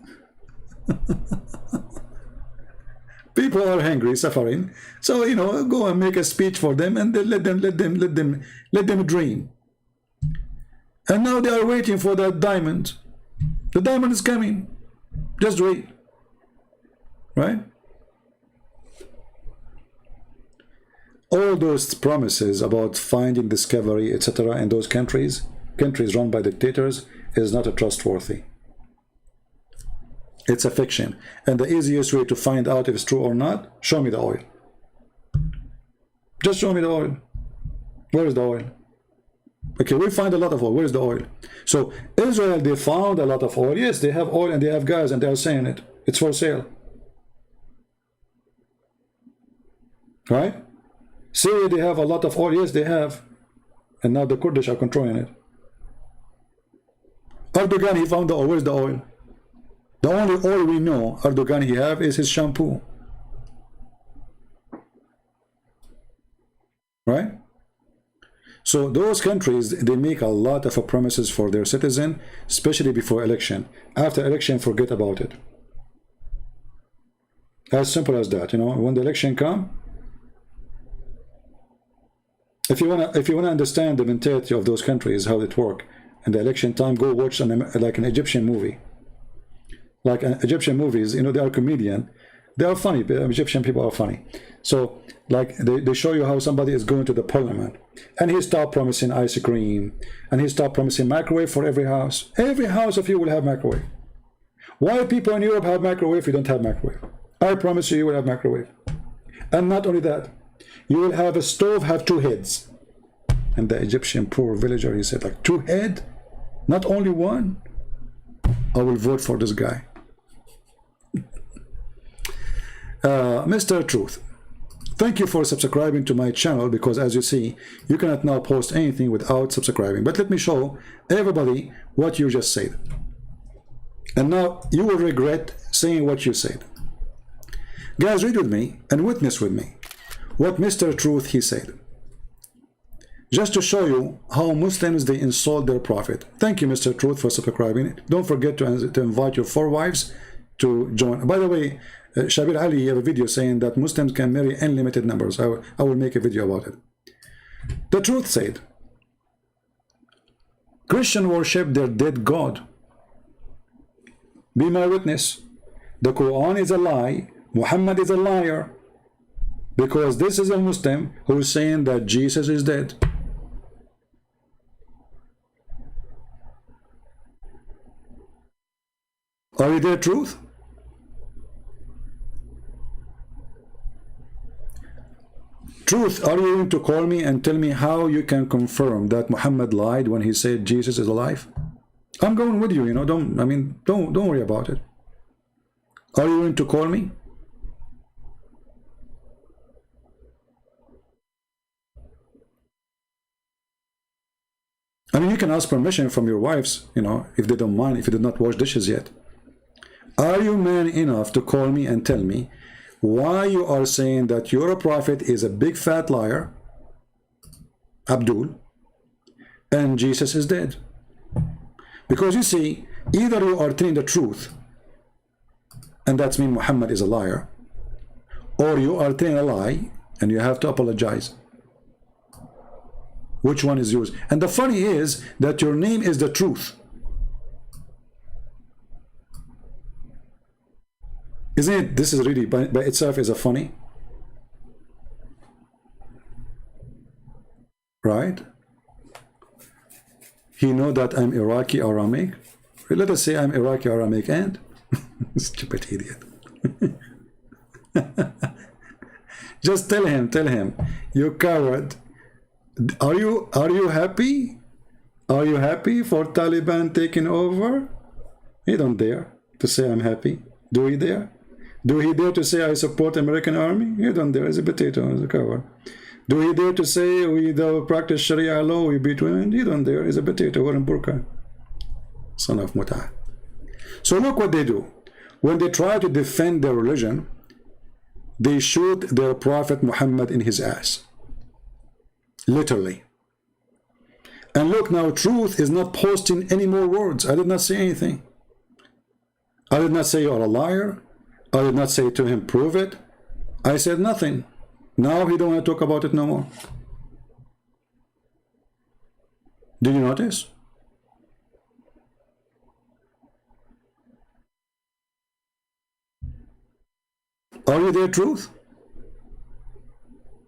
People are hungry, suffering. So, you know, go and make a speech for them and then let them dream. And now they are waiting for that diamond. The diamond is coming. Just wait. Right? All those promises about finding discovery, etc., in those countries run by dictators, is not a trustworthy. It's a fiction. And the easiest way to find out if it's true or not, show me the oil. Just show me the oil. Where is the oil? Okay, we find a lot of oil. Where is the oil? So Israel, they found a lot of oil. Yes, they have oil and they have gas and they are saying it. It's for sale. Right? Syria, they have a lot of oil. Yes, they have. And now the Kurdish are controlling it. Erdogan, he found the oil. Where's the oil? The only oil we know Erdogan he have is his shampoo. Right? So those countries, they make a lot of promises for their citizens, especially before election. After election, forget about it. As simple as that. You know, when the election come, If you wanna understand the mentality of those countries, how it work, in the election time, go watch like an Egyptian movie. Like Egyptian movies, you know, they are comedian. They are funny. Egyptian people are funny. So, like, they show you how somebody is going to the parliament, and he stopped promising ice cream, and he stopped promising microwave for every house. Every house of you will have microwave. Why people in Europe have microwave if you don't have microwave? I promise you, you will have microwave. And not only that, you will have a stove, have two heads. And the Egyptian poor villager, he said, like, two head? Not only one? I will vote for this guy. Mr. Truth, thank you for subscribing to my channel, because as you see, you cannot now post anything without subscribing. But let me show everybody what you just said. And now you will regret saying what you said. Guys, read with me and witness with me what Mr. Truth, he said. Just to show you how Muslims, they insult their prophet. Thank you, Mr. Truth, for subscribing. Don't forget to invite your 4 wives to join. By the way, Shabir Ali, you have a video saying that Muslims can marry unlimited numbers. I will make a video about it. The Truth said, Christian worship their dead God. Be my witness. The Quran is a lie. Muhammad is a liar. Because this is a Muslim who is saying that Jesus is dead. Are you there, Truth? Truth, are you going to call me and tell me how you can confirm that Muhammad lied when he said Jesus is alive? I'm going with you, you know, don't worry about it. Are you going to call me? I mean, you can ask permission from your wives, you know, if they don't mind, if you did not wash dishes yet. Are you man enough to call me and tell me why you are saying that your prophet is a big fat liar, Abdul, and Jesus is dead? Because you see, either you are telling the truth, and that means Muhammad is a liar, or you are telling a lie, and you have to apologize. Which one is yours? And the funny is that your name is the Truth. Isn't it? This is really by itself is a funny, right? He know that I'm Iraqi Aramic. Let us say I'm Iraqi Aramic and stupid idiot. Just tell him, you coward. Are you happy? Are you happy for Taliban taking over? He don't dare to say I'm happy. Do he dare? Do he dare to say I support American army? He don't dare. He's a potato, he's a coward. Do he dare to say we don't practice Sharia law, we beat women? He don't dare. He's a potato, we're in burqa. Son of Mutah. So look what they do. When they try to defend their religion, they shoot their prophet Muhammad in his ass. Literally. And look now, Truth is not posting any more words. I did not say anything. I did not say you are a liar. I did not say to him, prove it. I said nothing. Now he don't want to talk about it no more. Did you notice? Are you there, Truth?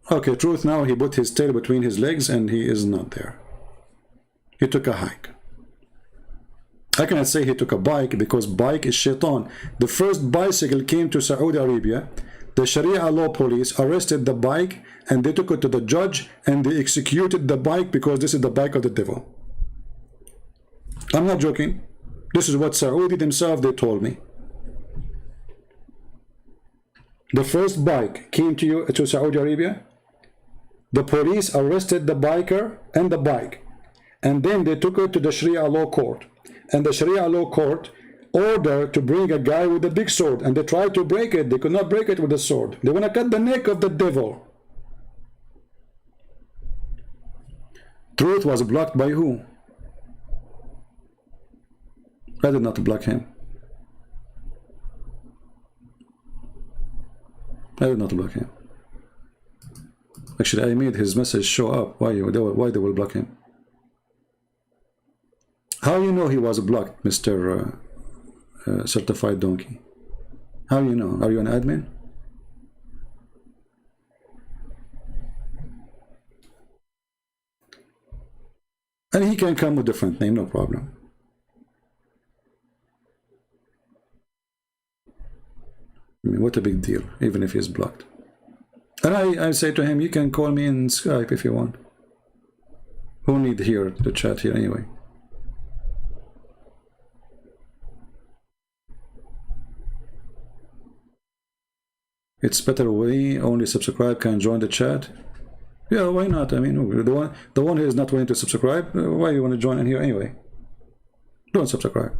Okay, Truth, now he put his tail between his legs and he is not there. He took a hike. I cannot say he took a bike because bike is shaitan. The first bicycle came to Saudi Arabia. The Sharia law police arrested the bike and they took it to the judge and they executed the bike because this is the bike of the devil. I'm not joking. This is what Saudi themselves, they told me. The first bike came to Saudi Arabia. The police arrested the biker and the bike. And then they took it to the Sharia law court. And the Sharia law court ordered to bring a guy with a big sword. And they tried to break it. They could not break it with a sword. They want to cut the neck of the devil. Truth was blocked by who? I did not block him. I did not block him. Actually, I made his message show up. Why they will block him? How you know he was blocked, Mr. Certified Donkey? How you know? Are you an admin? And he can come with a different name, no problem. I mean, what a big deal, even if he's blocked. And I say to him, you can call me in Skype if you want. Who need here to chat here anyway? It's better way, only subscribe can join the chat. Yeah, why not? I mean, the one who is not willing to subscribe, why you want to join in here anyway? Don't subscribe.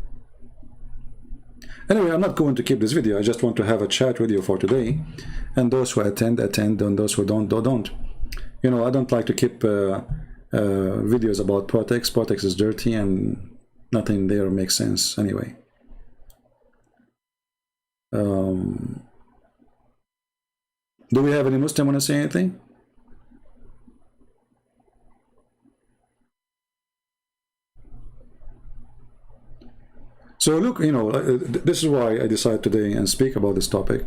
Anyway, I'm not going to keep this video. I just want to have a chat with you for today. And those who attend, attend. And those who don't. You know, I don't like to keep videos about politics. Politics is dirty and nothing there makes sense anyway. Do we have any Muslim want to say anything? So look, you know, this is why I decided today and speak about this topic.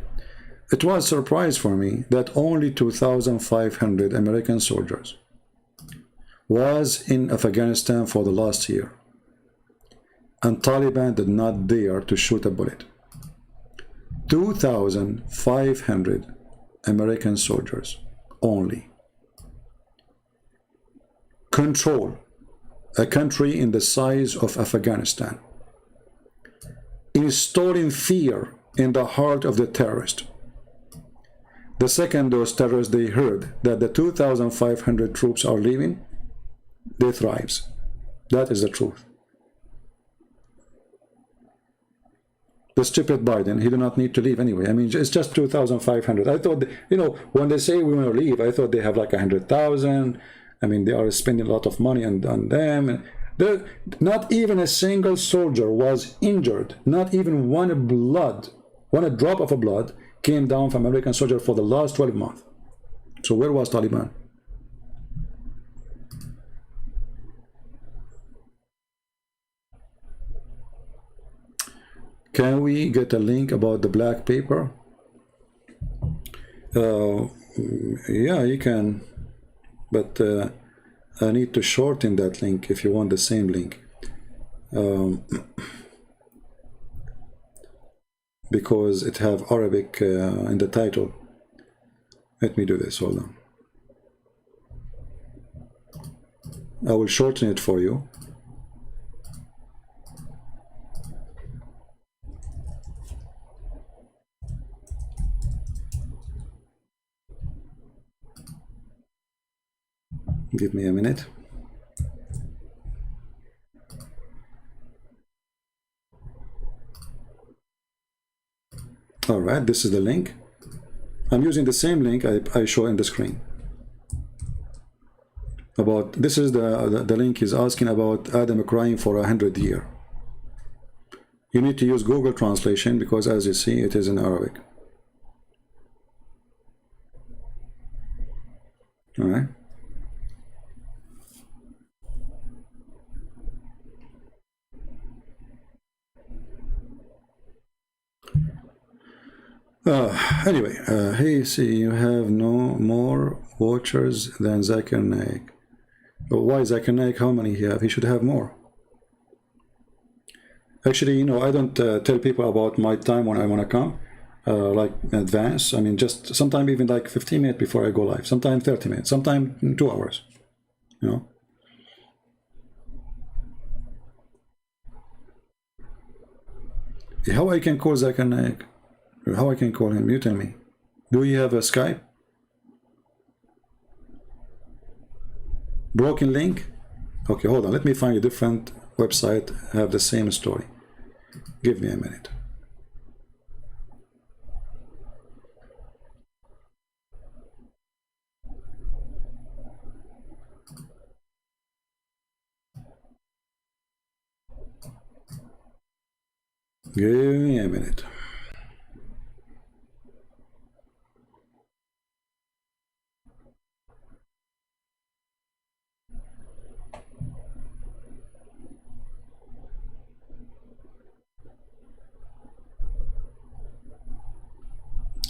It was a surprise for me that only 2,500 American soldiers was in Afghanistan for the last year. And Taliban did not dare to shoot a bullet. 2,500 American soldiers only control a country in the size of Afghanistan, installing fear in the heart of the terrorist. The second those terrorists they heard that the 2,500 troops are leaving, they thrives. That is the truth. The stupid Biden, he did not need to leave anyway. I mean, it's just 2,500. I thought, you know, when they say we want to leave, I thought they have like 100,000. I mean, they are spending a lot of money on them. Not even a single soldier was injured. Not even one drop of blood came down from American soldier for the last 12 months. So where was Taliban? Can we get a link about the black paper? Yeah, you can, but I need to shorten that link if you want the same link, because it have Arabic in the title. Let me do this, hold on. I will shorten it for you. Give me a minute. All right, this is the link. I'm using the same link I show in the screen. About this is the link is asking about Adam crying for 100 years. You need to use Google translation because, as you see, it is in Arabic. All right. Anyway, hey, see, you have no more watchers than Zakir Naik. Why Zakir Naik? How many he have? He should have more. Actually, you know, I don't tell people about my time when I want to come, like in advance. I mean, just sometime even like 15 minutes before I go live. Sometimes 30 minutes. Sometimes 2 hours. You know. How I can call Zakir Naik? How I can call him? You tell me. Do you have a Skype? Broken link? Okay, hold on. Let me find a different website. Have the same story. Give me a minute. Give me a minute.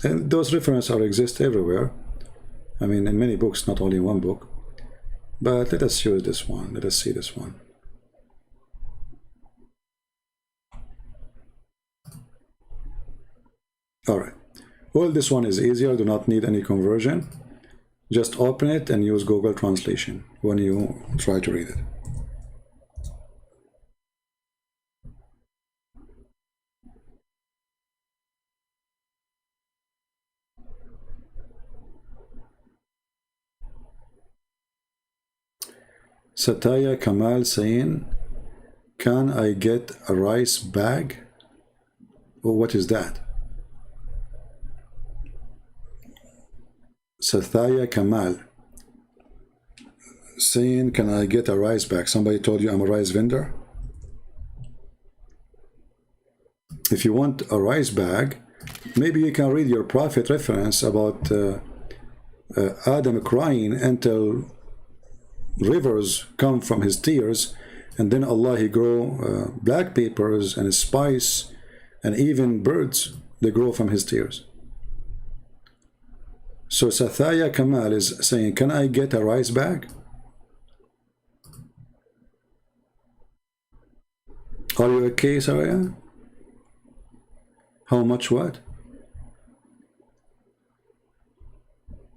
And those references exist everywhere. I mean, in many books, not only one book. But let us use this one. Let us see this one. All right. Well, this one is easier. Do not need any conversion. Just open it and use Google Translation when you try to read it. Satya Kamal saying, can I get a rice bag? Oh, what is that? Satya Kamal saying, can I get a rice bag? Somebody told you I'm a rice vendor? If you want a rice bag, maybe you can read your prophet reference about Adam crying until rivers come from his tears, and then Allah, he grow black peppers and spice, and even birds, they grow from his tears. So Satya Kamal is saying, can I get a rice bag? Are you okay, Saraya? How much what?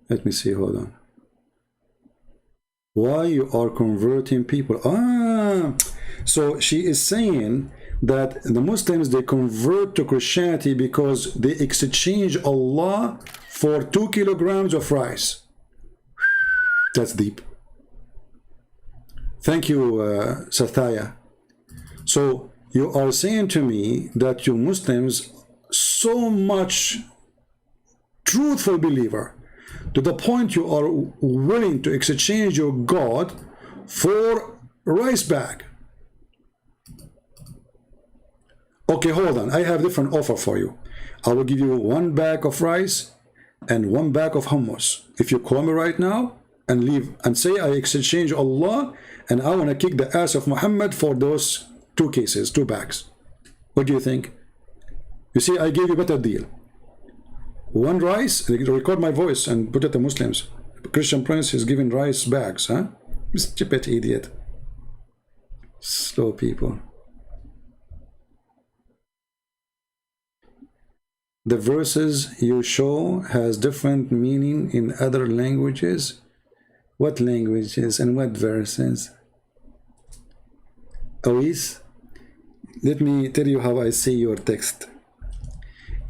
Let me see, hold on. Why you are converting people? So she is saying that the Muslims, they convert to Christianity because they exchange Allah for 2 kilograms of rice. That's deep. Thank you, Satya. So you are saying to me that you Muslims so much truthful believer to the point you are willing to exchange your God for a rice bag. Okay, hold on. I have a different offer for you. I will give you 1 bag of rice and 1 bag of hummus. If you call me right now and leave and say I exchange Allah and I want to kick the ass of Muhammad for those 2 cases, 2 bags. What do you think? You see, I gave you a better deal. 1 rice, record my voice and put it to Muslims. Christian Prince is giving rice bags, huh? Stupid idiot. Slow people. The verses you show has different meaning in other languages. What languages and what verses? Awis, let me tell you how I see your text.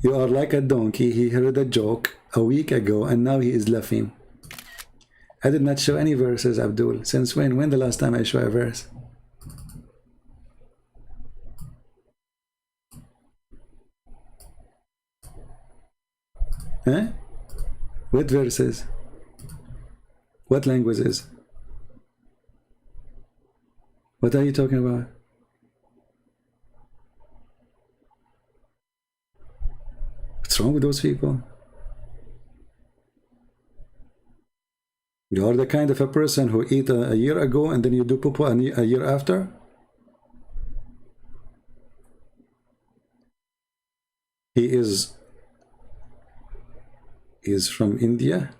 You are like a donkey. He heard a joke a week ago and now he is laughing. I did not show any verses, Abdul. Since when? When the last time I show a verse? Huh? What verses? What languages? What are you talking about? What's wrong with those people? You are the kind of a person who eat a year ago and then you do poo a year after? He is from India.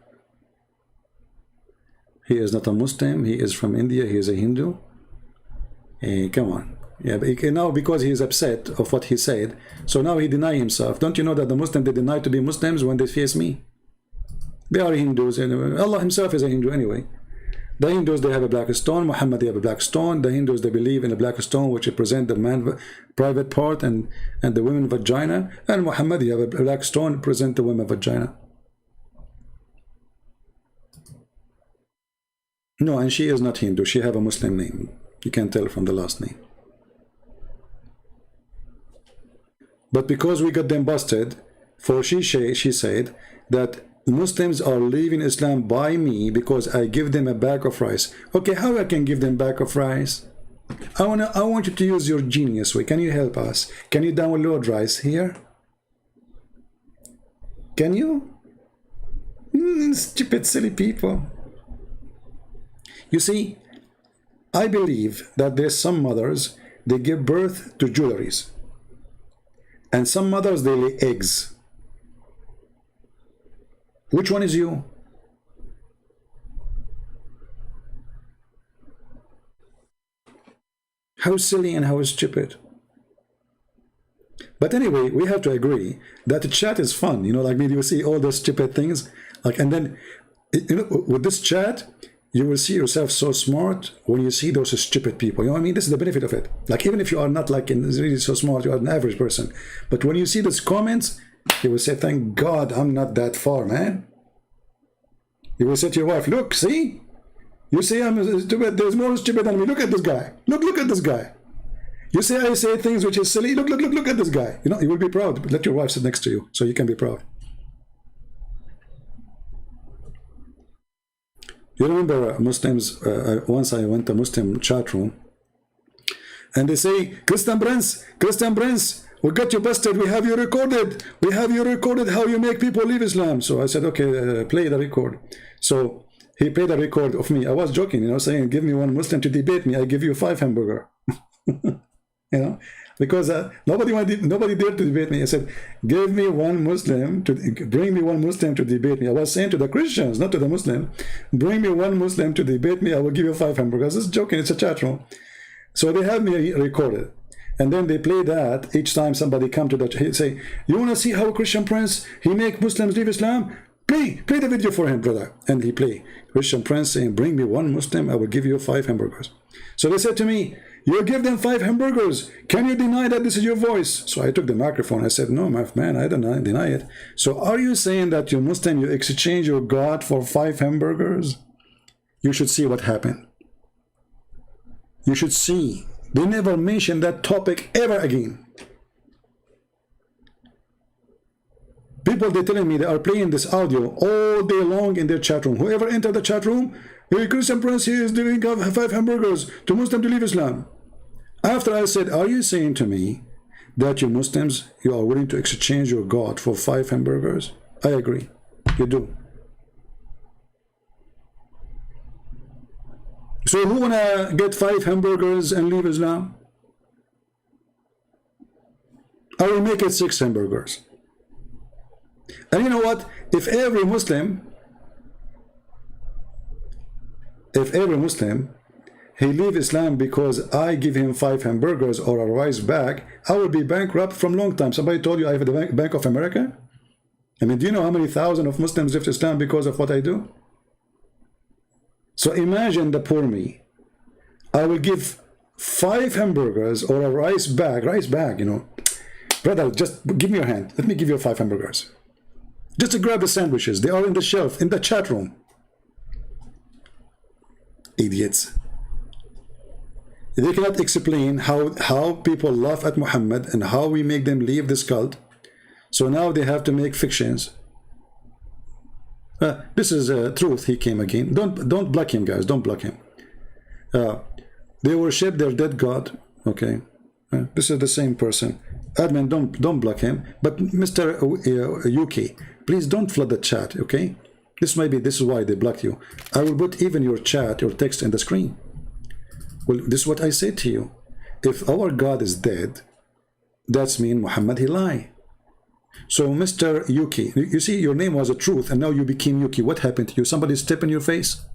He is not a Muslim. He is from India. He is a Hindu. Come on. Yeah, but now because he is upset of what he said, so now he deny himself. Don't you know that the Muslims, they deny to be Muslims when they face me? They are Hindus. Anyway. Allah himself is a Hindu anyway. The Hindus, they have a black stone. Muhammad, they have a black stone. The Hindus, they believe in a black stone which represent the man private part and the women vagina. And Muhammad, they have a black stone represent the women vagina. No, and she is not Hindu. She have a Muslim name. You can tell from the last name. But because we got them busted, for she said that Muslims are leaving Islam by me because I give them a bag of rice. Okay, how I can give them a bag of rice? I want you to use your genius way. Can you help us? Can you download rice here? Can you? Stupid, silly people. You see, I believe that there's some mothers, they give birth to jewelries. And some mothers, they lay eggs. Which one is you? How silly and how stupid. But anyway, we have to agree that the chat is fun. You know, like, you see all those stupid things, like, and then, you know, with this chat, you will see yourself so smart when you see those stupid people. You know what I mean? This is the benefit of it. Like, even if you are not like really so smart, you are an average person. But when you see those comments, you will say, thank God I'm not that far, man. You will say to your wife, look, see? You say I'm stupid. There's more stupid than me. Look at this guy. Look at this guy. You say I say things which is silly. Look at this guy. You know, you will be proud. Let your wife sit next to you so you can be proud. You remember Muslims, once I went to a Muslim chat room, and they say, Christian Prince, we got you busted. We have you recorded. We have you recorded how you make people leave Islam. So I said, okay, play the record. So he played a record of me. I was joking, you know, saying, give me one Muslim to debate me. I give you 5 hamburger. You know, because nobody dared to debate me. I said, give me one Muslim to bring me one Muslim to debate me. I was saying to the Christians, not to the Muslim, bring me one Muslim to debate me. I will give you 5 hamburgers. This is joking. It's a chat room. So they have me recorded, and then they play that each time somebody come to that. He say, you want to see how Christian Prince he make Muslims leave Islam? Play the video for him, brother. And he play Christian Prince saying, bring me one Muslim, I will give you 5 hamburgers. So they said to me, you give them 5 hamburgers. Can you deny that this is your voice? So I took the microphone. I said, no, my man, I don't deny it. So are you saying that you Muslim, you exchange your God for 5 hamburgers? You should see what happened. You should see. They never mention that topic ever again. People, they're telling me they are playing this audio all day long in their chat room. Whoever entered the chat room, hey, Christian Prince, he is doing 5 hamburgers to Muslim to leave Islam. After I said, are you saying to me that you Muslims, you are willing to exchange your God for 5 hamburgers? I agree. You do. So who wanna get 5 hamburgers and leave Islam? I will make it 6 hamburgers. And you know what? If every Muslim, he leave Islam because I give him 5 hamburgers or a rice bag, I will be bankrupt from long time. Somebody told you I have the Bank of America? I mean, do you know how many thousands of Muslims left Islam because of what I do? So imagine the poor me. I will give 5 hamburgers or a rice bag, you know. Brother, just give me your hand. Let me give you 5 hamburgers. Just to grab the sandwiches. They are in the shelf, in the chat room. Idiots. They cannot explain how people laugh at Muhammad and how we make them leave this cult. So now they have to make fictions. This is truth. He came again. Don't block him, guys. Don't block him. They worship their dead God. Okay. This is the same person. Admin, don't block him. But Mr. UK, please don't flood the chat. Okay. This is why they blocked you. I will put even your chat, your text in the screen. Well, this is what I say to you. If our God is dead, that's mean Muhammad he lie. So Mr. Yuki, you see your name was a truth and now you became Yuki. What happened to you? Somebody step in your face?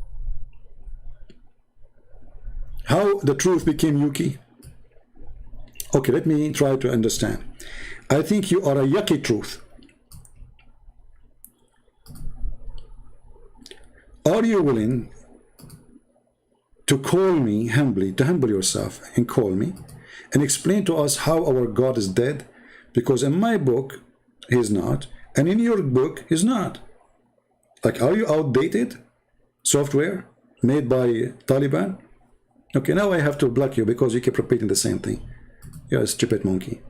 How the truth became Yuki? Okay, let me try to understand. I think you are a yucky truth. Are you willing to call me humbly, to humble yourself and call me and explain to us how our God is dead? Because in my book, he's not, and in your book, he's not. Like, are you outdated software made by Taliban? Okay, now I have to block you because you keep repeating the same thing. You're a stupid monkey.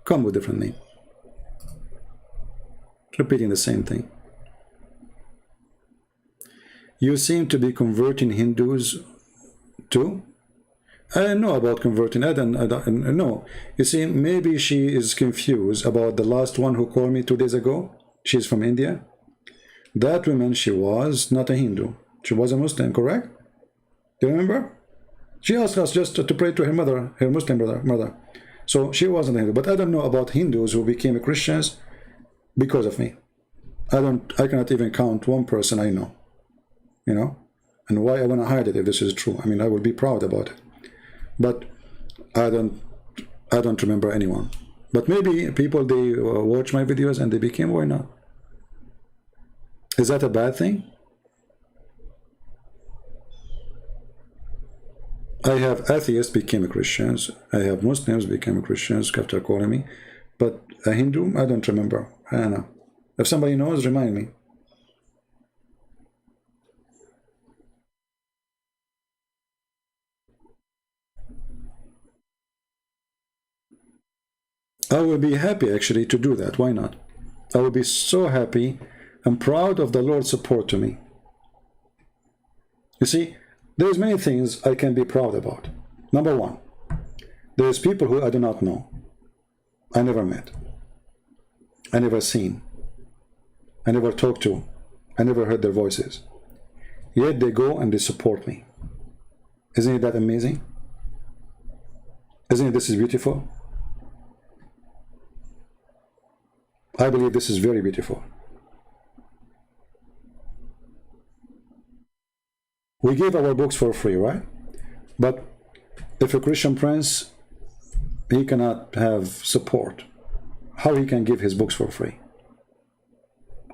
Come with a different name. Repeating the same thing. You seem to be converting Hindus too? I don't know about converting. I don't know. You see, maybe she is confused about the last one who called me 2 days ago. She's from India. That woman, she was not a Hindu. She was a Muslim, correct? Do you remember? She asked us just to pray to her mother, her Muslim mother. So she wasn't a Hindu. But I don't know about Hindus who became Christians because of me. I cannot even count one person I know, you know, and why I want to hide it if this is true? I mean, I will be proud about it, but I don't, I don't remember anyone. But maybe people, they watch my videos and they became, why not? Is that a bad thing? I have atheists became Christians. I have Muslims became Christians after calling me. But a Hindu, I don't remember. I don't know. If somebody knows, remind me. I will be happy actually to do that. Why not? I will be so happy and proud of the Lord's support to me. You see, there's many things I can be proud about. Number one, there's people who I do not know. I never met. I never seen. I never talked to. I never heard their voices. Yet they go and they support me. Isn't it that amazing? Isn't it this is beautiful? I believe this is very beautiful. We give our books for free, right? But if a Christian prince, he cannot have support, how he can give his books for free?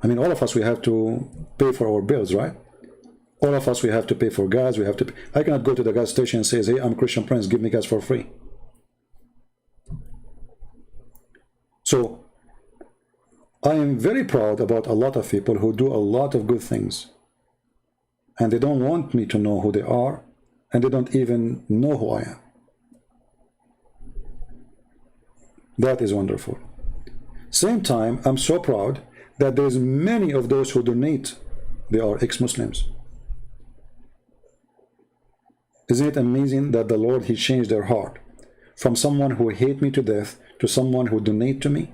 I mean, all of us, we have to pay for our bills, right? All of us, we have to pay for gas. We have to pay. I cannot go to the gas station and say, hey, I'm Christian prince, give me gas for free. So I am very proud about a lot of people who do a lot of good things. And they don't want me to know who they are, and they don't even know who I am. That is wonderful. Same time, I'm so proud that there's many of those who donate, they are ex-Muslims. Isn't it amazing that the Lord, He changed their heart from someone who hate me to death to someone who donate to me,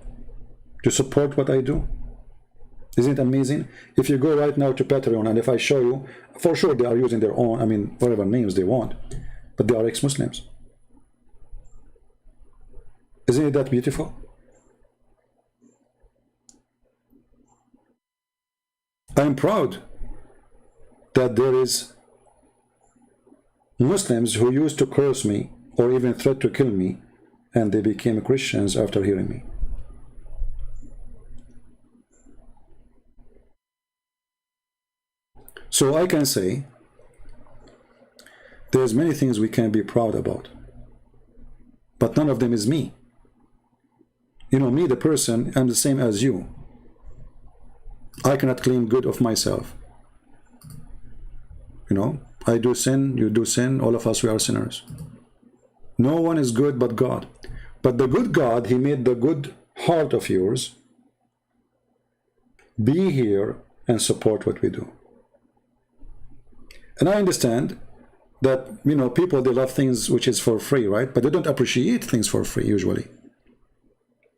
to support what I do? Isn't it amazing? If you go right now to Patreon, and if I show you, for sure they are using their own, I mean, whatever names they want, but they are ex-Muslims. Isn't it that beautiful? I'm proud that there is Muslims who used to curse me or even threat to kill me, and they became Christians after hearing me. So I can say there's many things we can be proud about, but none of them is me. You know, me, the person, I'm the same as you. I cannot claim good of myself. You know, I do sin, you do sin, all of us, we are sinners. No one is good but God. But the good God, He made the good heart of yours be here and support what we do. And I understand that, you know, people, they love things which is for free, right? But they don't appreciate things for free usually.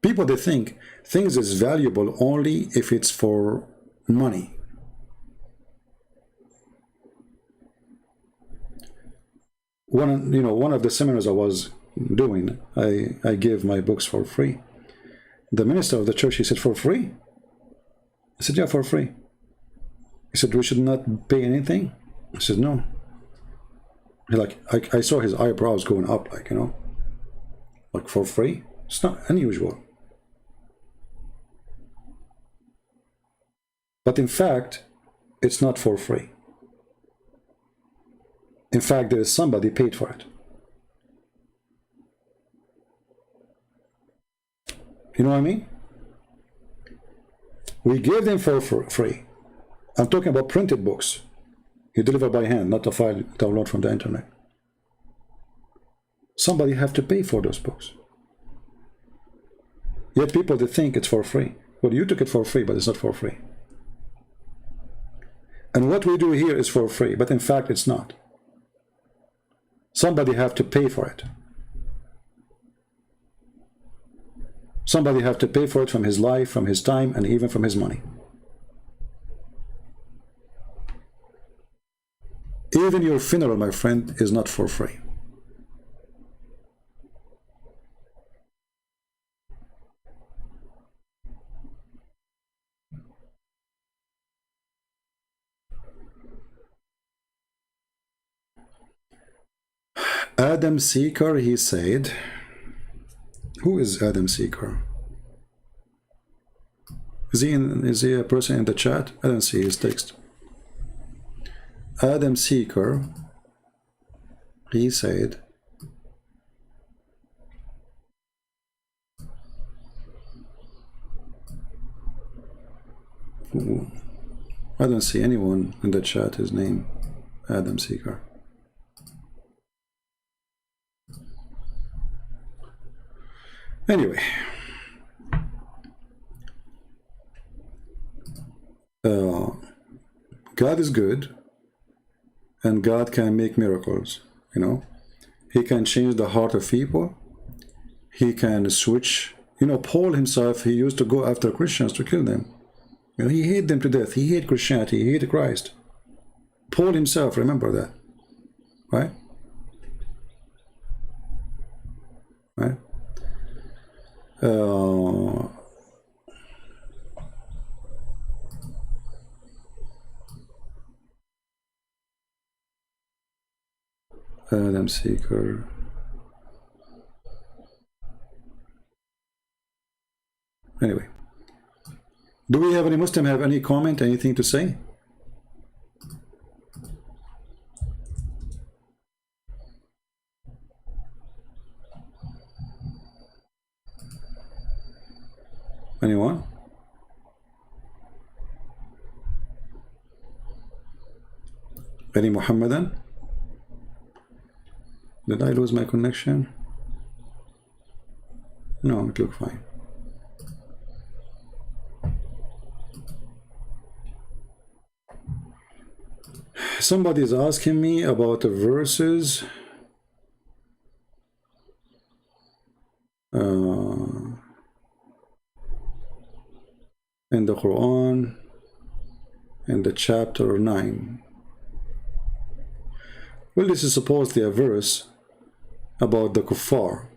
People, they think things is valuable only if it's for money. One of the seminars I was doing, I gave my books for free. The minister of the church, he said, for free? I said, yeah, for free. He said, we should not pay anything? I said, no. I saw his eyebrows going up, like, you know, like for free? It's not unusual. But in fact, it's not for free. In fact, there is somebody paid for it. You know what I mean? We gave them for free. I'm talking about printed books. You deliver by hand, not a file download from the internet. Somebody have to pay for those books. Yet people, they think it's for free. Well, you took it for free, but it's not for free. And what we do here is for free, but in fact it's not. Somebody have to pay for it. Somebody have to pay for it from his life, from his time, and even from his money. Even your funeral, my friend, is not for free. Adam Seeker, he said, who is Adam Seeker? Is he a person in the chat? I don't see his text. Adam Seeker, he said, I don't see anyone in the chat, his name, Adam Seeker. Anyway, God is good, and God can make miracles, you know. He can change the heart of people. He can switch. You know, Paul himself, he used to go after Christians to kill them. You know, he hated them to death. He hated Christianity. He hated Christ. Paul himself, remember that, right? Right? Adam Seeker. Anyway, do we have any Muslim have any comment, anything to say? Anyone? Any Muhammadan? Did I lose my connection? No, it looked fine. Somebody is asking me about the verses in the Quran, in the chapter 9. Well, this is supposedly a verse about the kuffar.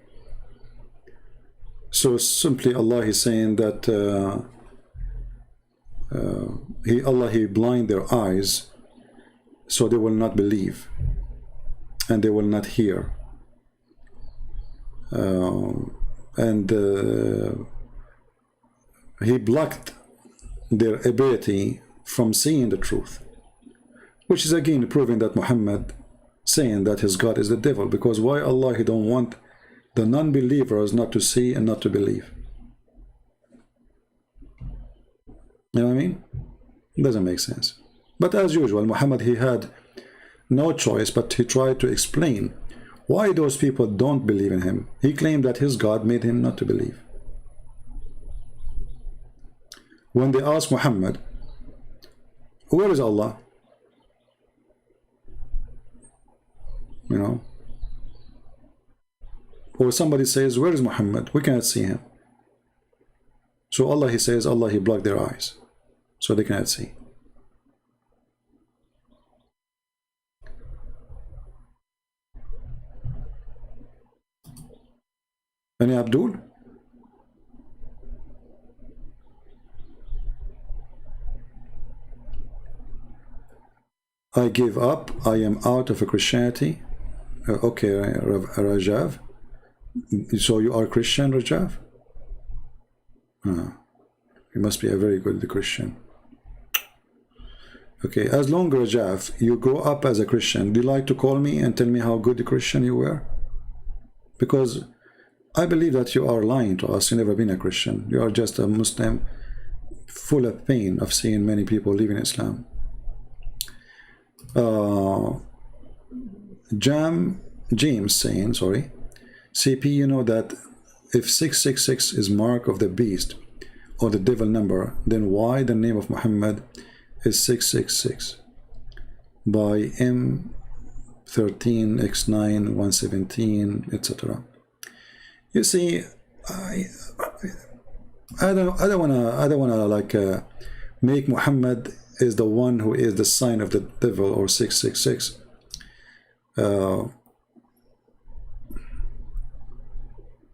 So simply Allah is saying that Allah blind their eyes so they will not believe and they will not hear. He blocked their ability from seeing the truth, which is again proving that Muhammad saying that his God is the devil, because why Allah he don't want the non-believers not to see and not to believe? You know what I mean? It doesn't make sense. But as usual, Muhammad, he had no choice, but he tried to explain why those people don't believe in him. He claimed that his God made him not to believe. When they asked Muhammad, where is Allah? You know, or somebody says, where is Muhammad? We cannot see him. So Allah, he says, Allah, he blocked their eyes so they cannot see. Any Abdul? I give up. I am out of Christianity. Okay, Rajav. So you are Christian, Rajav? You must be a very good Christian. Okay, as long, Rajav, you grow up as a Christian, do you like to call me and tell me how good a Christian you were? Because I believe that you are lying to us. You've never been a Christian. You are just a Muslim full of pain of seeing many people leaving Islam. James saying, sorry, CP, you know that if 666 is mark of the beast or the devil number, then why the name of Muhammad is 666 by M13 X9 117 etc. You see, I don't wanna like make Muhammad is the one who is the sign of the devil or 666.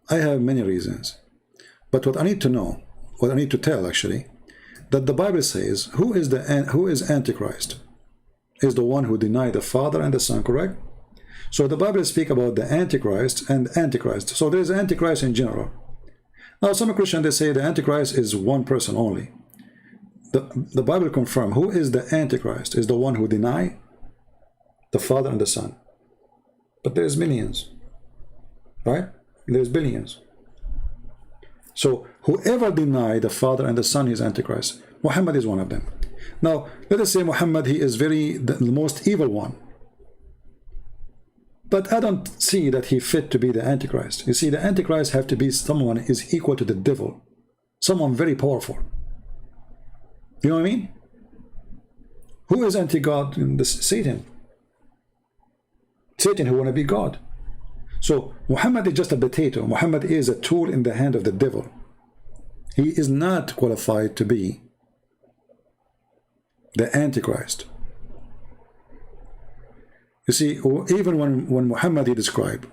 I have many reasons, but what I need to know, what I need to tell actually, that the Bible says who is Antichrist? Is the one who denied the Father and the Son, correct? So the Bible speaks about the Antichrist and Antichrist. So there is Antichrist in general. Now some Christians, they say the Antichrist is one person only. The Bible confirms who is the Antichrist is the one who deny the Father and the Son. But there's millions, right? There's billions. So whoever deny the Father and the Son is Antichrist. Muhammad is one of them. Now let us say Muhammad, he is the most evil one. But I don't see that he fit to be the Antichrist. You see, the Antichrist have to be someone is equal to the devil. Someone very powerful. You know what I mean? Who is anti-God? Satan. Satan who want to be God. So Muhammad is just a potato. Muhammad is a tool in the hand of the devil. He is not qualified to be the Antichrist. You see, even when Muhammad described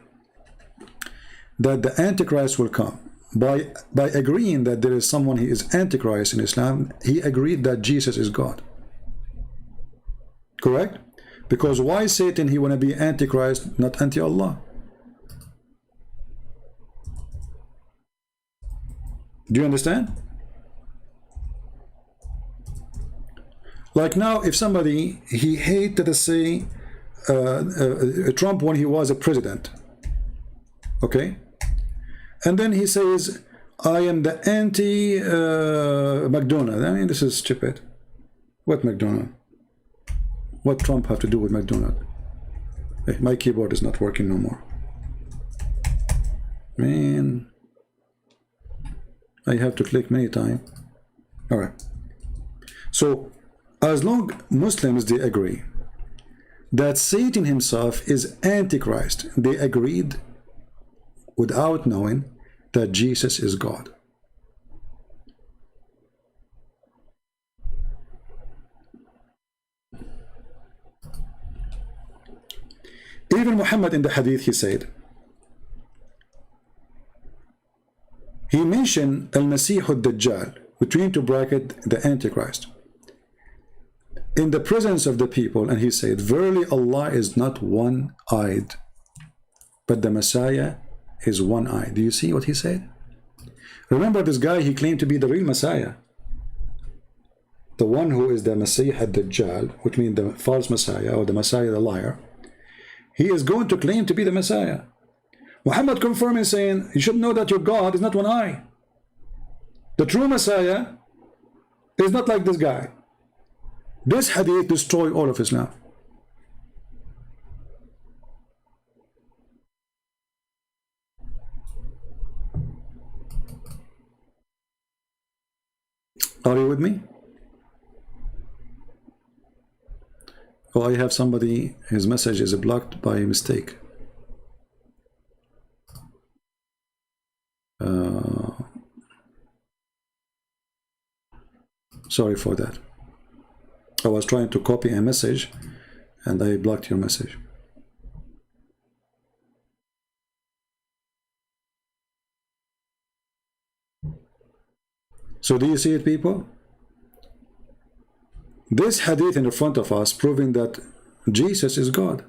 that the Antichrist will come, by agreeing that there is someone he is Antichrist in Islam, he agreed that Jesus is God. Correct? Because why Satan he want to be Antichrist, not anti-Allah? Do you understand? Like now, if somebody he hate, let us say, Trump when he was a president, okay, and then he says, I am the anti McDonald. I mean, this is stupid. What McDonald? What Trump have to do with McDonald? Hey, my keyboard is not working no more. Man, I have to click many times. All right. So as long Muslims they agree that Satan himself is Antichrist, they agreed without knowing that Jesus is God. Even Muhammad in the hadith, he said, he mentioned Al-Masih al-Dajjal, between two brackets, the Antichrist, in the presence of the people, and he said, verily Allah is not one-eyed, but the Messiah is one-eyed. Do you see what he said? Remember this guy, he claimed to be the real Messiah, the one who is the Masih al-Dajjal, which means the false Messiah, or the Messiah the liar. He is going to claim to be the Messiah. Muhammad confirming, saying, you should know that your God is not one eye. The true Messiah is not like this guy. This hadith destroy all of Islam. Are you with me? Oh, I have somebody, his message is blocked by mistake. Sorry for that. I was trying to copy a message and I blocked your message. So do you see it, people? This hadith in front of us proving that Jesus is God.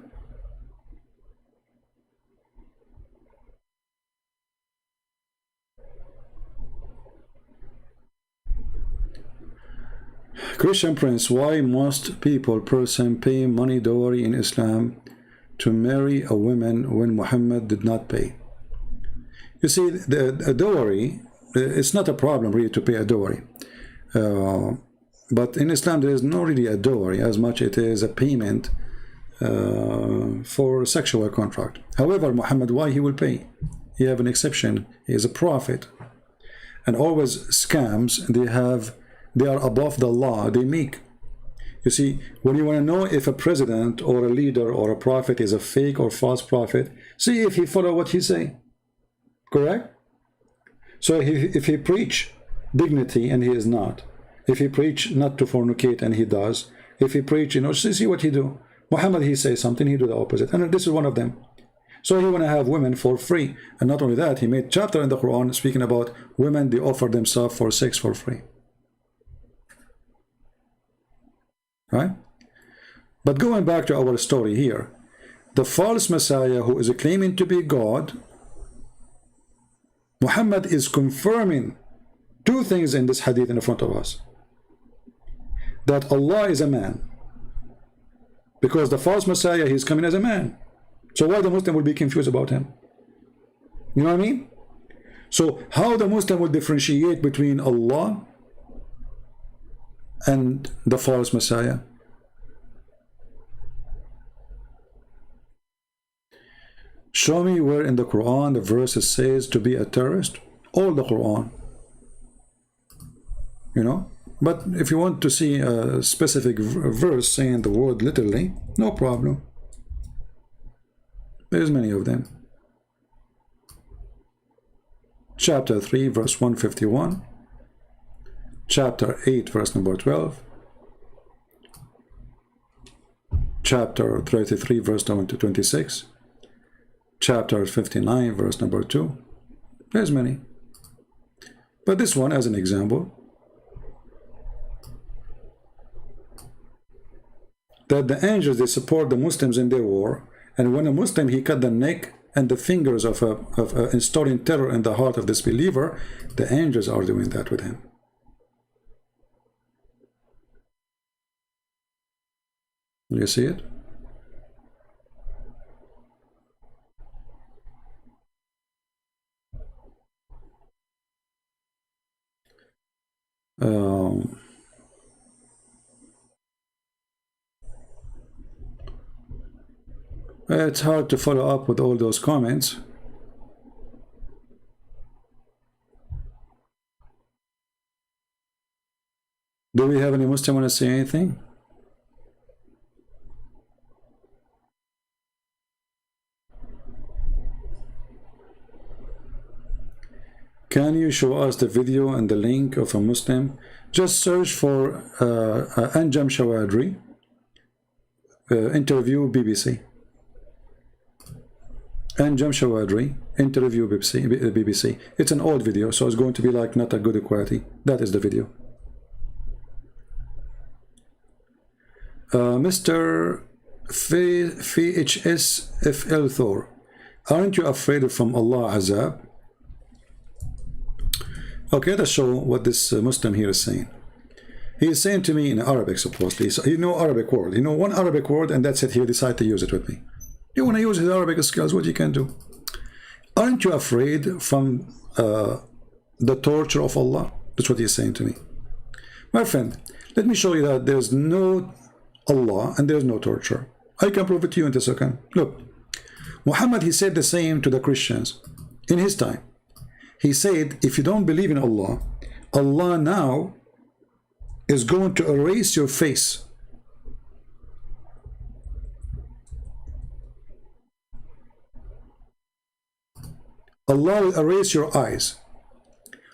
Christian Prince, why must person pay money dowry in Islam to marry a woman when Muhammad did not pay? You see, the dowry, it's not a problem really to pay a dowry. But in Islam there is not really a dowry as much it is a payment for sexual contract. However, Muhammad, why he will pay? He have an exception. He is a prophet. And always scams, they are above the law they make. You see, when you want to know if a president or a leader or a prophet is a fake or false prophet, see if he follow what he say. Correct? So if he preach dignity and he is not, if he preach not to fornicate and he does, if he preach, see what he do. Muhammad, he say something, he do the opposite, and this is one of them. So he want to have women for free, and not only that, he made chapter in the Quran speaking about women, they offer themselves for sex for free. Right? But going back to our story here, the false Messiah who is claiming to be God, Muhammad is confirming two things in this hadith in front of us. That Allah is a man. Because the false Messiah, he's coming as a man. So why the Muslim will be confused about him? You know what I mean? So how the Muslim will differentiate between Allah and the false Messiah? Show me where in the Quran the verse says to be a terrorist. All the Quran. You know? But if you want to see a specific verse saying the word literally, no problem. There's many of them. Chapter 3, verse 151. Chapter 8, verse number 12. Chapter 33, verse number 26. Chapter 59, verse number 2. There's many. But this one as an example. That the angels, they support the Muslims in their war, and when a Muslim, he cut the neck and the fingers of installing terror in the heart of this believer, the angels are doing that with him. You see it? It's hard to follow up with all those comments. Do we have any Muslim want to say anything? Can you show us the video and the link of a Muslim? Just search for Anjam Shawadri interview BBC. Anjam Shawadri interview BBC. It's an old video, so it's going to be like not a good quality. That is the video. Mr. FHSFL Thor, aren't you afraid from Allah Azab? Okay, let's show what this Muslim here is saying. He is saying to me in Arabic, supposedly. So you know Arabic word. You know one Arabic word, and that's it. He'll decide to use it with me. You want to use his Arabic skills, what you can do. Aren't you afraid from the torture of Allah? That's what he's saying to me. My friend, let me show you that there's no Allah and there's no torture. I can prove it to you in a second. Look, Muhammad, he said the same to the Christians in his time. He said, if you don't believe in Allah, Allah now is going to erase your face. Allah will erase your eyes.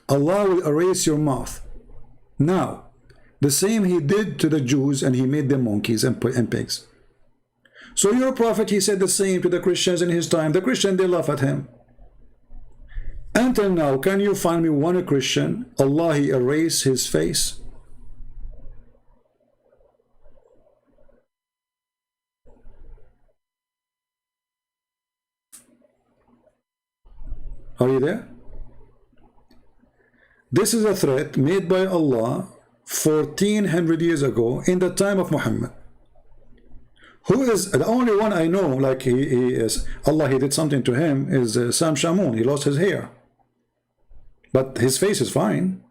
Allah will erase your mouth. Now, the same he did to the Jews, and he made them monkeys and pigs. So your prophet, he said the same to the Christians in his time. The Christians, they laugh at him. Until now, can you find me one Christian, Allah, he erased his face? Are you there? This is a threat made by Allah 1400 years ago in the time of Muhammad. Who is the only one I know, like he is, Allah, he did something to him, is Sam Shamoun. He lost his hair. But his face is fine.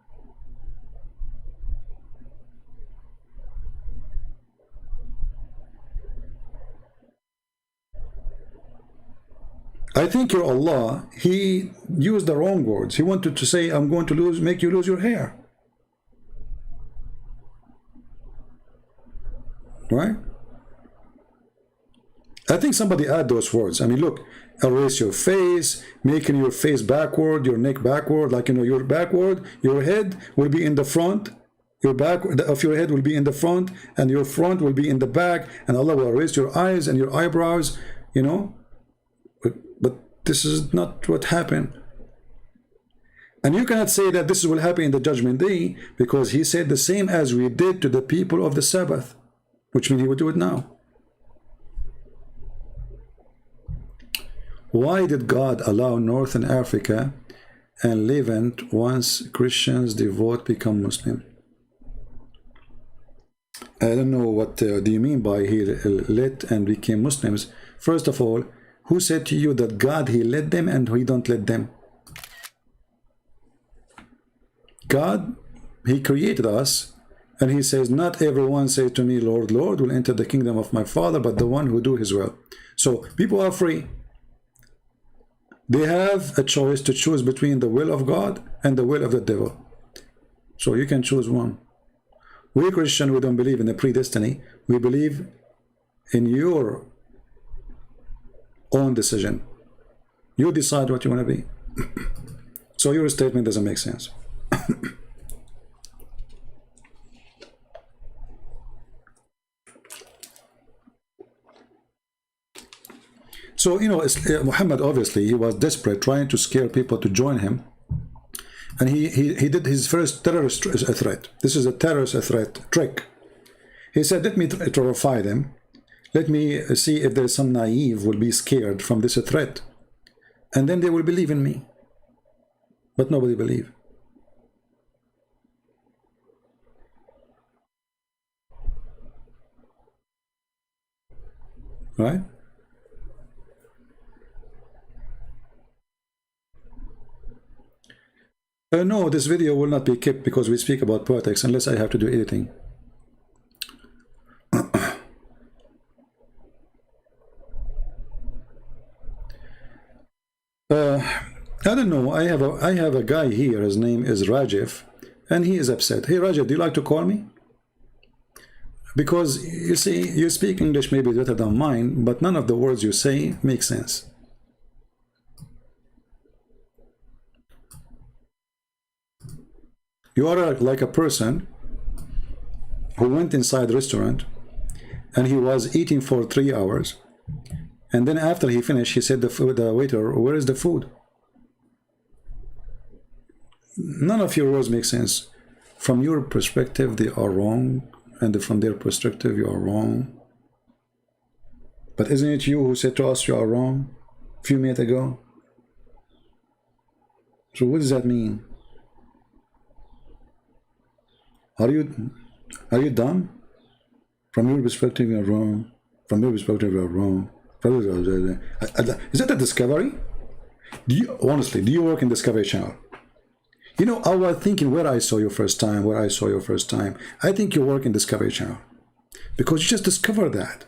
I think your Allah, he used the wrong words. He wanted to say, I'm going to make you lose your hair. Right? I think somebody add those words. I mean, look, erase your face, making your face backward, your neck backward, like, you know, you're backward, your head will be in the front, your back of your head will be in the front, and your front will be in the back, and Allah will erase your eyes and your eyebrows, you know. But this is not what happened. And you cannot say that this will happen in the judgment day, because he said the same as we did to the people of the Sabbath, which means he would do it now. Why did God allow Northern Africa and Levant once Christians devout become Muslim? I don't know what do you mean by he let and became Muslims. First of all, who said to you that God, he let them and he don't let them? God, he created us, and he says, not everyone say to me, Lord, Lord, will enter the kingdom of my Father, but the one who do his will. So people are free. They have a choice to choose between the will of God and the will of the devil. So you can choose one. We Christian, we don't believe in the predestiny. We believe in your own decision. You decide what you want to be. So your statement doesn't make sense. So, you know, Muhammad, obviously, he was desperate, trying to scare people to join him. And he did his first terrorist threat. This is a terrorist threat trick. He said, let me terrify them. Let me see if there's some naive will be scared from this threat. And then they will believe in me. But nobody believed. Right? No, this video will not be kept because we speak about politics unless I have to do editing. I don't know. I have a guy here. His name is Rajiv, and he is upset. Hey, Rajiv, do you like to call me? Because you see, you speak English maybe better than mine, but none of the words you say make sense. You are like a person who went inside the restaurant and he was eating for 3 hours, and then after he finished, he said the waiter, where is the food? None of your words make sense. From your perspective, they are wrong, and from their perspective, you are wrong. But isn't it you who said to us you are wrong a few minutes ago? So what does that mean? Are you dumb? From your perspective, you're wrong. From your perspective, you're wrong. Is that a Discovery? Honestly, do you work in Discovery Channel? You know, I was thinking where I saw you first time, I think you work in Discovery Channel. Because you just discovered that.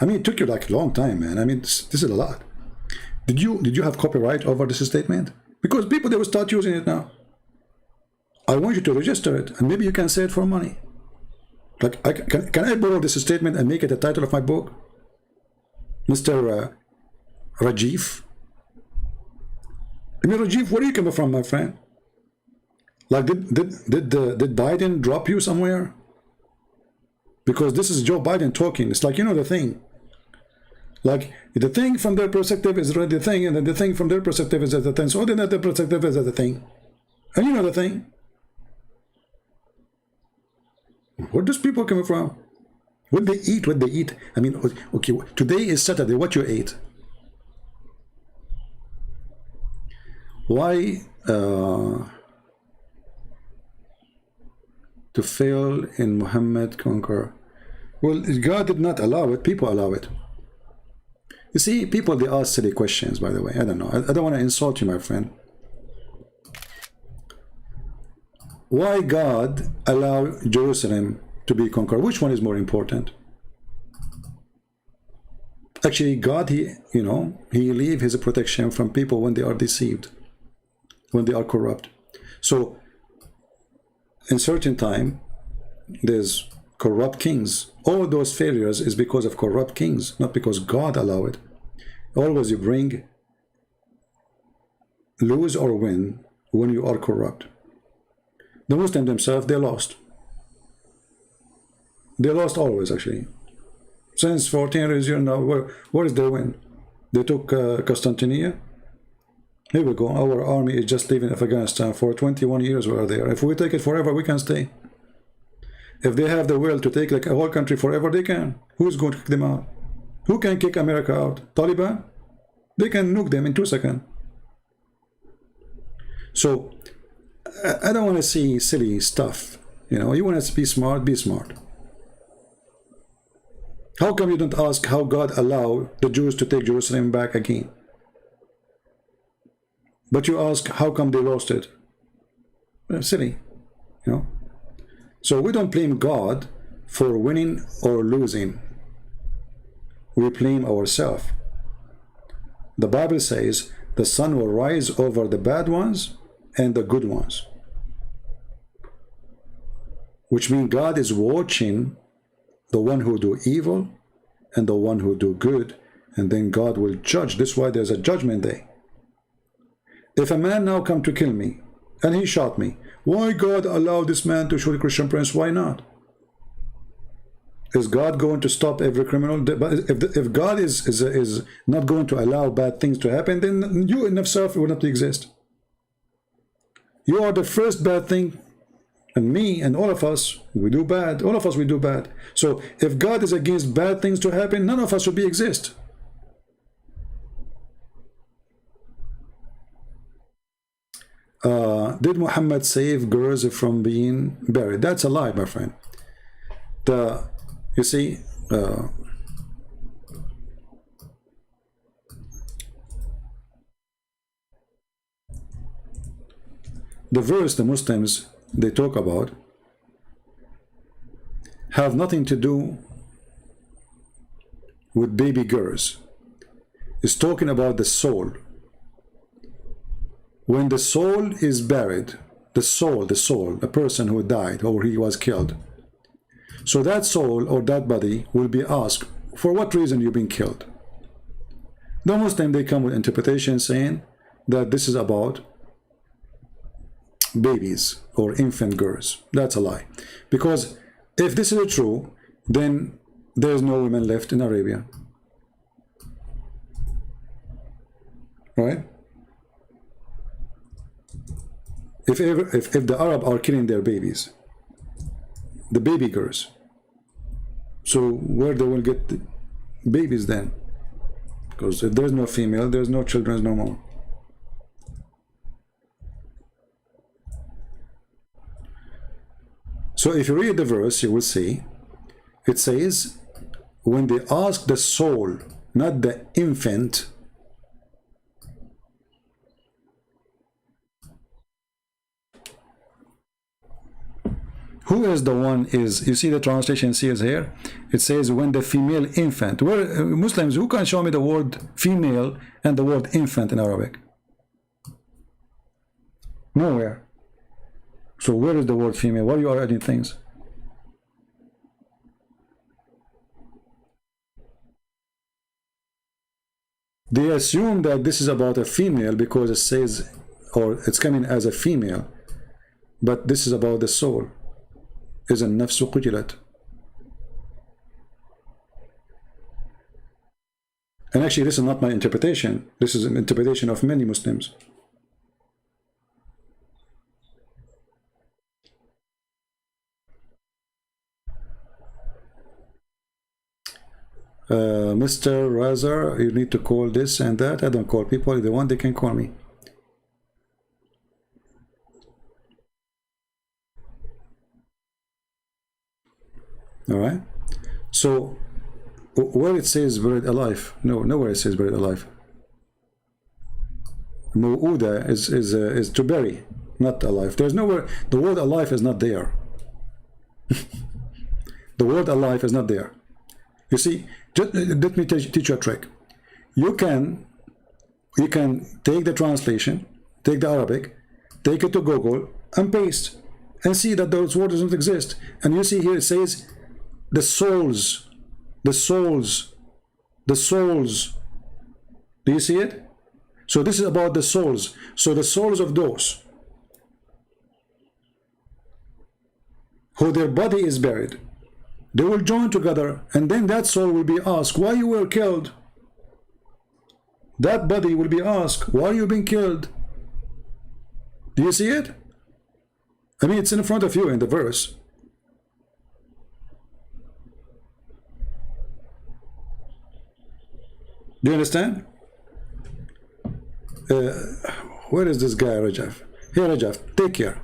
I mean, it took you like a long time, man. I mean, this is a lot. Did you have copyright over this statement? Because people, they will start using it now. I want you to register it, and maybe you can say it for money. Like, can I borrow this statement and make it the title of my book? Mr. Rajiv? I mean, Rajiv, where are you coming from, my friend? Like, did Biden drop you somewhere? Because this is Joe Biden talking. It's like, you know, the thing. Like, the thing from their perspective is the thing, and then the thing from their perspective is the thing. So then the perspective is the thing. And you know the thing. Where does people coming from? What they eat, what they eat. I mean, okay, today is Saturday. What you ate? Why to fail in Muhammad conquer? Well, God did not allow it. People allow it. You see, people, they ask silly questions, by the way. I don't know. I don't want to insult you, my friend. Why God allow Jerusalem to be conquered? Which one is more important? Actually, God, he leave his protection from people when they are deceived, when they are corrupt. So, in certain time, there's corrupt kings. All those failures is because of corrupt kings, not because God allow it. Always you bring, lose or win when you are corrupt. The Muslims themselves, they lost. They lost always, actually. Since 14 years now, where is their win? They took Constantinople. Here we go. Our army is just leaving Afghanistan. For 21 years we are there. If we take it forever, we can stay. If they have the will to take like a whole country forever, they can. Who's going to kick them out? Who can kick America out? Taliban? They can nuke them in 2 seconds. So I don't want to see silly stuff. You know, you want to be smart, be smart. How come you don't ask how God allowed the Jews to take Jerusalem back again? But you ask how come they lost it? Silly, you know. So we don't blame God for winning or losing. We blame ourselves. The Bible says the sun will rise over the bad ones and the good ones, which means God is watching the one who do evil and the one who do good, and then God will judge. This is why there's a judgment day. If a man now come to kill me and he shot me, why God allowed this man to shoot a Christian prince? Why not? Is God going to stop every criminal? But if God is not going to allow bad things to happen, then you in yourself will not exist. You are the first bad thing, and me and all of us, we do bad. All of us, we do bad. So if God is against bad things to happen, none of us would exist. Did Muhammad save girls from being buried? That's a lie, my friend. You see, the verse the Muslims they talk about have nothing to do with baby girls. It's talking about the soul. When the soul is buried, the soul, a person who died or he was killed, so that soul or that body will be asked, for what reason you've been killed? The Muslim, they come with interpretation saying that this is about babies or infant girls. That's a lie. Because if this is true, then there's no women left in Arabia. Right? If the Arab are killing their babies, the baby girls, so where they will get the babies then? Because if there's no female, there's no children no more. So if you read the verse, you will see it says when they ask the soul, not the infant, who is the one is, you see the translation says here, it says when the female infant. Where Muslims, who can show me the word female and the word infant in Arabic? Nowhere. So where is the word female? Why you are adding things? They assume that this is about a female because it says, or it's coming as a female, but this is about the soul. Is a nafs qutilat. And actually this is not my interpretation, this is an interpretation of many Muslims. Mr. Razar, you need to call this and that. I don't call people, the one they can call me. All right, so where it says buried alive, nowhere it says buried alive. Mu'uda is to bury, not alive. There's nowhere, the word alive is not there. The word alive is not there. You see, just, let me teach you a trick. You can take the translation, take the Arabic, take it to Google and paste and see that those words don't exist. And you see here it says the souls, the souls, the souls. Do you see it? So this is about the souls. So the souls of those who their body is buried, they will join together, and then that soul will be asked, why you were killed? That body will be asked, why are you being killed? Do you see it? I mean, it's in front of you in the verse. Do you understand? uh, where is this guy, Rajaf? Here, Rajaf, take care.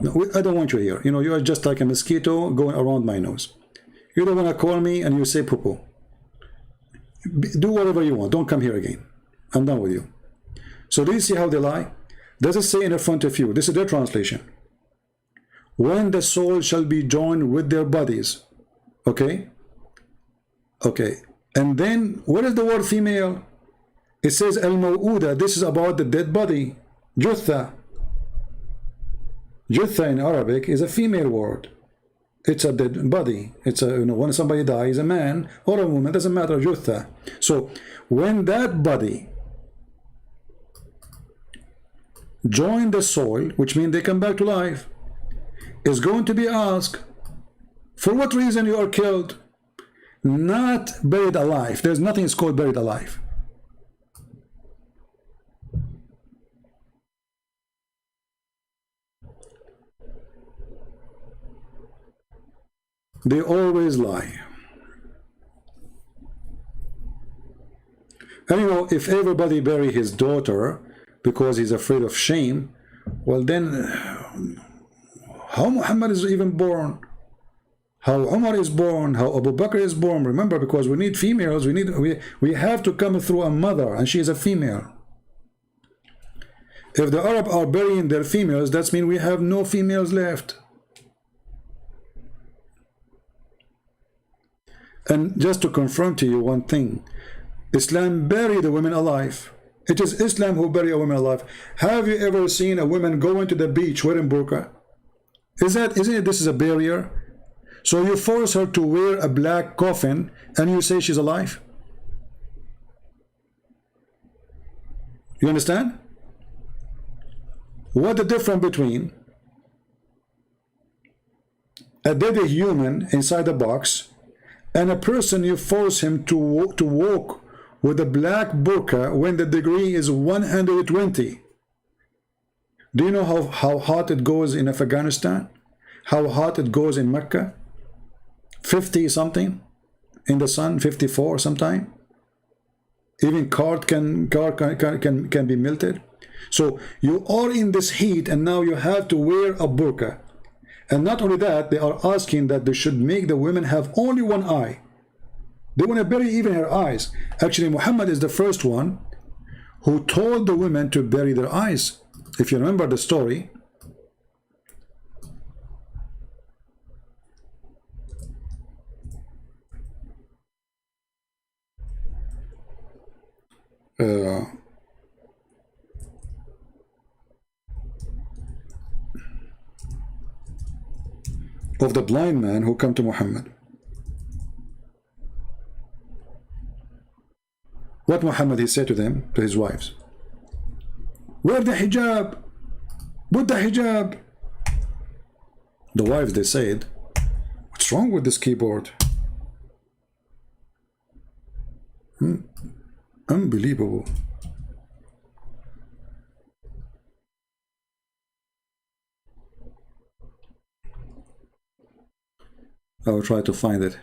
No, I don't want you here. You know, you are just like a mosquito going around my nose. You don't want to call me and you say poo-poo. Do whatever you want. Don't come here again. I'm done with you. So do you see how they lie? Does it say in the front of you? This is their translation. When the soul shall be joined with their bodies. Okay? Okay. And then, what is the word female? It says al-maw'uda. This is about the dead body. Jutha. Jutha in Arabic is a female word. It's a dead body. It's a, you know, when somebody dies, a man or a woman, doesn't matter, Jutha. So, when that body join the soul, which means they come back to life, is going to be asked, for what reason you are killed? Not buried alive. There's nothing is called buried alive. They always lie. And you know, if everybody bury his daughter because he's afraid of shame, well then, how Muhammad is even born? How Umar is born? How Abu Bakr is born? Remember, because we need females, we have to come through a mother, and she is a female. If the Arab are burying their females, that means we have no females left. And just to confirm to you one thing, Islam bury the women alive. It is Islam who bury a woman alive. Have you ever seen a woman go into the beach wearing burqa? Isn't it this is a barrier? So you force her to wear a black coffin and you say she's alive? You understand? What the difference between a dead human inside a box and a person you force him to walk with a black burqa when the degree is 120? Do you know how hot it goes in Afghanistan? How hot it goes in Mecca? 50 something in the sun, 54 sometime. Even car can be melted. So you are in this heat and now you have to wear a burqa. And not only that, they are asking that they should make the women have only one eye. They want to bury even her eyes. Actually, Muhammad is the first one who told the women to bury their eyes. If you remember the story, of the blind man who came to Muhammad. What Muhammad he said to them, to his wives? Wear the hijab. Put the hijab. The wives, they said, what's wrong with this keyboard? Unbelievable. I will try to find it.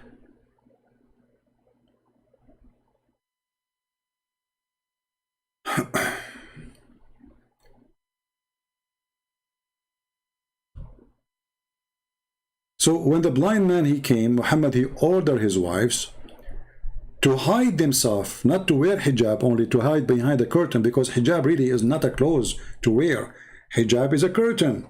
So when the blind man he came, Muhammad he ordered his wives to hide themselves, not to wear hijab, only to hide behind the curtain, because hijab really is not a clothes to wear. Hijab is a curtain.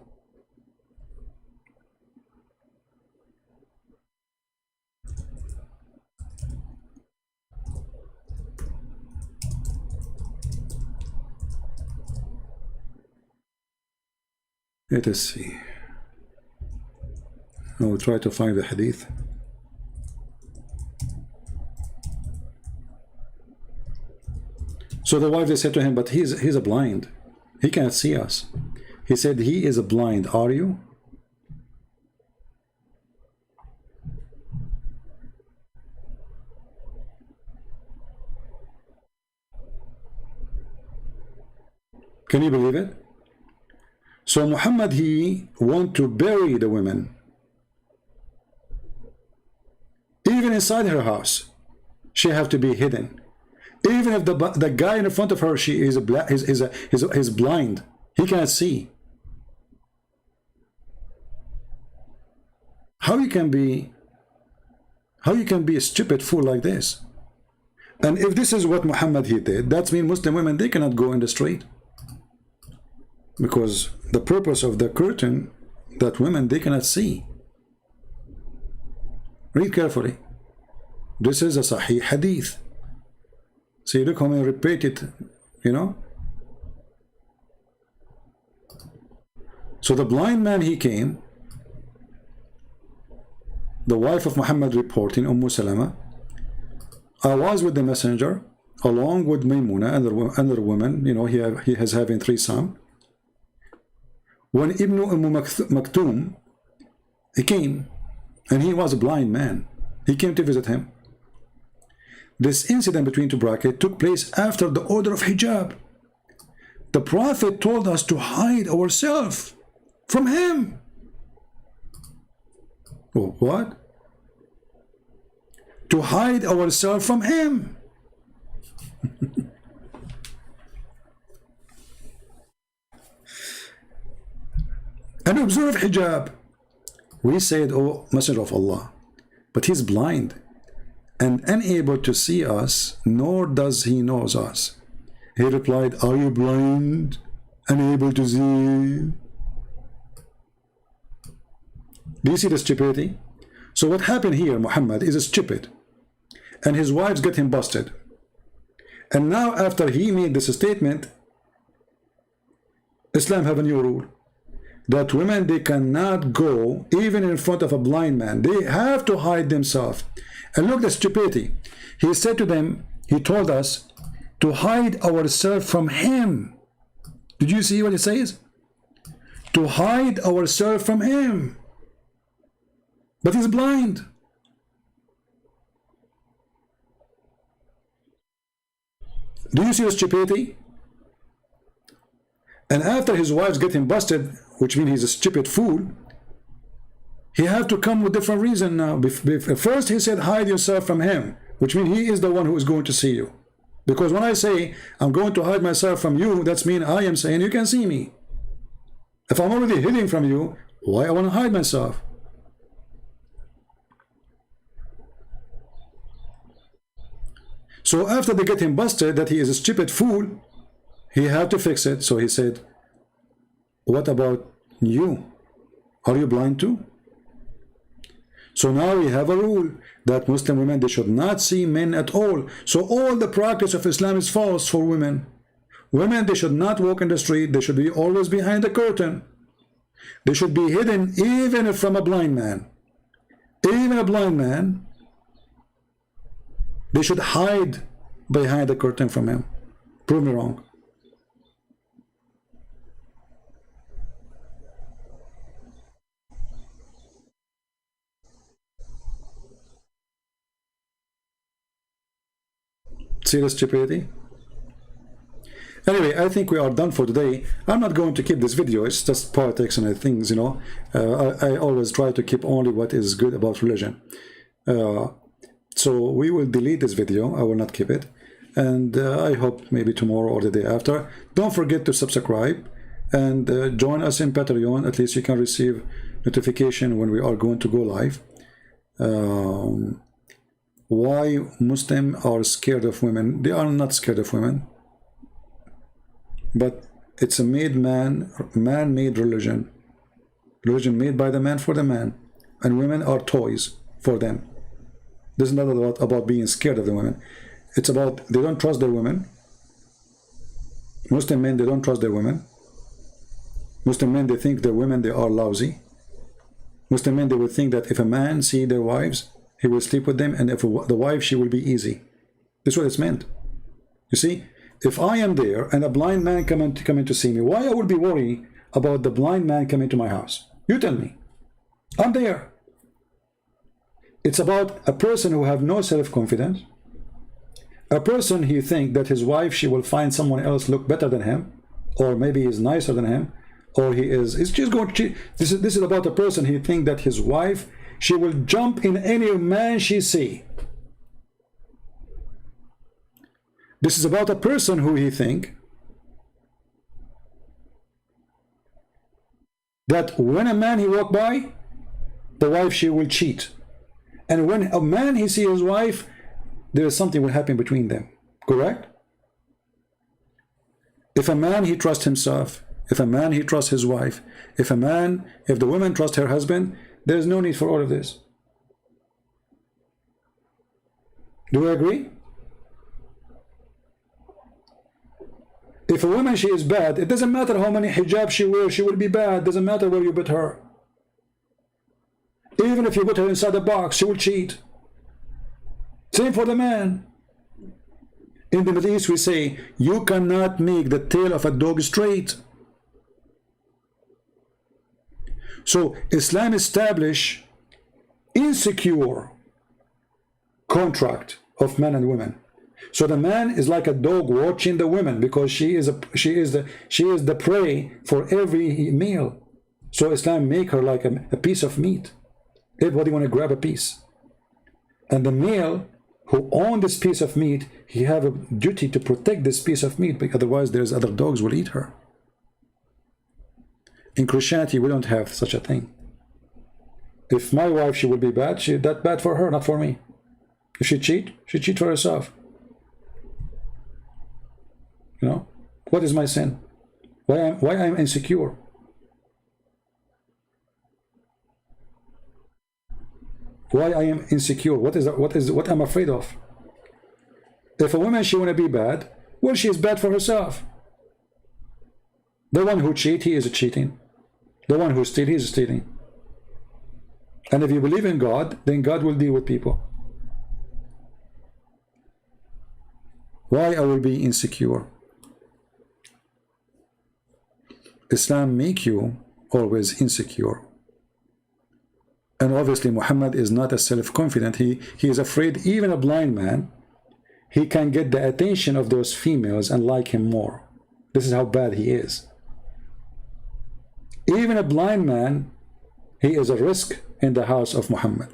Let us see. I will try to find the hadith. So the wife, they said to him, but he's a blind. He can't see us. He said, he is a blind. Are you? Can you believe it? So Muhammad, he want to bury the women. Even inside her house, she have to be hidden. Even if the guy in front of her, she is is blind, he cannot see. How you can be a stupid fool like this? And if this is what Muhammad he did, that means Muslim women, they cannot go in the street, because the purpose of the curtain, that women, they cannot see. Read carefully. This is a Sahih Hadith. See, look how many repeat it, you know. So the blind man, he came. The wife of Muhammad reporting, Salama, I was with the messenger along with Maymuna and other women, you know, he has having 3 sons. When Ibn Maktoum, he came, and he was a blind man. He came to visit him. This incident between 2 brackets took place after the order of hijab. The Prophet told us to hide ourselves from him. Oh, what? To hide ourselves from him. And observe hijab. We said, oh Messenger of Allah, but he's blind and unable to see us, nor does he knows us. He replied, are you blind, unable to see? Do you see the stupidity? So what happened here, Muhammad is stupid, and his wives get him busted. And now after he made this statement, Islam have a new rule, that women, they cannot go even in front of a blind man. They have to hide themselves. And look the stupidity. He said to them, he told us to hide ourselves from him. Did you see what he says? To hide ourselves from him. But he's blind. Do you see the stupidity? And after his wives get him busted, which means he's a stupid fool, he have to come with different reason now. First he said hide yourself from him, which means he is the one who is going to see you. Because when I say I'm going to hide myself from you, that's mean I am saying you can see me. If I'm already hiding from you, why I want to hide myself? So after they get him busted that he is a stupid fool, he had to fix it. So he said, what about you? Are you blind too? So now we have a rule that Muslim women, they should not see men at all. So all the practice of Islam is false for women. Women, they should not walk in the street. They should be always behind the curtain. They should be hidden even from a blind man. Even a blind man, they should hide behind the curtain from him. Prove me wrong. See the stupidity? Anyway, I think we are done for today. I'm not going to keep this video. It's just politics and things, you know. I always try to keep only what is good about religion. So we will delete this video. I will not keep it. And I hope maybe tomorrow or the day after. Don't forget to subscribe and join us in Patreon. At least you can receive notification when we are going to go live. Why Muslims are scared of women? They are not scared of women, but it's a man-made religion made by the man for the man, and women are toys for them. This is not about being scared of the women. It's about they don't trust their women. Muslim men, they don't trust their women. Muslim men, they think their women, they are lousy. Muslim men, they will think that if a man see their wives, he will sleep with them, and if the wife, she will be easy. This is what it's meant. You see, if I am there and a blind man come in to see me, why I would be worried about the blind man coming to my house? You tell me. I'm there. It's about a person who have no self-confidence. A person he think that his wife, she will find someone else look better than him, or maybe is nicer than him, or it's just going to cheat. This is about a person he think that his wife, she will jump in any man she see. This is about a person who he think that when a man he walk by, the wife she will cheat. And when a man he see his wife, there is something will happen between them. Correct? If a man he trusts himself, if a man he trusts his wife, if the woman trusts her husband, there is no need for all of this. Do you agree? If a woman she is bad, it doesn't matter how many hijab she wears, she will be bad. Doesn't matter where you put her. Even if you put her inside a box, she will cheat. Same for the man. In the Middle East we say, you cannot make the tail of a dog straight. So Islam established insecure contract of men and women. So the man is like a dog watching the woman because she is the prey for every meal. So Islam make her like a piece of meat. Everybody want to grab a piece. And the male who own this piece of meat, he have a duty to protect this piece of meat, because otherwise there's other dogs will eat her. In Christianity, we don't have such a thing. If my wife, she will be bad, that bad for her, not for me. If she cheat for herself. You know, what is my sin? Why I'm insecure? Why I am insecure? What I'm afraid of? If a woman she want to be bad, well, she is bad for herself. The one who cheat, he is cheating. The one who steal, he is stealing. And if you believe in God, then God will deal with people. Why I will be insecure? Islam make you always insecure. And obviously Muhammad is not a self-confident. He is afraid even a blind man, he can get the attention of those females and like him more. This is how bad he is. Even a blind man, he is a risk in the house of Muhammad.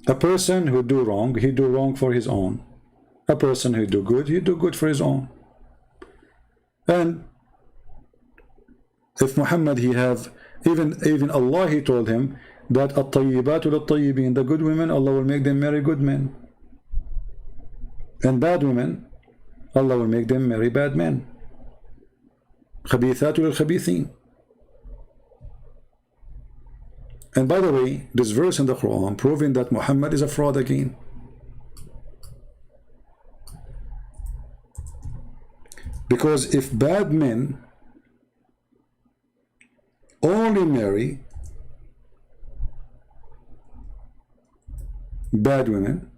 A person who do wrong, he do wrong for his own. A person who do good, he do good for his own. And if Muhammad, he have, even Allah, he told him that at-tayyibatu lit-tayyibin, the good women, Allah will make them marry good men. And bad women, Allah will make them marry bad men. Khabithatu lil-khabithin. And by the way, this verse in the Quran proving that Muhammad is a fraud again. Because if bad men only marry bad women,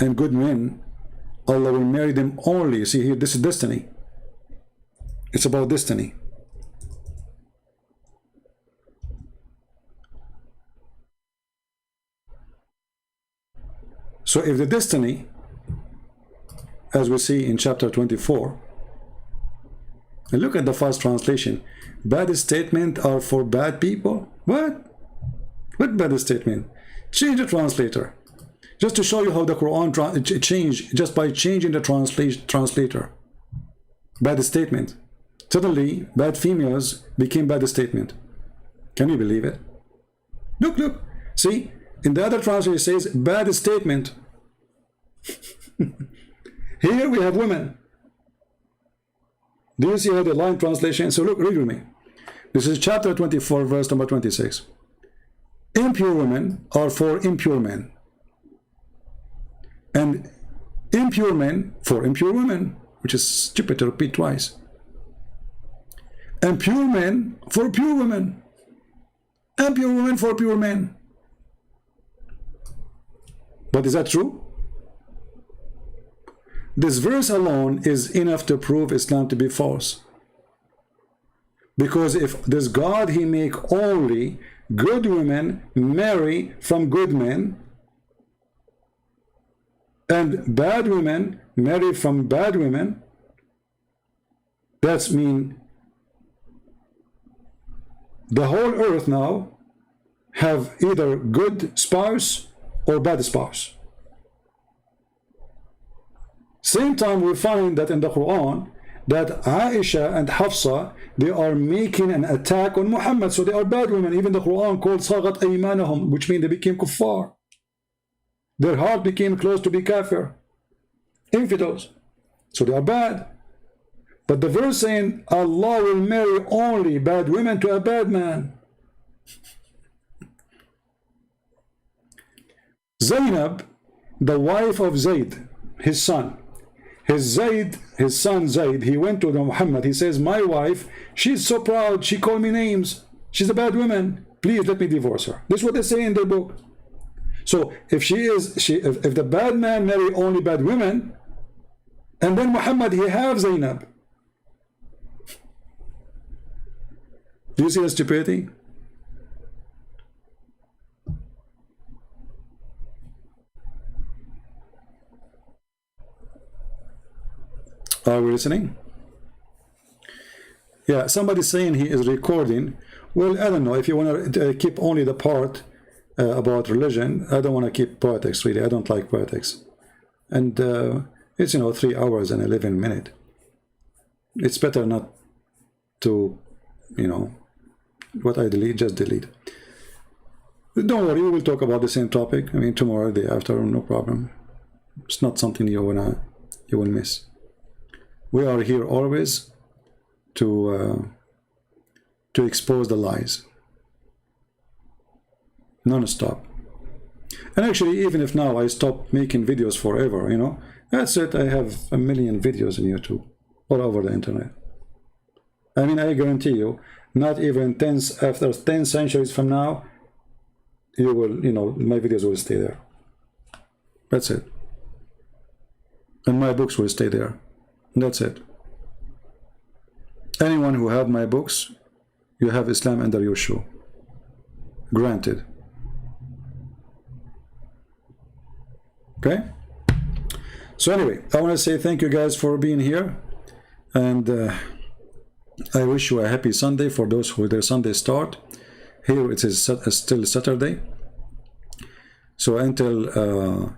and good men, Allah will marry them only. You see here, this is destiny. It's about destiny. So if the destiny, as we see in chapter 24, and look at the first translation, bad statement are for bad people. What bad statement? Change the translator, just to show you how the Quran changed just by changing the translator. Bad statement. Suddenly bad females became bad statement. Can you believe it? Look, see, in the other translation it says bad statement. Here we have women. Do you see how the line translation? So look, read with me. This is chapter 24, verse number 26. Impure women are for impure men, and impure men for impure women, which is stupid to repeat twice. And pure men for pure women, and pure women for pure men. But is that true? This verse alone is enough to prove Islam to be false. Because if this God, he make only good women marry from good men, and bad women marry from bad women, that's mean the whole earth now have either good spouse or bad spouse. Same time we find that in the Quran that Aisha and Hafsa, they are making an attack on Muhammad, so they are bad women. Even the Quran called Sagat Aymanahum, which means they became kuffar. Their heart became close to be kafir, infidels, so they are bad. But the verse saying Allah will marry only bad women to a bad man. Zainab, the wife of Zayd, his son, his son Zayd, he went to the Muhammad, he says, my wife, she's so proud, she called me names, she's a bad woman, please let me divorce her. This is what they say in their book. So if if the bad man marry only bad women, and then Muhammad, he have Zainab. Do you see the stupidity? Are we listening? Yeah, somebody's saying he is recording. Well, I don't know. If you want to keep only the part about religion, I don't want to keep politics, really. I don't like politics. And it's, 3 hours and 11 minutes. It's better not to, what I delete, just delete. But don't worry, we will talk about the same topic. I mean, tomorrow, the day after, no problem. It's not something you will miss. We are here always to expose the lies, non-stop. And actually, even if now I stop making videos forever, that's it. I have a million videos on YouTube, all over the internet. I mean, I guarantee you, not even after 10 centuries from now, you will, my videos will stay there. That's it. And my books will stay there. That's it. Anyone who have my books, you have Islam under your shoe. Granted. Okay? So anyway, I want to say thank you guys for being here. And I wish you a happy Sunday for those who their Sunday start. Here it is still Saturday. So until,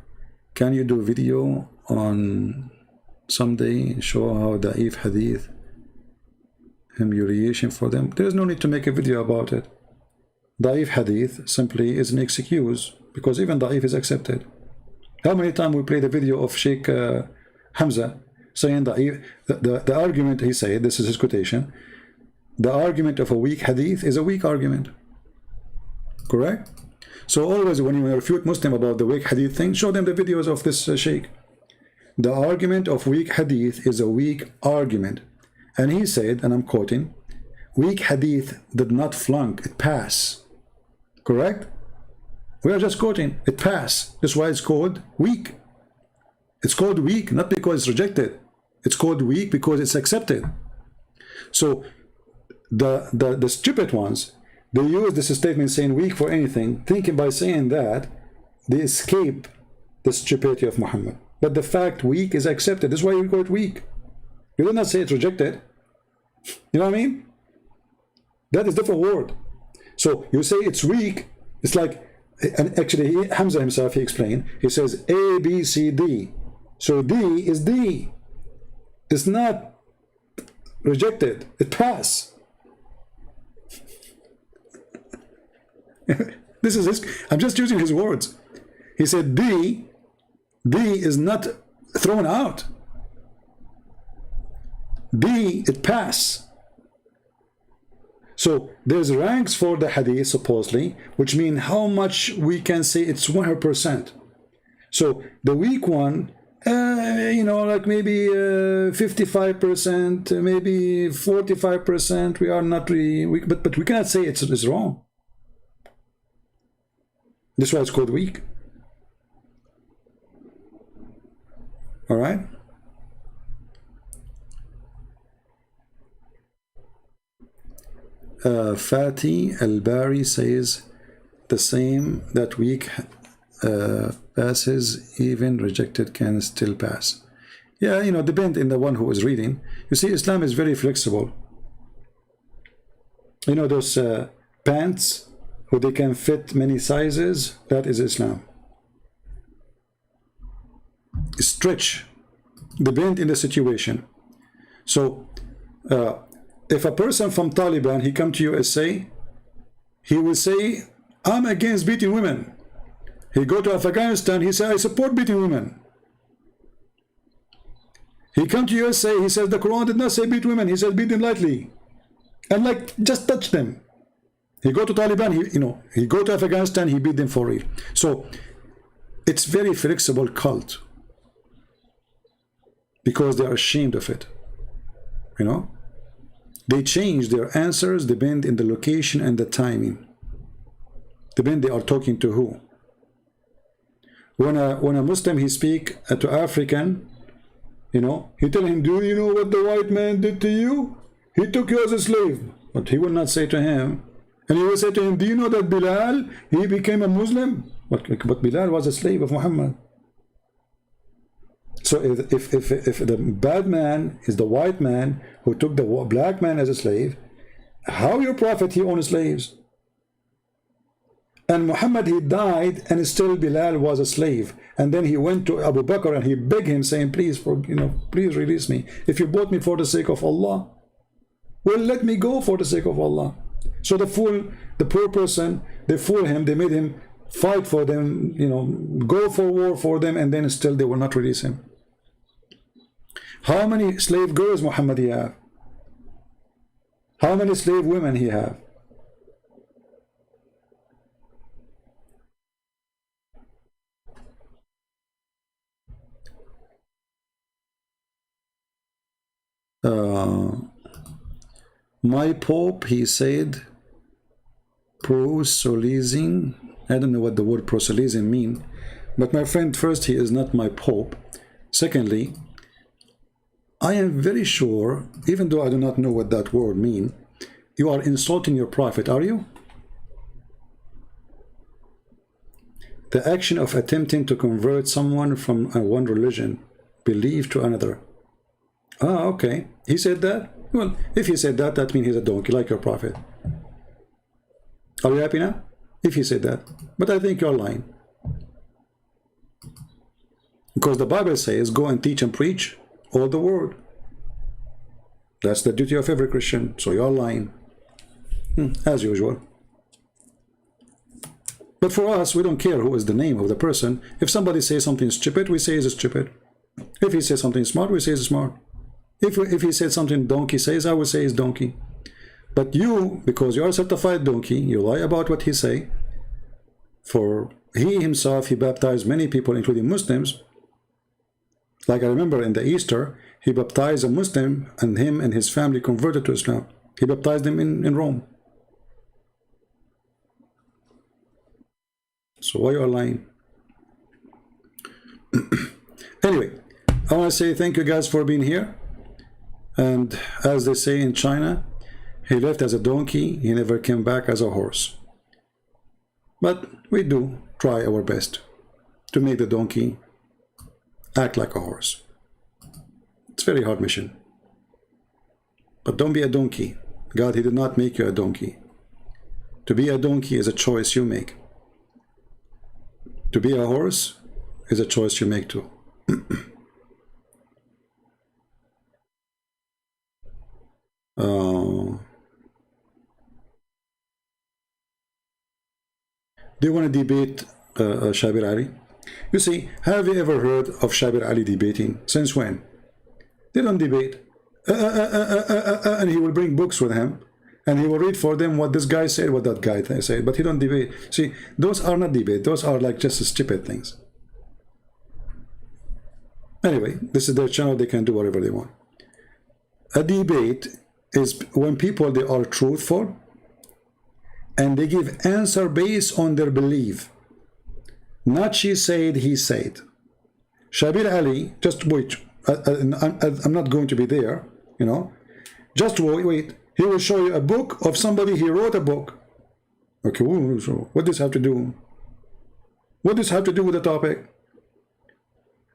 can you do video on someday, show how Da'if Hadith, humiliation for them? There is no need to make a video about it. Da'if Hadith simply is an excuse, because even Da'if is accepted. How many times we played a video of Sheikh Hamza saying Da'if, the argument he said, this is his quotation, the argument of a weak Hadith is a weak argument. Correct? So always when you refute Muslim about the weak Hadith thing, show them the videos of this Sheikh. The argument of weak Hadith is a weak argument. And he said, and I'm quoting, weak Hadith did not flunk, it passed. Correct? We are just quoting, it passed. That's why it's called weak. It's called weak, not because it's rejected. It's called weak because it's accepted. So the stupid ones, they use this statement saying weak for anything, thinking by saying that they escape the stupidity of Muhammad. But the fact weak is accepted. That's why we call it weak. You do not say it's rejected. You know what I mean? That is a different word. So you say it's weak. It's like, and actually Hamza himself, he explained, he says A, B, C, D. So D is D. It's not rejected. It passed. This is his, I'm just using his words. He said D is not thrown out. D, it pass. So there's ranks for the hadith supposedly, which mean how much we can say it's 100%. So the weak one, like maybe 55%, maybe 45%. We are not really weak, but we cannot say it's wrong. That's why it's called weak. All right. Fatih Al-Bari says the same, that weak passes, even rejected can still pass. Yeah, depend in the one who is reading. You see, Islam is very flexible. Those pants who they can fit many sizes, that is Islam. Stretch, depend in the situation. So if a person from Taliban, he come to USA, he will say, I'm against beating women. He go to Afghanistan, he say, I support beating women. He come to USA, he says the Quran did not say beat women, he says beat them lightly. And like, just touch them. He go to Taliban, he go to Afghanistan, he beat them for real. So it's very flexible cult. Because they are ashamed of it. They change their answers, depend in the location and the timing. Depend they are talking to who. When a Muslim he speak to African, he tell him, do you know what the white man did to you? He took you as a slave. But he will not say to him, and he will say to him, do you know that Bilal, he became a Muslim? But Bilal was a slave of Muhammad. So if the bad man is the white man who took the black man as a slave, how your prophet he owned slaves? And Muhammad he died and still Bilal was a slave. And then he went to Abu Bakr and he begged him saying, please, please release me. If you bought me for the sake of Allah, well, let me go for the sake of Allah. So the poor person, they fool him, they made him fight for them, go for war for them, and then still they will not release him. How many slave girls Muhammad he have? How many slave women he have? My Pope, he said, proselytizing. I don't know what the word proselytizing mean, but my friend, first, he is not my Pope. Secondly, I am very sure, even though I do not know what that word mean, you are insulting your prophet, are you? The action of attempting to convert someone from one religion, belief to another. Ah, okay. He said that? Well, if he said that, that means he's a donkey, like your prophet. Are you happy now? If he said that. But I think you're lying. Because the Bible says, go and teach and preach all the word. That's the duty of every Christian. So you're lying. As usual. But for us, we don't care who is the name of the person. If somebody says something stupid, we say it's stupid. If he says something smart, we say it's smart. If he said something donkey says, I will say it's donkey. But you, because you are a certified donkey, you lie about what he say. For he himself, he baptized many people, including Muslims. Like I remember in the Easter, he baptized a Muslim, and him and his family converted to Islam. He baptized them in Rome. So why you are lying? Anyway, I want to say thank you guys for being here. And as they say in China, he left as a donkey, he never came back as a horse. But we do try our best to make the donkey act like a horse. It's a very hard mission. But don't be a donkey. God, he did not make you a donkey. To be a donkey is a choice you make. To be a horse is a choice you make too. Do you want to debate Shabir Ali? You see, have you ever heard of Shabir Ali debating? Since when? They don't debate. And he will bring books with him, and he will read for them what this guy said, what that guy said, but he don't debate. See, those are not debate. Those are like just stupid things. Anyway, this is their channel. They can do whatever they want. A debate is when people, they are truthful and they give answer based on their belief. Not she said, he said. Shabir Ali, just wait. I'm not going to be there, Just wait. He will show you a book of somebody, he wrote a book. Okay, so what does this have to do? What does this have to do with the topic?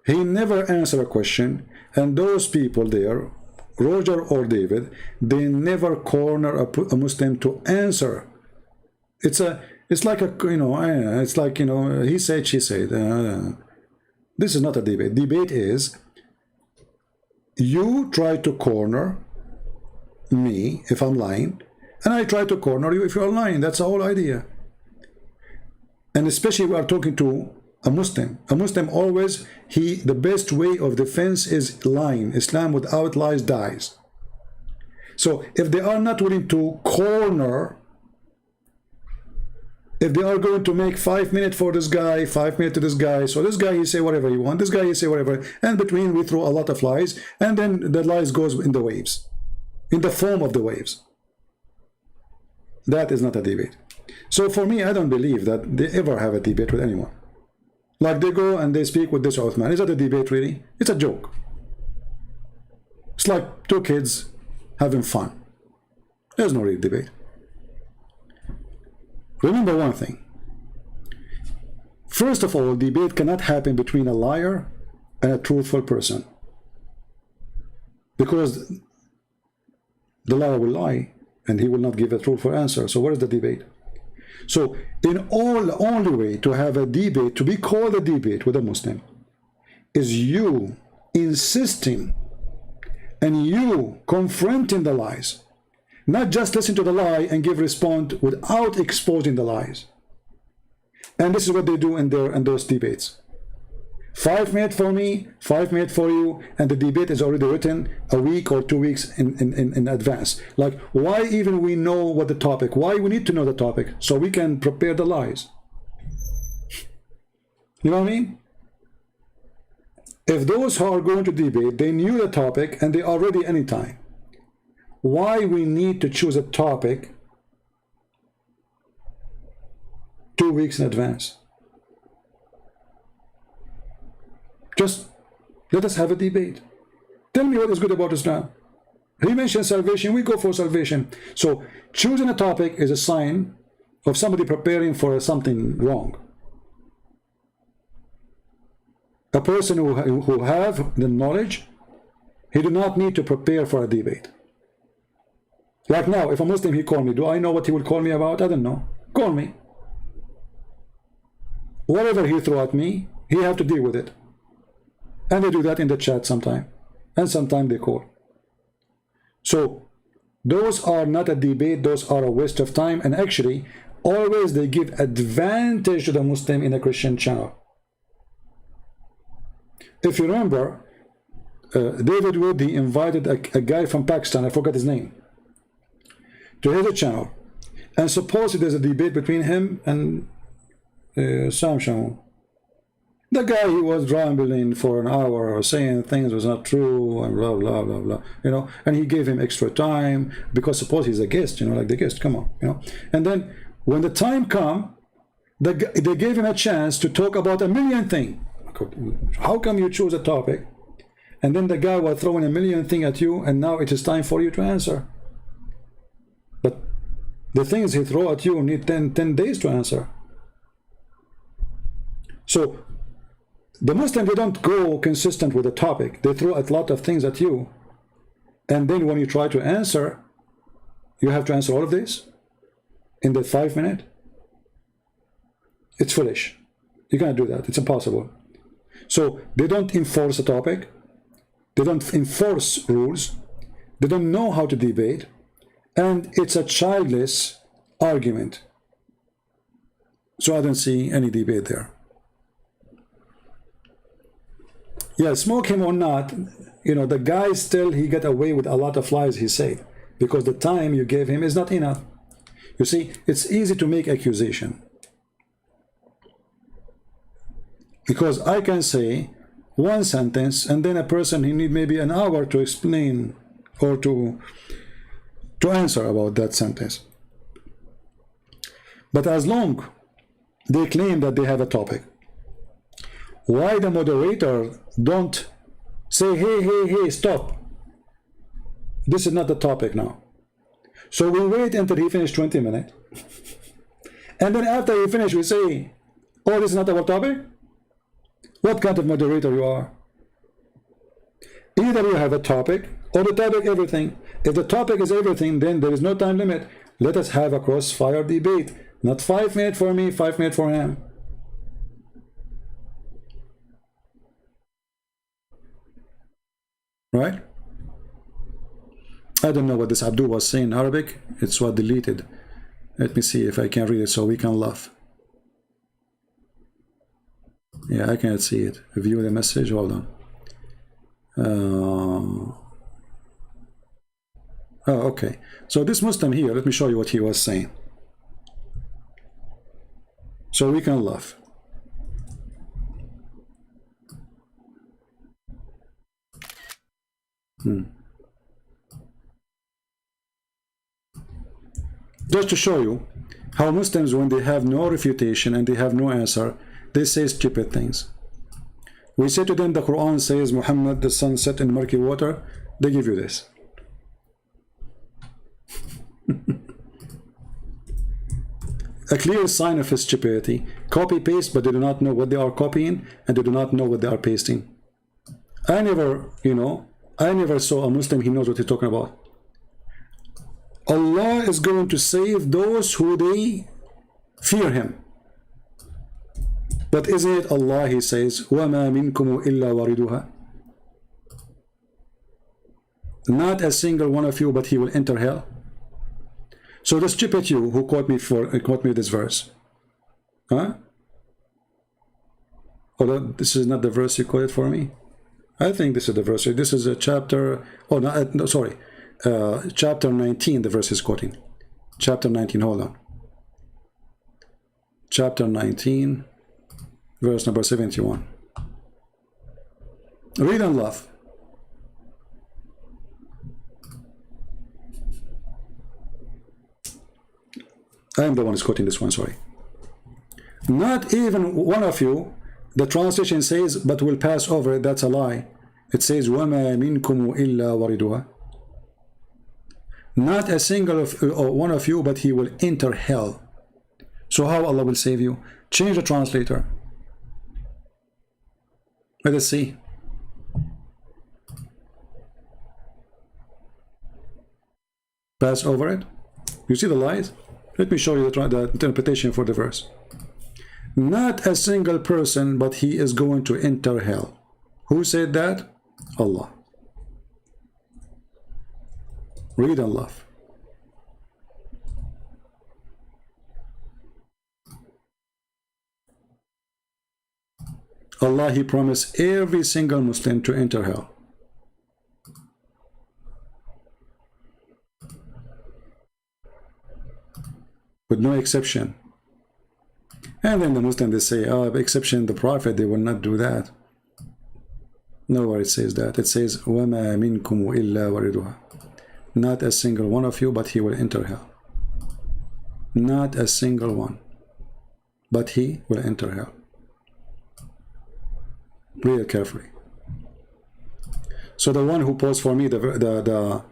He never answered a question, and those people there, Roger or David, they never corner a Muslim to answer It's like a, you know, it's like, you know, he said, she said. This is not a debate. Debate is you try to corner me if I'm lying, and I try to corner you if you're lying. That's the whole idea. And especially we are talking to a Muslim. A Muslim always, the best way of defense is lying. Islam without lies dies. So if they are not willing to corner, if they are going to make 5 minutes for this guy, 5 minutes to this guy, so this guy, he say whatever he want, this guy, he say whatever, and between we throw a lot of lies, and then the lies goes in the waves, in the form of the waves. That is not a debate. So for me, I don't believe that they ever have a debate with anyone. Like they go and they speak with this Uthman. Is that a debate really? It's a joke. It's like two kids having fun. There's no real debate. Remember one thing. First of all, debate cannot happen between a liar and a truthful person, because the liar will lie and he will not give a truthful answer. So where is the debate? So the only way to have a debate, to be called a debate with a Muslim, is you insisting and you confronting the lies. Not just listen to the lie and give response without exposing the lies. And this is what they do in those debates. 5 minutes for me, 5 minutes for you, and the debate is already written a week or 2 weeks in advance. Like, why even we know what the topic, why we need to know the topic, so we can prepare the lies. You know what I mean? If those who are going to debate, they knew the topic and they are ready anytime. Why we need to choose a topic 2 weeks in advance? Just let us have a debate. Tell me what is good about Islam. He mentioned salvation, we go for salvation. So choosing a topic is a sign of somebody preparing for something wrong. A person who have the knowledge, he do not need to prepare for a debate. Like now, if a Muslim, he call me, do I know what he will call me about? I don't know. Call me. Whatever he throw at me, he have to deal with it. And they do that in the chat sometime. And sometimes they call. So, those are not a debate, those are a waste of time. And actually, always they give advantage to the Muslim in a Christian channel. If you remember, David Wood, he invited a guy from Pakistan, I forgot his name, to his channel, and supposedly there's a debate between him and Sam Shamoun. The guy, he was rambling for an hour, saying things was not true, and blah blah blah blah, you know. And he gave him extra time because suppose he's a guest, you know, like the guest, come on, you know. And then when the time come, they gave him a chance to talk about a million things. How come you choose a topic, and then the guy was throwing a million things at you, and now it is time for you to answer? But the things he throw at you need 10 days to answer. So the Muslims, they don't go consistent with the topic. They throw a lot of things at you, and then when you try to answer, you have to answer all of this in the 5 minutes. It's foolish. You can't do that. It's impossible. So they don't enforce a topic. They don't enforce rules. They don't know how to debate. And it's a childless argument. So I don't see any debate there. Yeah, smoke him or not, you know, the guy still, he got away with a lot of lies he said, because the time you gave him is not enough. You see, it's easy to make accusation. Because I can say one sentence, and then a person, he need maybe an hour to explain or to answer about that sentence. But as long they claim that they have a topic, why the moderator don't say, hey, stop. This is not the topic now. So we wait until he finished 20 minutes. And then after he finished, we say, oh, this is not our topic? What kind of moderator you are? Either you have a topic, or the topic everything. If the topic is everything, then there is no time limit. Let us have a crossfire debate. Not 5 minutes for me, 5 minutes for him. Right? I don't know what this Abdul was saying in Arabic. It's what deleted. Let me see if I can read it so we can laugh. Yeah, I can't see it. View the message. Hold on. Oh, okay. So this Muslim here, let me show you what he was saying. So we can laugh. Just to show you how Muslims, when they have no refutation and they have no answer, they say stupid things. We say to them, the Quran says Muhammad, the sun set in murky water. They give you this. A clear sign of stupidity. Copy paste, but they do not know what they are copying and they do not know what they are pasting. I never, I never saw a Muslim, he knows what he's talking about. Allah is going to save those who they fear him. But isn't it Allah, he says, وَمَا مِنْكُمُ إِلَّا وَارِدُهَا. Not a single one of you, but he will enter hell. So the stupid you who quote me this verse. Huh? Although this is not the verse you quoted for me. I think this is the verse. This is a chapter, no, sorry. Chapter 19, the verse is quoting. Chapter 19, hold on. Chapter 19, verse number 71. Read and laugh. I am the one who's quoting this one, sorry. Not even one of you, the translation says, but will pass over it. That's a lie. It says, وَمَا مِنْكُمُ إِلَّا وَارِدُهَا. Not a single one of you, but he will enter hell. So how Allah will save you? Change the translator. Let us see. Pass over it. You see the lies? Let me show you the interpretation for the verse. Not a single person, but he is going to enter hell. Who said that? Allah. Read and laugh. Allah, he promised every single Muslim to enter hell. With no exception. And then the Muslims, they say, oh, exception the Prophet, they will not do that. Nowhere it says that. It says, وَمَا مِنْكُمُ إِلَّا وَارِدُهَا. Not a single one of you, but he will enter hell. Not a single one, but he will enter hell. Read it carefully. So the one who posed for me the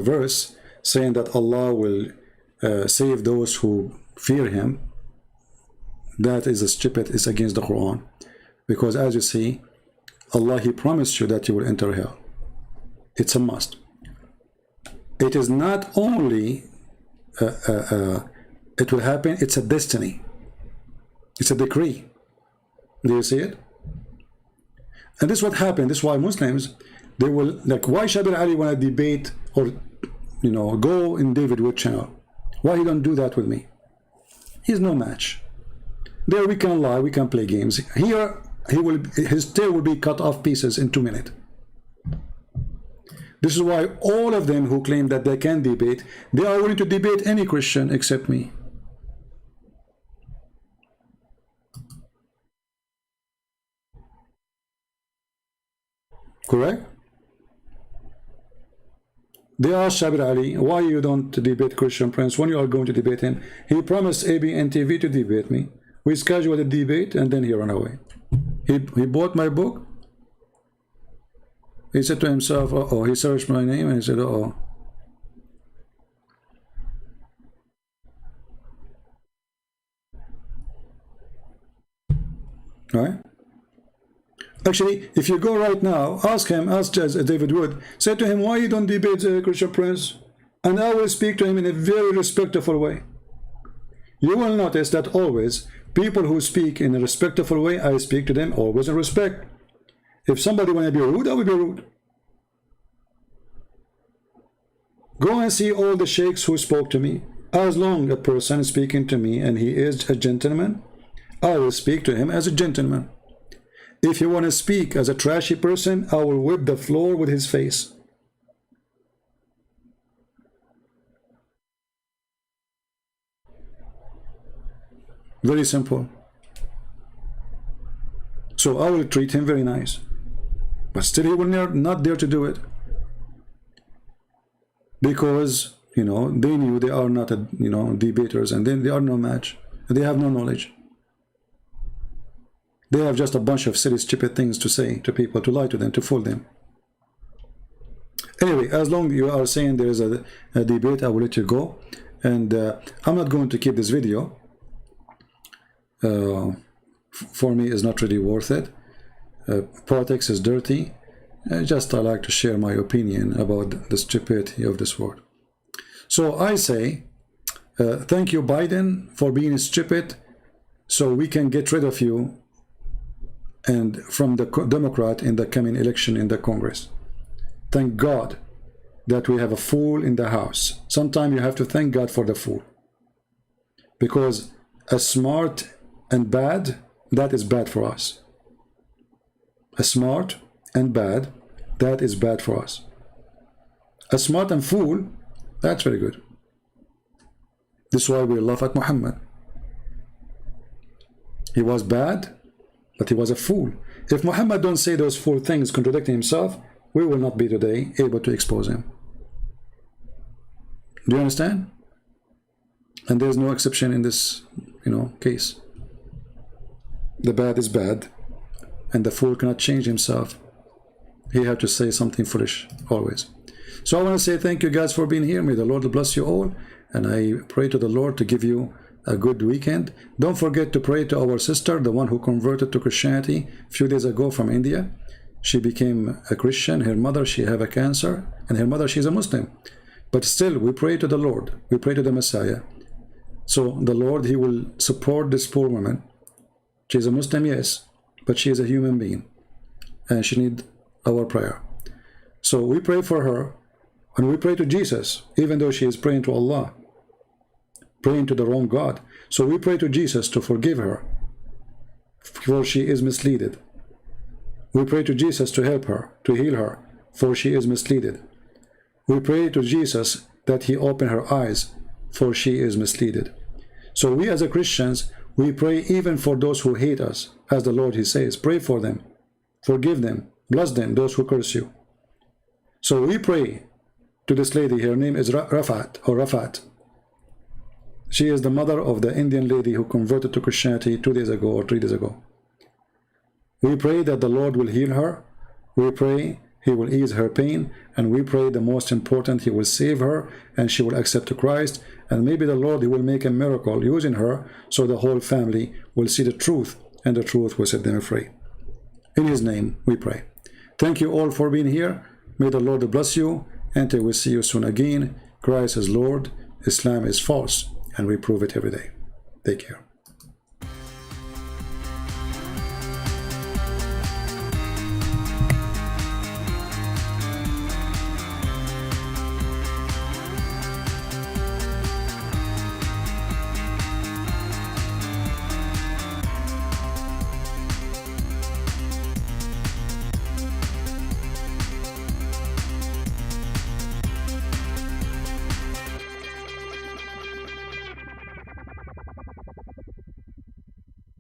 verse saying that Allah will save those who fear him, that is a stupid, is against the Quran. Because as you see, Allah, he promised you that you will enter hell. It's a must. It is not only it will happen, it's a destiny. It's a decree. Do you see it? And this is what happened. This is why Muslims, they will, like, why Shabir Ali want to debate or, go in David Wood channel? Why he don't do that with me? He's no match. There we can lie, we can play games. Here, his tail will be cut off pieces in 2 minutes. This is why all of them who claim that they can debate, they are willing to debate any Christian except me. Correct? They asked Shabir Ali, why you don't debate Christian Prince when you are going to debate him? He promised ABN TV to debate me. We scheduled a debate and then he ran away. He bought my book. He said to himself, uh-oh, he searched my name and he said, uh-oh. Right? Actually, if you go right now, ask David Wood, say to him, why you don't debate Christian Prince? And I will speak to him in a very respectful way. You will notice that always people who speak in a respectful way, I speak to them always in respect. If somebody want to be rude, I will be rude. Go and see all the sheikhs who spoke to me. As long as a person is speaking to me and he is a gentleman, I will speak to him as a gentleman. If you want to speak as a trashy person, I will whip the floor with his face. Very simple. So I will treat him very nice. But still he will not dare to do it. Because, you know, they knew they are not, debaters, and then they are no match. They have no knowledge. They have just a bunch of silly, stupid things to say to people, to lie to them, to fool them. Anyway, as long as you are saying there is a debate, I will let you go. And I'm not going to keep this video. For me, it's not really worth it. Politics is dirty. I like to share my opinion about the stupidity of this world. So I say, thank you, Biden, for being stupid, so we can get rid of you and from the Democrat in the coming election in the Congress. Thank God that we have a fool in the house. Sometimes you have to thank God for the fool, because a smart and bad, that is bad for us. A smart and bad, that is bad for us. A smart and fool, that's very good. This is why we laugh at Muhammad. He was bad, but he was a fool. If Muhammad don't say those four things contradicting himself, we will not be today able to expose him. Do you understand? And there is no exception in this, case. The bad is bad, and the fool cannot change himself. He had to say something foolish always. So I want to say thank you guys for being here. May the Lord bless you all, and I pray to the Lord to give you a good weekend. Don't forget to pray to our sister, the one who converted to Christianity a few days ago from India. She became a Christian. Her mother, she have a cancer, and her mother, she's a Muslim. But still, we pray to the Lord. We pray to the Messiah. So the Lord, he will support this poor woman. She's a Muslim, yes, but she is a human being, and she needs our prayer. So we pray for her, and we pray to Jesus, even though she is praying to Allah, praying to the wrong God. So we pray to Jesus to forgive her, for she is misleaded. We pray to Jesus to help her, to heal her, for she is misleaded. We pray to Jesus that he open her eyes, for she is misleaded. So we as a Christians, we pray even for those who hate us, as the Lord, he says, pray for them, forgive them, bless them, those who curse you. So we pray to this lady. Her name is Rafat. She is the mother of the Indian lady who converted to Christianity 2 days ago or 3 days ago. We pray that the Lord will heal her. We pray he will ease her pain, and we pray the most important, he will save her and she will accept Christ, and maybe the Lord, he will make a miracle using her, so the whole family will see the truth, and the truth will set them free. In his name we pray. Thank you all for being here. May the Lord bless you, and we will see you soon again. Christ is Lord, Islam is false, and we prove it every day. Take care.